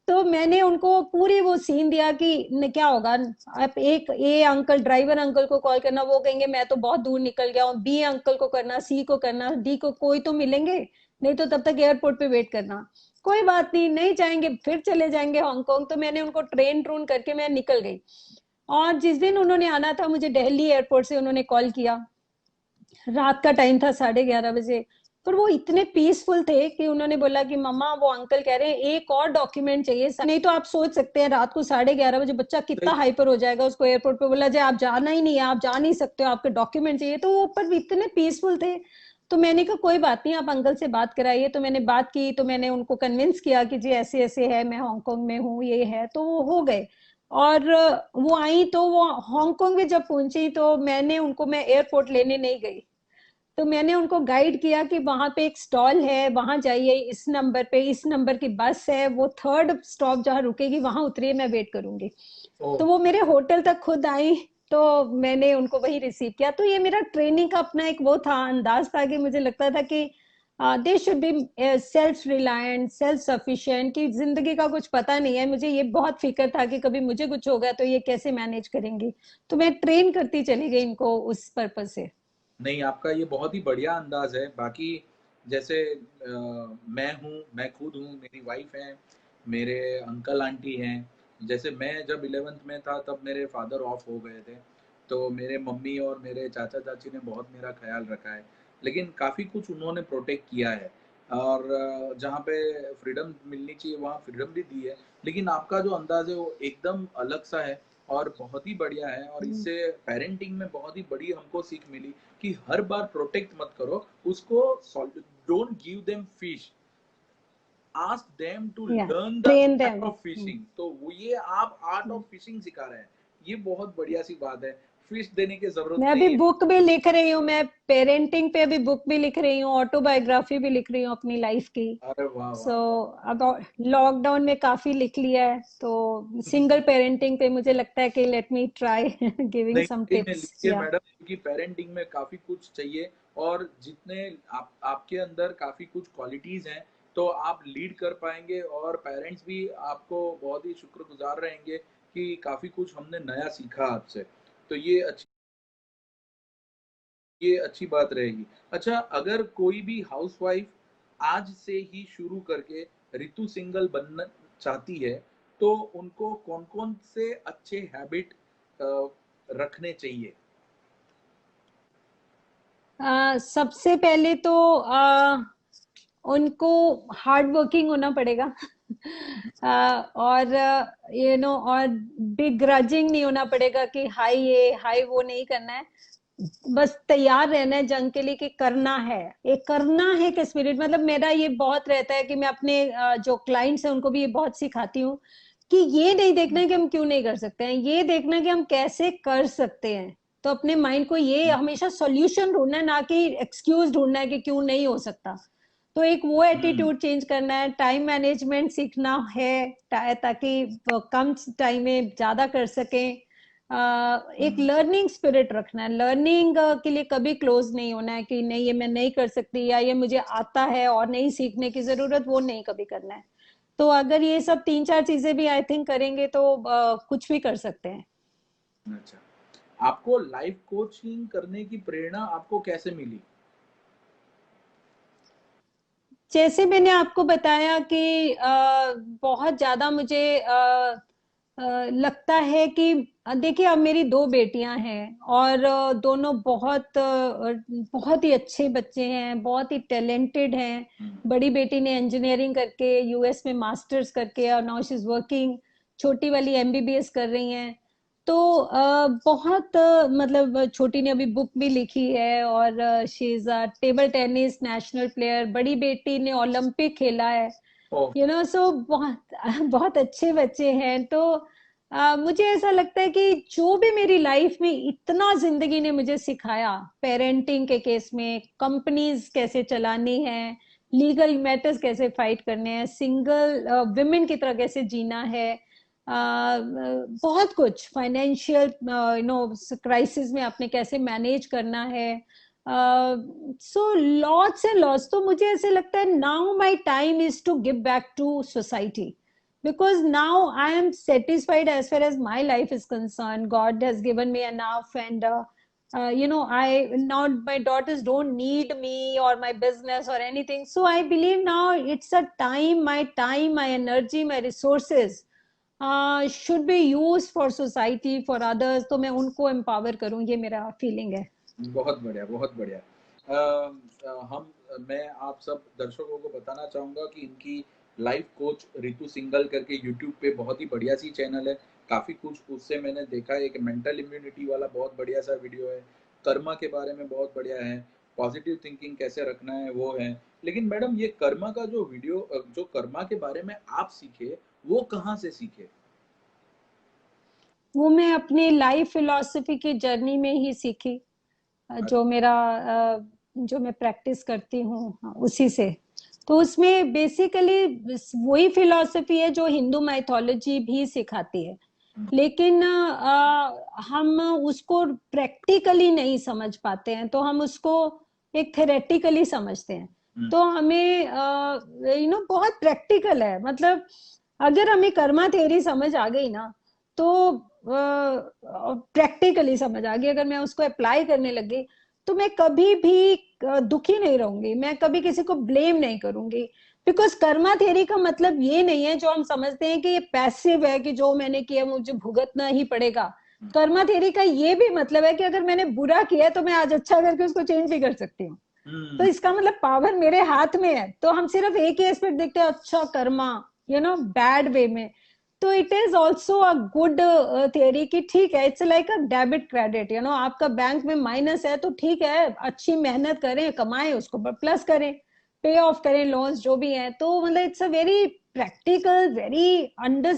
तो मैंने उनको पूरी वो सीन दिया कि क्या होगा, आप एक ए अंकल, ड्राइवर अंकल को कॉल करना, वो कहेंगे मैं तो बहुत दूर निकल गया हूँ, बी अंकल को करना, सी को करना, डी को, कोई तो मिलेंगे, नहीं तो तब तक एयरपोर्ट पे वेट करना। कोई बात नहीं, नहीं जाएंगे फिर चले जाएंगे हांगकांग। तो मैंने उनको ट्रेन ट्रून करके मैं निकल गई। और जिस दिन उन्होंने आना था, मुझे दिल्ली एयरपोर्ट से उन्होंने कॉल किया, रात का टाइम था, 11:30 बजे। पर वो इतने पीसफुल थे कि उन्होंने बोला कि मम्मा वो अंकल कह रहे हैं एक और डॉक्यूमेंट चाहिए, नहीं तो आप सोच सकते हैं रात को 11:30 बजे बच्चा कितना सही। हाइपर हो जाएगा। उसको एयरपोर्ट पे बोला जाए आप जाना ही नहीं है, आप जा नहीं सकते हो, आपके डॉक्यूमेंट चाहिए। तो वो पर इतने पीसफुल थे। तो मैंने कहा कोई बात नहीं, आप अंकल से बात कराइए। तो मैंने बात की, तो मैंने उनको कन्विंस किया कि जी ऐसे ऐसे है, मैं हांगकांग में हूँ, ये है, तो वो हो गए। और वो आई, तो वो हांगकांग में जब पहुंची तो मैंने उनको, मैं एयरपोर्ट लेने नहीं गई, तो मैंने उनको गाइड किया कि वहां पे एक स्टॉल है, वहां जाइए, इस नंबर पे, इस नंबर की बस है, वो 3rd स्टॉप जहां रुकेगी वहां उतरिए, मैं वेट करूंगी। ओ। तो वो मेरे होटल तक खुद आई। तो मैंने उनको वही रिसीव किया। तो ये मेरा ट्रेनिंग का अपना एक वो था, अंदाज था कि मुझे लगता था कि दे should be self reliant, self sufficient, कि जिंदगी का कुछ पता नहीं है, मुझे ये बहुत फिक्र था कि कभी मुझे कुछ होगा तो ये कैसे मैनेज करेंगी। तो मैं ट्रेन करती चली गई इनको उस पर्पज से। नहीं, आपका ये बहुत ही बढ़िया अंदाज है। बाकी जैसे मैं हूँ, मैं खुद हूँ, मेरी वाइफ है, मेरे अंकल आंटी हैं। जैसे मैं जब 11th में था तब मेरे फादर ऑफ हो गए थे, तो मेरे मम्मी और मेरे चाचा चाची ने बहुत मेरा ख्याल रखा है, लेकिन काफ़ी कुछ उन्होंने प्रोटेक्ट किया है। और जहाँ पे फ्रीडम मिलनी चाहिए वहाँ फ्रीडम भी दी है। लेकिन आपका जो अंदाज है वो एकदम अलग सा है और बहुत ही बढ़िया है, और इससे पेरेंटिंग में बहुत ही बड़ी हमको सीख मिली कि हर बार प्रोटेक्ट मत करो उसको, don't give them fish, ask them to या learn the train art them. Of fishing. तो वो ये आप आर्ट ऑफ फिशिंग सिखा रहे हैं, ये बहुत बढ़िया सी बात है। ट्विस्ट देने की जरूरत मैं नहीं अभी है। बुक भी लिख रही हूँ, मैं पेरेंटिंग पे अभी बुक भी लिख रही हूँ, ऑटोबायोग्राफी भी लिख रही हूँ अपनी लाइफ की। अरे वाह सो वाह वाह। अब लॉकडाउन में काफी लिख लिया है, तो सिंगल पेरेंटिंग पे मुझे लगता है कि लेट मी ट्राई गिविंग नहीं सम सही में टिप्स। लिखिए या मैडम, क्योंकि पेरेंटिंग में काफी कुछ चाहिए, और जितने आपके अंदर काफी कुछ क्वालिटीज हैं, तो आप लीड कर पाएंगे, और पेरेंट्स भी आपको बहुत ही शुक्रगुजार रहेंगे कि काफी कुछ हमने नया सीखा आपसे। तो ये अच्छी बात रहेगी। अच्छा, अगर कोई भी हाउसवाइफ आज से ही शुरू करके ऋतु सिंगल बनना चाहती है, तो उनको कौन-कौन से अच्छे हैबिट रखने चाहिए? सबसे पहले तो उनको हार्ड वर्किंग होना पड़ेगा। और और बिग्रजिंग नहीं होना पड़ेगा कि हाई ये हाई वो नहीं करना है। बस तैयार रहना है जंग के लिए कि करना है, एक करना है कि स्पिरिट। मतलब मेरा ये बहुत रहता है कि मैं अपने जो क्लाइंट्स हैं उनको भी ये बहुत सिखाती हूँ कि ये नहीं देखना है कि हम क्यों नहीं कर सकते हैं, ये देखना है कि हम कैसे कर सकते हैं। तो अपने माइंड को ये हमेशा सॉल्यूशन ढूंढना है, ना कि एक्सक्यूज ढूंढना है कि क्यों नहीं हो सकता। तो एक वो हुँ, एटीट्यूड चेंज करना है, टाइम मैनेजमेंट सीखना है ताकि वो कम टाइम में ज्यादा कर सकें। एक हुँ। लर्निंग स्पिरिट रखना है, लर्निंग के लिए कभी क्लोज नहीं होना है कि नहीं ये मैं नहीं कर सकती या ये मुझे आता है और नहीं सीखने की जरूरत, वो नहीं कभी करना है। तो अगर ये सब तीन चार चीजें भी आई थिंक करेंगे तो कुछ भी कर सकते हैं। अच्छा। आपको लाइफ कोचिंग करने की प्रेरणा आपको कैसे मिली? जैसे मैंने आपको बताया कि बहुत ज्यादा मुझे लगता है कि देखिए अब मेरी दो बेटियां हैं और दोनों बहुत ही अच्छे बच्चे हैं, बहुत ही टैलेंटेड हैं। हुँ, बड़ी बेटी ने इंजीनियरिंग करके यूएस में मास्टर्स करके और नाउ शी इज वर्किंग। छोटी वाली एमबीबीएस कर रही हैं। तो बहुत मतलब छोटी ने अभी बुक भी लिखी है और she is a table tennis national player. बड़ी बेटी ने ओलंपिक खेला है। ओह! सो बहुत बहुत अच्छे बच्चे हैं। तो मुझे ऐसा लगता है कि जो भी मेरी लाइफ में इतना जिंदगी ने मुझे सिखाया, पेरेंटिंग के केस में कंपनीज कैसे चलानी है, लीगल मैटर्स कैसे फाइट करने हैं, सिंगल विमेन की तरह कैसे जीना है, बहुत कुछ फाइनेंशियल क्राइसिस में आपने कैसे मैनेज करना है। So lots and lots. तो मुझे ऐसे लगता है now my time is to give back to society, because now I am satisfied as far as my life is concerned. God has given me enough, and I now my daughters don't need me or my business or anything. So I believe now it's a time, my energy, my resources should be used for society, for others. तो मैं उनको empower करूँ, ये मेरा feeling है। बहुत बढ़िया, बहुत बढ़िया। मैं आप सब दर्शकों को बताना चाहूँगा कि इनकी लाइफ कोच रितु सिंघल करके यूट्यूब पे बहुत ही बढ़िया सी चैनल है। काफ़ी कुछ उससे मैंने देखा है, एक मेंटल इम्यूनिटी वाला बहुत बढ़िया सा वीडियो है, कर्मा के बारे में बहुत बढ़िया है, पॉजिटिव थिंकिंग कैसे रखना है वो है। लेकिन मैडम, ये कर्मा का जो वीडियो जो कर्मा के बारे में आप सीखे, वो कहाँ से सीखे? वो मैं अपनी लाइफ फिलॉसफी की जर्नी में ही सीखी। जो अच्छा। मेरा जो मैं प्रैक्टिस करती हूँ, हाँ, उसी से। तो उसमें बेसिकली वही फिलॉसफी है जो हिंदू माइथोलॉजी भी सिखाती है, हुँ, लेकिन हम उसको प्रैक्टिकली नहीं समझ पाते हैं, तो हम उसको एक थेरेटिकली समझते हैं। हुँ, तो हमें बहुत प्रैक्टिकल है। मतलब अगर हमें कर्मा थ्योरी समझ आ गई ना, तो प्रैक्टिकली समझ आ गई, अगर मैं उसको अप्लाई करने लगी तो मैं कभी भी दुखी नहीं रहूंगी, मैं कभी किसी को ब्लेम नहीं करूंगी। बिकॉज कर्मा थ्योरी का मतलब ये नहीं है जो हम समझते हैं कि ये पैसिव है कि जो मैंने किया मुझे भुगतना ही पड़ेगा। हुँ, कर्मा थ्योरी का ये भी मतलब है कि अगर मैंने बुरा किया है तो मैं आज अच्छा करके उसको चेंज भी कर सकती हूँ। तो हुँ, इसका मतलब पावर मेरे हाथ में है। तो हम सिर्फ एक ही एस्पेक्ट देखते हैं, अच्छा कर्मा, बैड वे में। तो it is also a good theory कि ठीक है, it's like a debit credit. आपका बैंक में माइनस है तो ठीक है, अच्छी मेहनत करें, कमाएं, उसको प्लस करें, पे ऑफ करें लोन्स जो भी हैं। तो मतलब it's a very practical, very under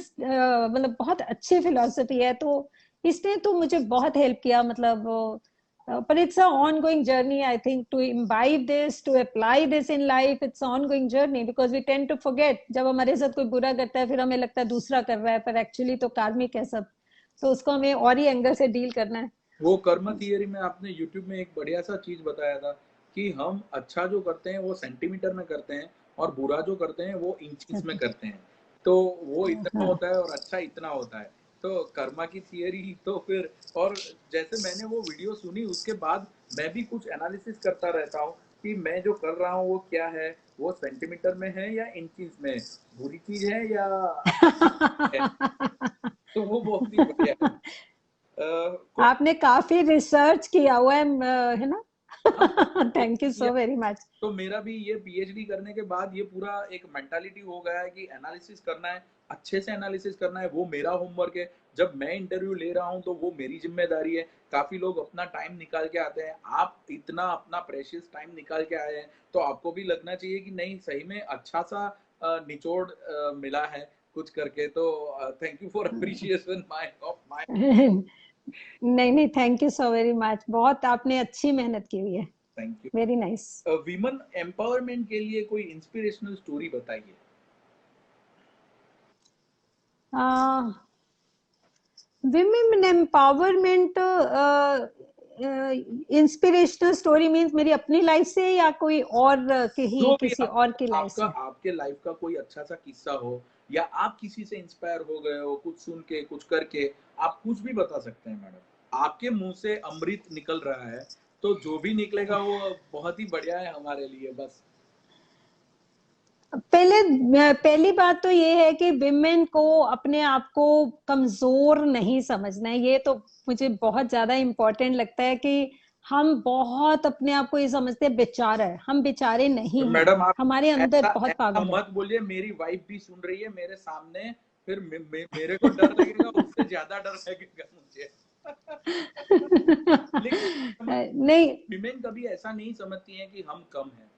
मतलब बहुत अच्छी फिलोसफी है। तो इसने तो मुझे बहुत हेल्प किया, मतलब पर it's a ongoing journey I think, to imbibe this, to apply this in life, it's ongoing journey, because we tend to forget, जब हमारे साथ कोई बुरा करता है फिर हमें लगता है दूसरा कर रहा है, पर एक्चुअली तो कार्मिक है सब, तो उसको हमें और ही एंगल से डील करना है। वो कर्म थियरी में आपने यूट्यूब में एक बढ़िया सा चीज बताया था कि हम अच्छा जो करते हैं वो सेंटीमीटर में करते हैं और बुरा जो करते हैं वो इंचेस में करते हैं, तो वो इतना हाँ। होता है और अच्छा इतना होता है। तो कर्मा की थियरी तो फिर, और जैसे मैंने वो वीडियो सुनी उसके बाद मैं भी कुछ एनालिसिस करता रहता हूँ कि मैं जो कर रहा हूँ वो क्या है, वो सेंटीमीटर में है या इंचेस में, बुरी चीज है या अच्छी चीज है। तो वो बहुत ही बढ़िया है। कोई, आपने काफी रिसर्च किया हुआ है ना? हाँ, thank you so very much. तो मेरा भी ये पीएचडी करने के बाद ये पूरा एक मेंटालिटी हो गया है कि एनालिसिस करना है, अच्छे से एनालिसिस करना है, वो मेरा होमवर्क है। जब मैं इंटरव्यू ले रहा हूँ तो वो मेरी जिम्मेदारी है। काफी लोग अपना टाइम निकाल के आते हैं, आप इतना अपना प्रेशियस टाइम निकाल के आए हैं तो आपको भी लगना चाहिए कि नहीं सही में अच्छा सा निचोड़ मिला है कुछ करके। तो thank you for appreciation my of my. नहीं नहीं, thank you so very much, बहुत आपने अच्छी मेहनत की हुई है। Thank very nice. You. Women empowerment के लिए कोई इंस्पिरेशनल स्टोरी बताइए। Women empowerment, inspirational story means मेरी अपनी लाइफ से या कोई और के ही जो भी किसी और की लाइफ आपका से? आपके लाइफ का कोई अच्छा सा किस्सा हो, या आप किसी से इंस्पायर हो गए हो कुछ सुन के कुछ करके, आप कुछ भी बता सकते हैं मैडम। आपके मुंह से अमृत निकल रहा है, तो जो भी निकलेगा वो बहुत ही बढ़िया है हमारे लिए बस। पहली बात तो ये है कि विमेन को अपने आप को कमजोर नहीं समझना है, ये तो मुझे बहुत ज्यादा इम्पोर्टेंट लगता है कि हम बहुत अपने आप को ये समझते हैं बेचारा है, हम बेचारे नहीं हैं, मैडम आप हमारे अंदर ऐसा बहुत ऐसा पावर है। मत बोलिए, मेरी वाइफ भी सुन रही है मेरे सामने, फिर मेरे को डर लगेगा, उससे ज्यादा डर लगेगा मुझे। लेकिन नहीं, विमेन कभी ऐसा नहीं समझती हैं कि हम कम हैं,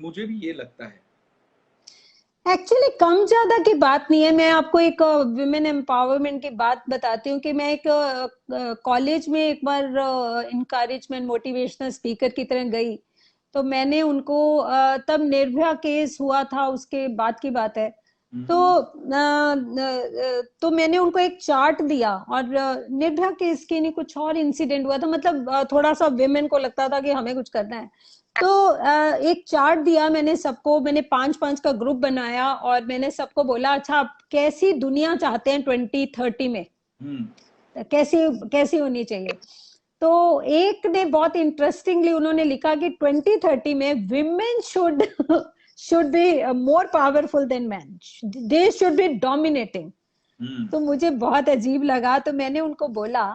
मुझे भी ये लगता है। एक्चुअली कम ज्यादा की बात नहीं है, मैं आपको एक विमेन एम्पावरमेंट की बात बताती हूँ कि मैं एक कॉलेज में एक बार इंकरेजमेंट मोटिवेशनल स्पीकर की तरह गई, तो मैंने उनको तब निर्भया केस हुआ था उसके बाद की बात है, तो तो मैंने उनको एक चार्ट दिया, और निर्भया केस के नहीं कुछ और इंसिडेंट हुआ था, मतलब थोड़ा सा विमेन को लगता था कि हमें कुछ करना है, तो एक चार्ट दिया मैंने सबको, मैंने 5-5 का ग्रुप बनाया और मैंने सबको बोला अच्छा आप कैसी दुनिया चाहते हैं 2030 में, हम्म। कैसी कैसी होनी चाहिए। तो एक ने बहुत इंटरेस्टिंगली उन्होंने लिखा कि 2030 में women should should be more powerful than man, they should be dominating. Hmm. तो मुझे बहुत अजीब लगा, तो मैंने उनको बोला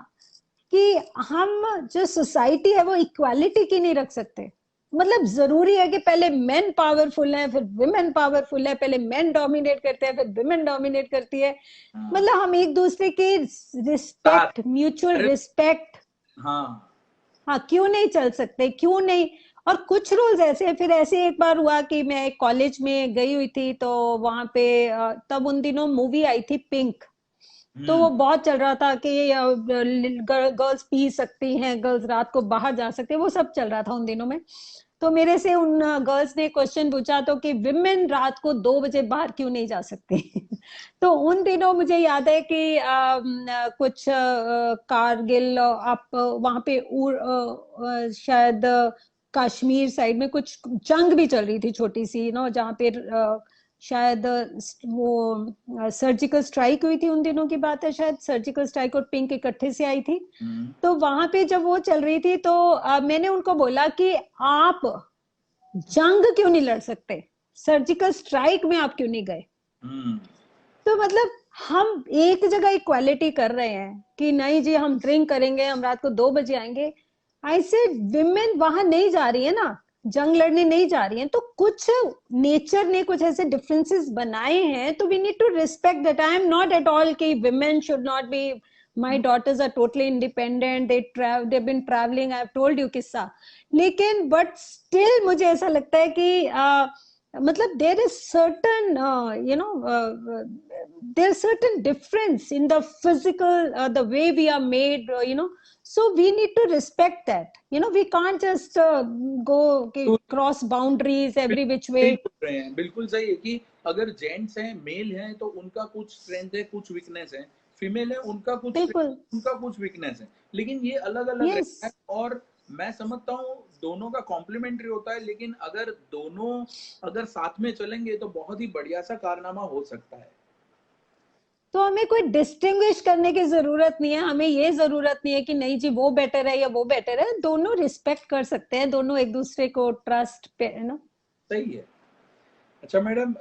कि हम जो सोसाइटी है वो इक्वालिटी की नहीं रख सकते, मतलब जरूरी है कि पहले मेन पावरफुल है फिर विमेन पावरफुल है, पहले मेन डोमिनेट करते हैं फिर विमेन डोमिनेट करती है, हाँ। मतलब हम एक दूसरे की साथ। रिस्पेक्ट, म्यूचुअल अरे रिस्पेक्ट, हाँ। हाँ क्यों नहीं चल सकते, क्यों नहीं। और कुछ रूल्स ऐसे हैं, फिर ऐसे एक बार हुआ कि मैं एक कॉलेज में गई हुई थी, तो वहां पे तब उन दिनों मूवी आई थी पिंक, तो हम्म। वो बहुत चल रहा था कि गर्ल्स पी सकती हैं, गर्ल्स रात को बाहर जा सकते हैं, वो सब चल रहा था उन दिनों में। तो मेरे से उन गर्ल्स ने क्वेश्चन पूछा तो कि विमेन रात को 2 बजे बाहर क्यों नहीं जा सकती। तो उन दिनों मुझे याद है कि कुछ कारगिल, आप वहां पे शायद कश्मीर साइड में कुछ जंग भी चल रही थी छोटी सी, जहाँ पे शायद वो सर्जिकल स्ट्राइक हुई थी, उन दिनों की बात है, शायद सर्जिकल स्ट्राइक और पिंक इकट्ठे से आई थी। हम्म। तो वहां पे जब वो चल रही थी तो मैंने उनको बोला कि आप जंग क्यों नहीं लड़ सकते, सर्जिकल स्ट्राइक में आप क्यों नहीं गए। हम्म। तो मतलब हम एक जगह इक्वालिटी कर रहे हैं कि नहीं जी हम ड्रिंक करेंगे, हम रात को 2 बजे आएंगे, ऐसे विमेन वहां नहीं जा रही है ना, जंग लड़ने नहीं जा रही हैं, तो कुछ नेचर ने कुछ ऐसे डिफरेंसेस बनाए हैं, तो we need to respect that. I am not at all कि women should not be, my daughters are totally independent, they been travelling, I have told you किस्सा, लेकिन बट स्टिल मुझे ऐसा लगता है कि मतलब there is certain there's certain difference in the physical, the way we are made, so we need to respect that. We can't just go तो cross boundaries every which सही way. बोल रहे हैं, बिल्कुल सही है कि अगर जेंट्स हैं, मेल हैं, तो उनका कुछ स्ट्रेंथ है, कुछ वीकनेस है, फीमेल है, उनका कुछ बिल्कुल. strength, उनका कुछ वीकनेस है, लेकिन ये अलग अलग रहता है। Yes. और मैं समझता हूँ दोनों का कॉम्प्लीमेंट्री होता है, लेकिन अगर दोनों अगर साथ में चलेंगे तो बहुत ही बढ़िया सा कारनामा हो सकता है। तो हमें कोई डिस्टिंग्विश करने की जरूरत नहीं है, हमें ये जरूरत नहीं है कि नहीं जी वो बेटर है या वो बेटर है, दोनों रिस्पेक्ट कर सकते हैं, दोनों एक दूसरे को ट्रस्ट पे, सही है। अच्छा मैडम,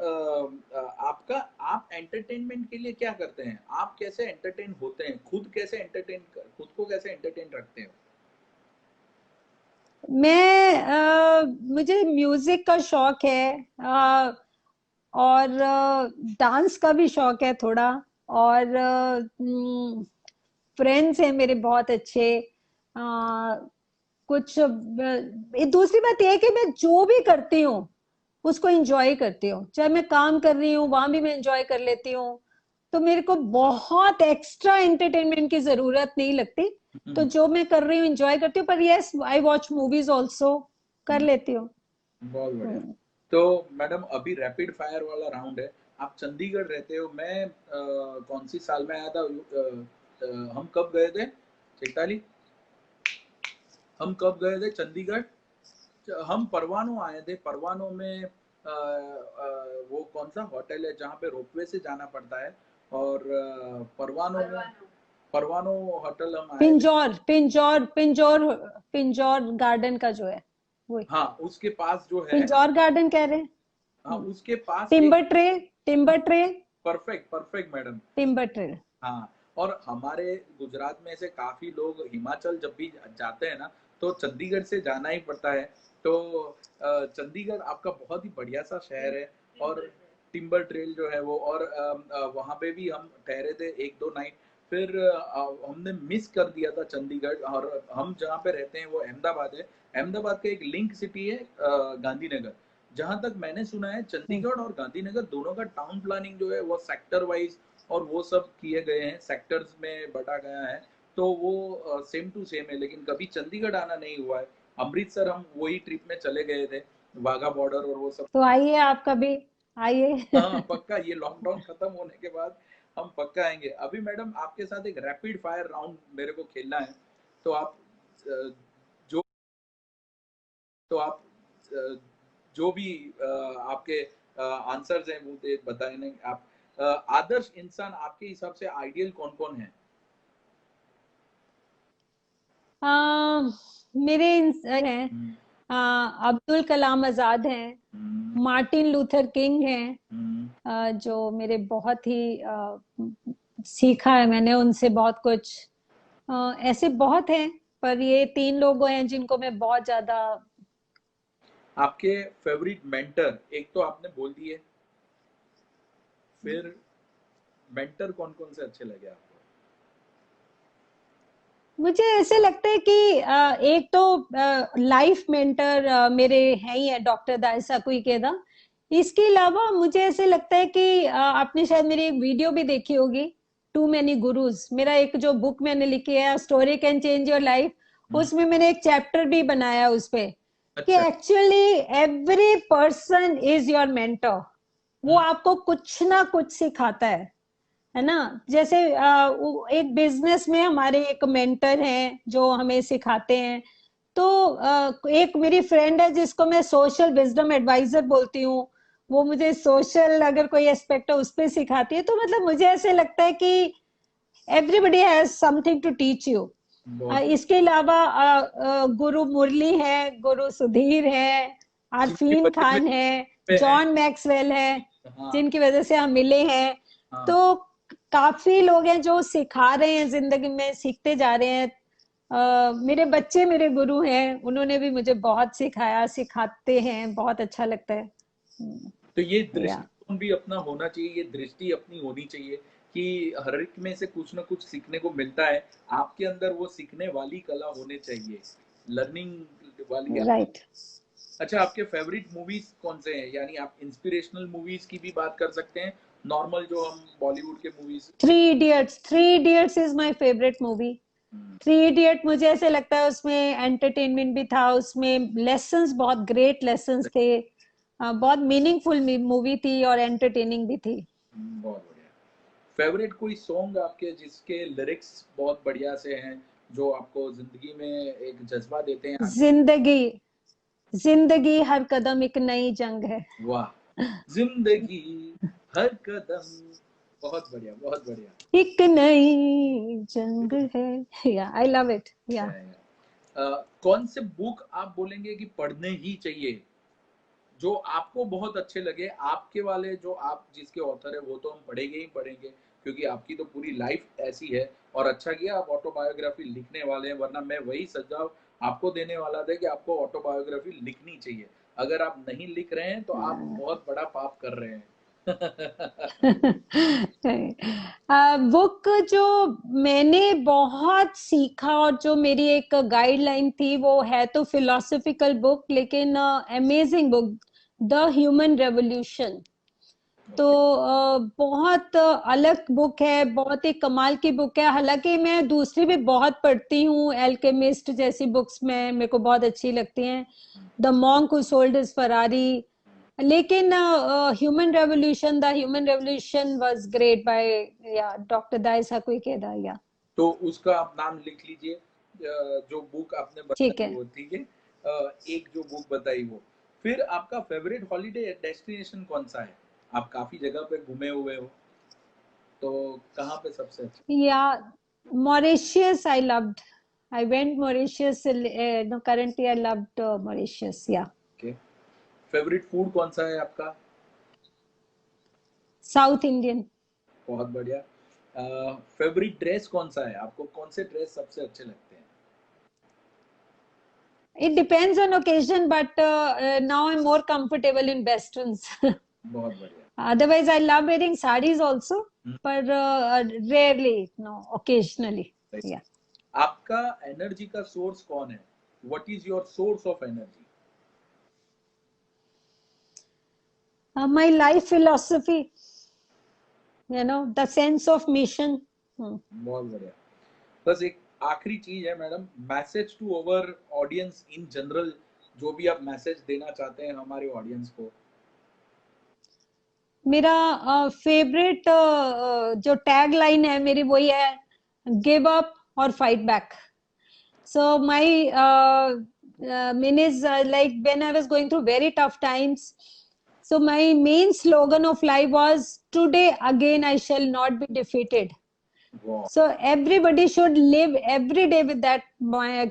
आपका आप एंटरटेनमेंट के लिए क्या करते हैं? आप कैसे एंटरटेन होते हैं? खुद को कैसे एंटरटेन रखते हैं? मुझे म्यूजिक का शौक है, और डांस का भी शौक है थोड़ा, और फ्रेंड्स हैं मेरे बहुत अच्छे, कुछ दूसरी बात यह है कि मैं जो भी करती हूँ उसको एंजॉय करती हूँ, चाहे मैं काम कर रही हूँ वहां भी मैं एंजॉय कर लेती हूँ, तो मेरे को बहुत एक्स्ट्रा एंटरटेनमेंट की जरूरत नहीं लगती, तो जो मैं कर रही हूँ एंजॉय करती हूँ, पर yes I watch movies also, कर लेती हूँ. बहुत बढ़िया। तो मैडम अभी रैपिड फायर वाला राउंड है। आप चंडीगढ़ रहते हो, मैं कौन सी साल में आया था? हम कब गए थे चैताली? हम कब गए थे चंडीगढ़? हम परवाणु आए थे। परवाणु में वो कौन सा होटल है जहाँ पे रोपवे से जाना पड़ता है, और परवाणु में परवाणु होटल हम आए थे। पिंजौर पिंजौर पिंजौर पिंजौर गार्डन का जो है वही. हाँ, उसके पास जो है, पिंजौर गार्डन कह रहे हाँ हैं. उसके पास एक, timber tray. Timber tray. Perfect perfect madam. Timber tray. हाँ, और हमारे गुजरात में से काफी लोग हिमाचल जब भी जाते हैं ना, तो चंडीगढ़ से जाना ही पड़ता है। तो चंडीगढ़ आपका बहुत ही बढ़िया सा शहर है, और टिम्बर ट्रेल जो है वो, और वहाँ पे भी हम ठहरे थे एक दो नाइट। फिर हमने मिस कर दिया था चंडीगढ़, और हम जहाँ पे रहते हैं वो अहमदाबाद है। अहमदाबाद का एक लिंक सिटी है गांधीनगर। जहाँ तक मैंने सुना है, चंडीगढ़ और गांधीनगर दोनों का टाउन प्लानिंग जो है वो सेक्टर वाइज और वो सब किए गए हैं, सेक्टर्स में बटा गया है, तो वो सेम टू सेम है, लेकिन कभी चंडीगढ़ आना नहीं हुआ है। अमृतसर हम वही ट्रिप में चले गए थे, वाघा बॉर्डर और वो सब। तो आइए आप कभी, आइए. हाँ पक्का, ये लॉकडाउन खत्म होने के बाद हम पक्का आएंगे। अभी मैडम आपके साथ एक रैपिड फायर राउंड मेरे को खेलना है, तो आप अ, जो तो आप अ, जो भी आपके आंसर्स हैं वो बताएं। आप आदर्श इंसान आपके हिसाब से आइडियल कौन कौन है? मेरे हैं, हम्म, अब्दुल कलाम आजाद हैं, हम्म, मार्टिन लूथर किंग हैं, हम्म। जो मेरे बहुत ही सीखा है मैंने उनसे बहुत कुछ, ऐसे बहुत हैं, पर ये तीन लोग हैं जिनको मैं बहुत ज्यादा. आपके फेवरेट मेंटर एक तो आपने बोल दिए, फिर मेंटर कौन कौन से अच्छे लगे आपको? मुझे ऐसे लगता है कि एक तो लाइफ मेंटर मेरे हैं ही है, डॉक्टर दायसा कुइकेदा. इसके अलावा मुझे ऐसे लगता है कि आपने शायद मेरी एक वीडियो भी देखी होगी, टू मैनी गुरुज, मेरा एक जो बुक मैंने लिखी है story can change your life, hmm, उसमें मैंने एक चैप्टर भी बनाया उस पे, कि अच्छा। Actually every person is your mentor. वो हम्म, आपको कुछ ना कुछ सिखाता है ना. जैसे एक बिजनेस में हमारे एक मेंटर हैं जो हमें सिखाते हैं, तो एक मेरी फ्रेंड है जिसको मैं सोशल विजडम एडवाइजर बोलती हूँ, वो मुझे सोशल अगर कोई एस्पेक्ट है उस पर सिखाती है, तो मतलब मुझे ऐसे लगता है कि everybody has something to teach you. बहुत इसके अलावा गुरु मुरली है, गुरु सुधीर है, जिनकी आरफीन वजह में खान है, पे हैं। जॉन मैक्सवेल है, हाँ, जिनकी वजह से हम मिले हैं. हाँ। तो काफी लोग हैं जो सिखा रहे हैं, जिंदगी में सीखते जा रहे हैं. मेरे बच्चे मेरे गुरु हैं, उन्होंने भी मुझे बहुत सिखाया, सिखाते हैं, बहुत अच्छा लगता है. तो ये या दृष्टिकोण भी अपना होना चाहिए, ये दृष्टि अपनी होनी चाहिए कि हर एक में से कुछ ना कुछ सीखने को मिलता है। आपके अंदर वो सीखने वाली कला होनी चाहिए, लर्निंग वाली। राइट. अच्छा, आपके फेवरेट मूवीज कौन से हैं? यानी आप इंस्पिरेशनल मूवीज की भी बात कर सकते हैं, नॉर्मल जो हम बॉलीवुड के movies. Three idiots is my favourite movie. Three idiot मुझे ऐसे लगता है उसमें एंटरटेनमेंट भी था, उसमें लेसन्स, बहुत ग्रेट लेसन्स थे। बहुत मीनिंगफुल मूवी थी और एंटरटेनिंग भी थी। बहुत बढ़िया। फेवरेट कोई सॉन्ग आपके जिसके लिरिक्स बहुत बढ़िया से हैं, जो आपको जिंदगी में एक जज्बा देते हैं आगे? जिंदगी जिंदगी हर कदम एक नई जंग है। वाह, जिंदगी हर कदम। बहुत बढ़िया, बहुत बढ़िया। एक नई जंग है, या आई लव इट, या। कौन से बुक आप बोलेंगे कि पढ़ने ही चाहिए, जो आपको बहुत अच्छे लगे? आपके वाले जो आप जिसके ऑथर है वो तो हम पढ़ेंगे ही पढ़ेंगे, क्योंकि आपकी तो पूरी लाइफ ऐसी है। और अच्छा किया आप ऑटोबायोग्राफी लिखने वाले हैं, वरना मैं वही सुझाव आपको देने वाला था कि आपको ऑटोबायोग्राफी लिखनी चाहिए। अगर आप नहीं लिख रहे हैं तो आप बहुत बड़ा पाप कर रहे हैं। बुक जो मैंने बहुत सीखा और जो मेरी एक गाइडलाइन थी, वो है तो फिलोसॉफिकल बुक, लेकिन amazing book, the human revolution. तो ओके। बहुत अलग बुक है, बहुत ही कमाल की बुक है। हालांकि मैं दूसरी भी बहुत पढ़ती हूँ, एल्केमिस्ट जैसी बुक्स में मेरे को बहुत अच्छी लगती हैं, the monk who sold his Ferrari. लेकिन human revolution was great by, yeah, doctor Daisaku Ikeda, yeah. तो उसका आप नाम लिख लीजिए, जो बुक आपने ठीक बताई है। वो, ठीक है। एक जो बुक बताई वो। फिर आपका फेवरेट हॉलीडे डेस्टिनेशन कौन सा है? आप काफी जगह पे घूमे हुए हो, तो कहाँ पे सबसे अच्छा? या, Mauritius I loved, I went Mauritius, no currently I loved Mauritius, yeah. Okay. Favourite food कौन सा है आपका? South Indian. बहुत बढ़िया। फेवरेट ड्रेस कौन सा है आपको? कौन से ड्रेस सबसे अच्छे लगते हैं? It depends on occasion, but now I'm more comfortable in westerns. बहुत बढ़िया। Otherwise, I love wearing sarees also, hmm, but rarely, no, occasionally. सही। Yeah. आपका एनर्जी का सोर्स कौन है? What is your source of energy? My life philosophy, the sense of mission. Hmm. बहुत बढ़िया। बस एक आखिरी चीज है madam, message to our audience in general, जो भी आप मैसेज देना चाहते हैं हमारे ऑडियंस को। मेरा फेवरेट जो टैग लाइन है मेरी, वही है, गिव अप और fight back. So my mean is, like when I was going through very tough times, so my main slogan of life was, today again I shall not be defeated. वाह, So everybody should live every day with that,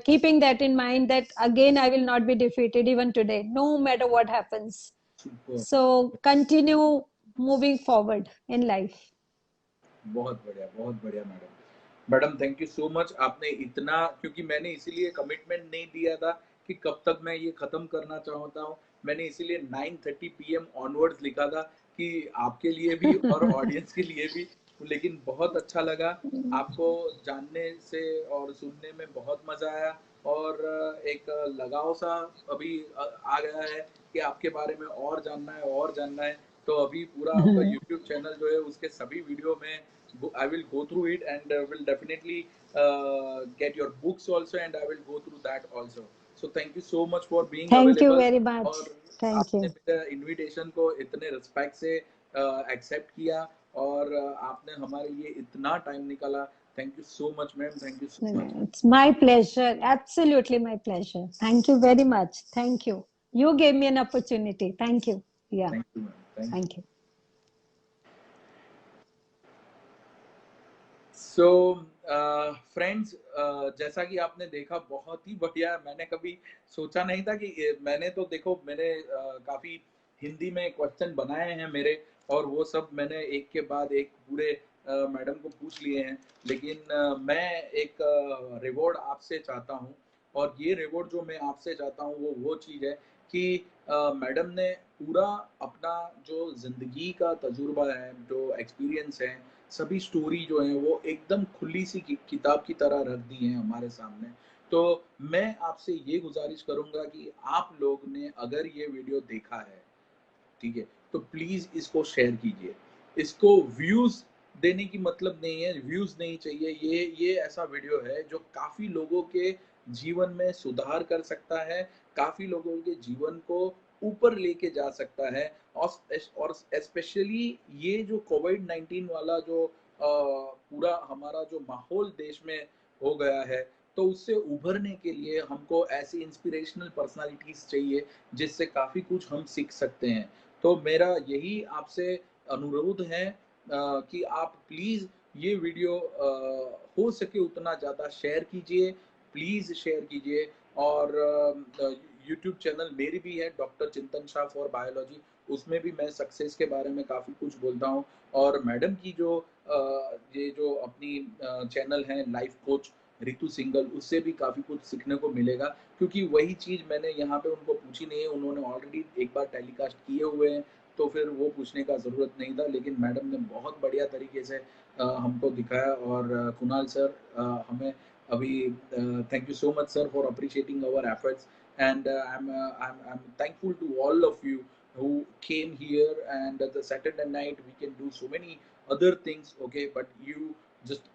keeping that in mind, that again I will not be defeated even today, no matter what happens. Super. So continue moving forward in life. बहुत बढ़िया, बहुत बढ़िया madam. Madam thank you so much, आपने इतना, क्योंकि मैंने इसीलिए कमिटमेंट नहीं दिया था कि कब तक मैं ये खत्म करना चाहता हूँ। मैंने इसीलिए 9:30 पीएम ऑनवर्ड्स लिखा था, कि आपके लिए भी और ऑडियंस के लिए भी। लेकिन बहुत अच्छा लगा, आपको जानने से और सुनने में बहुत मजा आया। और एक लगाव सा अभी आ गया है कि आपके बारे में और जानना है, और जानना है। तो अभी पूरा आपका यूट्यूब चैनल जो है उसके सभी वीडियो में I will go through it, and will definitely get your books also, and I will go through that also. So thank you so much for being Thank you available। very much. और Thank आपने you. मेरा इनविटेशन को इतने रिस्पेक्ट से एक्सेप्ट किया, और आपने हमारे लिए इतना टाइम निकाला। Thank you so much ma'am, thank you so No, much. no, it's my pleasure. Absolutely my pleasure. Thank you very much. Thank you. You gave me an opportunity. Thank you. Yeah. Thank you ma'am, thank you. Thank you. So friends, जैसा कि आपने देखा, बहुत ही बढ़िया। मैंने कभी सोचा नहीं था कि मैंने तो देखो, मैंने काफी हिंदी में क्वेश्चन बनाए हैं मेरे, और वो सब मैंने एक के बाद एक पूरे मैडम को पूछ लिए हैं। लेकिन मैं एक रिवॉर्ड आपसे चाहता हूँ, और ये रिवॉर्ड जो मैं आपसे चाहता हूँ वो चीज़ है कि मैडम ने पूरा अपना जो जिंदगी का तजुर्बा है, जो एक्सपीरियंस है, सभी स्टोरी जो है वो एकदम खुली सी किताब की तरह रख दी है हमारे सामने। तो मैं आपसे ये गुजारिश करूंगा कि आप लोग ने अगर ये वीडियो देखा है, ठीक है, तो प्लीज इसको शेयर कीजिए। इसको व्यूज देने की मतलब नहीं है, व्यूज नहीं चाहिए। ये ऐसा वीडियो है जो काफी लोगों के जीवन में सुधार कर सकता है, काफी लोगों के जीवन को ऊपर लेके जा सकता है। और स्पेशली ये जो कोविड-19 वाला जो पूरा हमारा जो माहौल देश में हो गया है, तो उससे उभरने के लिए हमको ऐसी इंस्पिरेशनल पर्सनालिटीज चाहिए जिससे काफी कुछ हम सीख सकते हैं। तो मेरा यही आपसे अनुरोध है कि आप प्लीज़ ये वीडियो हो सके उतना ज़्यादा शेयर कीजिए, प्लीज़ शेयर कीजिए। और यूट्यूब चैनल मेरी भी है, डॉक्टर चिंतन शाह फॉर बायोलॉजी, उसमें भी मैं सक्सेस के बारे में काफ़ी कुछ बोलता हूँ। और मैडम की जो ये जो अपनी चैनल है लाइफ कोच रितु सिंगल, उससे भी काफ़ी कुछ सीखने को मिलेगा, क्योंकि वही चीज़ मैंने यहाँ पे उनको पूछी नहीं है, उन्होंने ऑलरेडी एक बार टेलीकास्ट किए हुए हैं, तो फिर वो पूछने का ज़रूरत नहीं था। लेकिन मैडम ने बहुत बढ़िया तरीके से हमको दिखाया। और कुणाल सर, हमें अभी thank you so much sir for appreciating our efforts. And I'm thankful to all of you who came here, and the Saturday night we can do so many other things, okay, but you just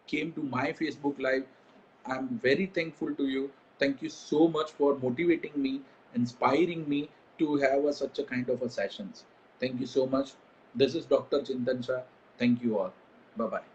came to my Facebook live. I'm very thankful to you. Thank you so much for motivating me, inspiring me to have such a kind of a sessions. Thank you so much. This is Dr. Chintan Shah. Thank you all. Bye bye.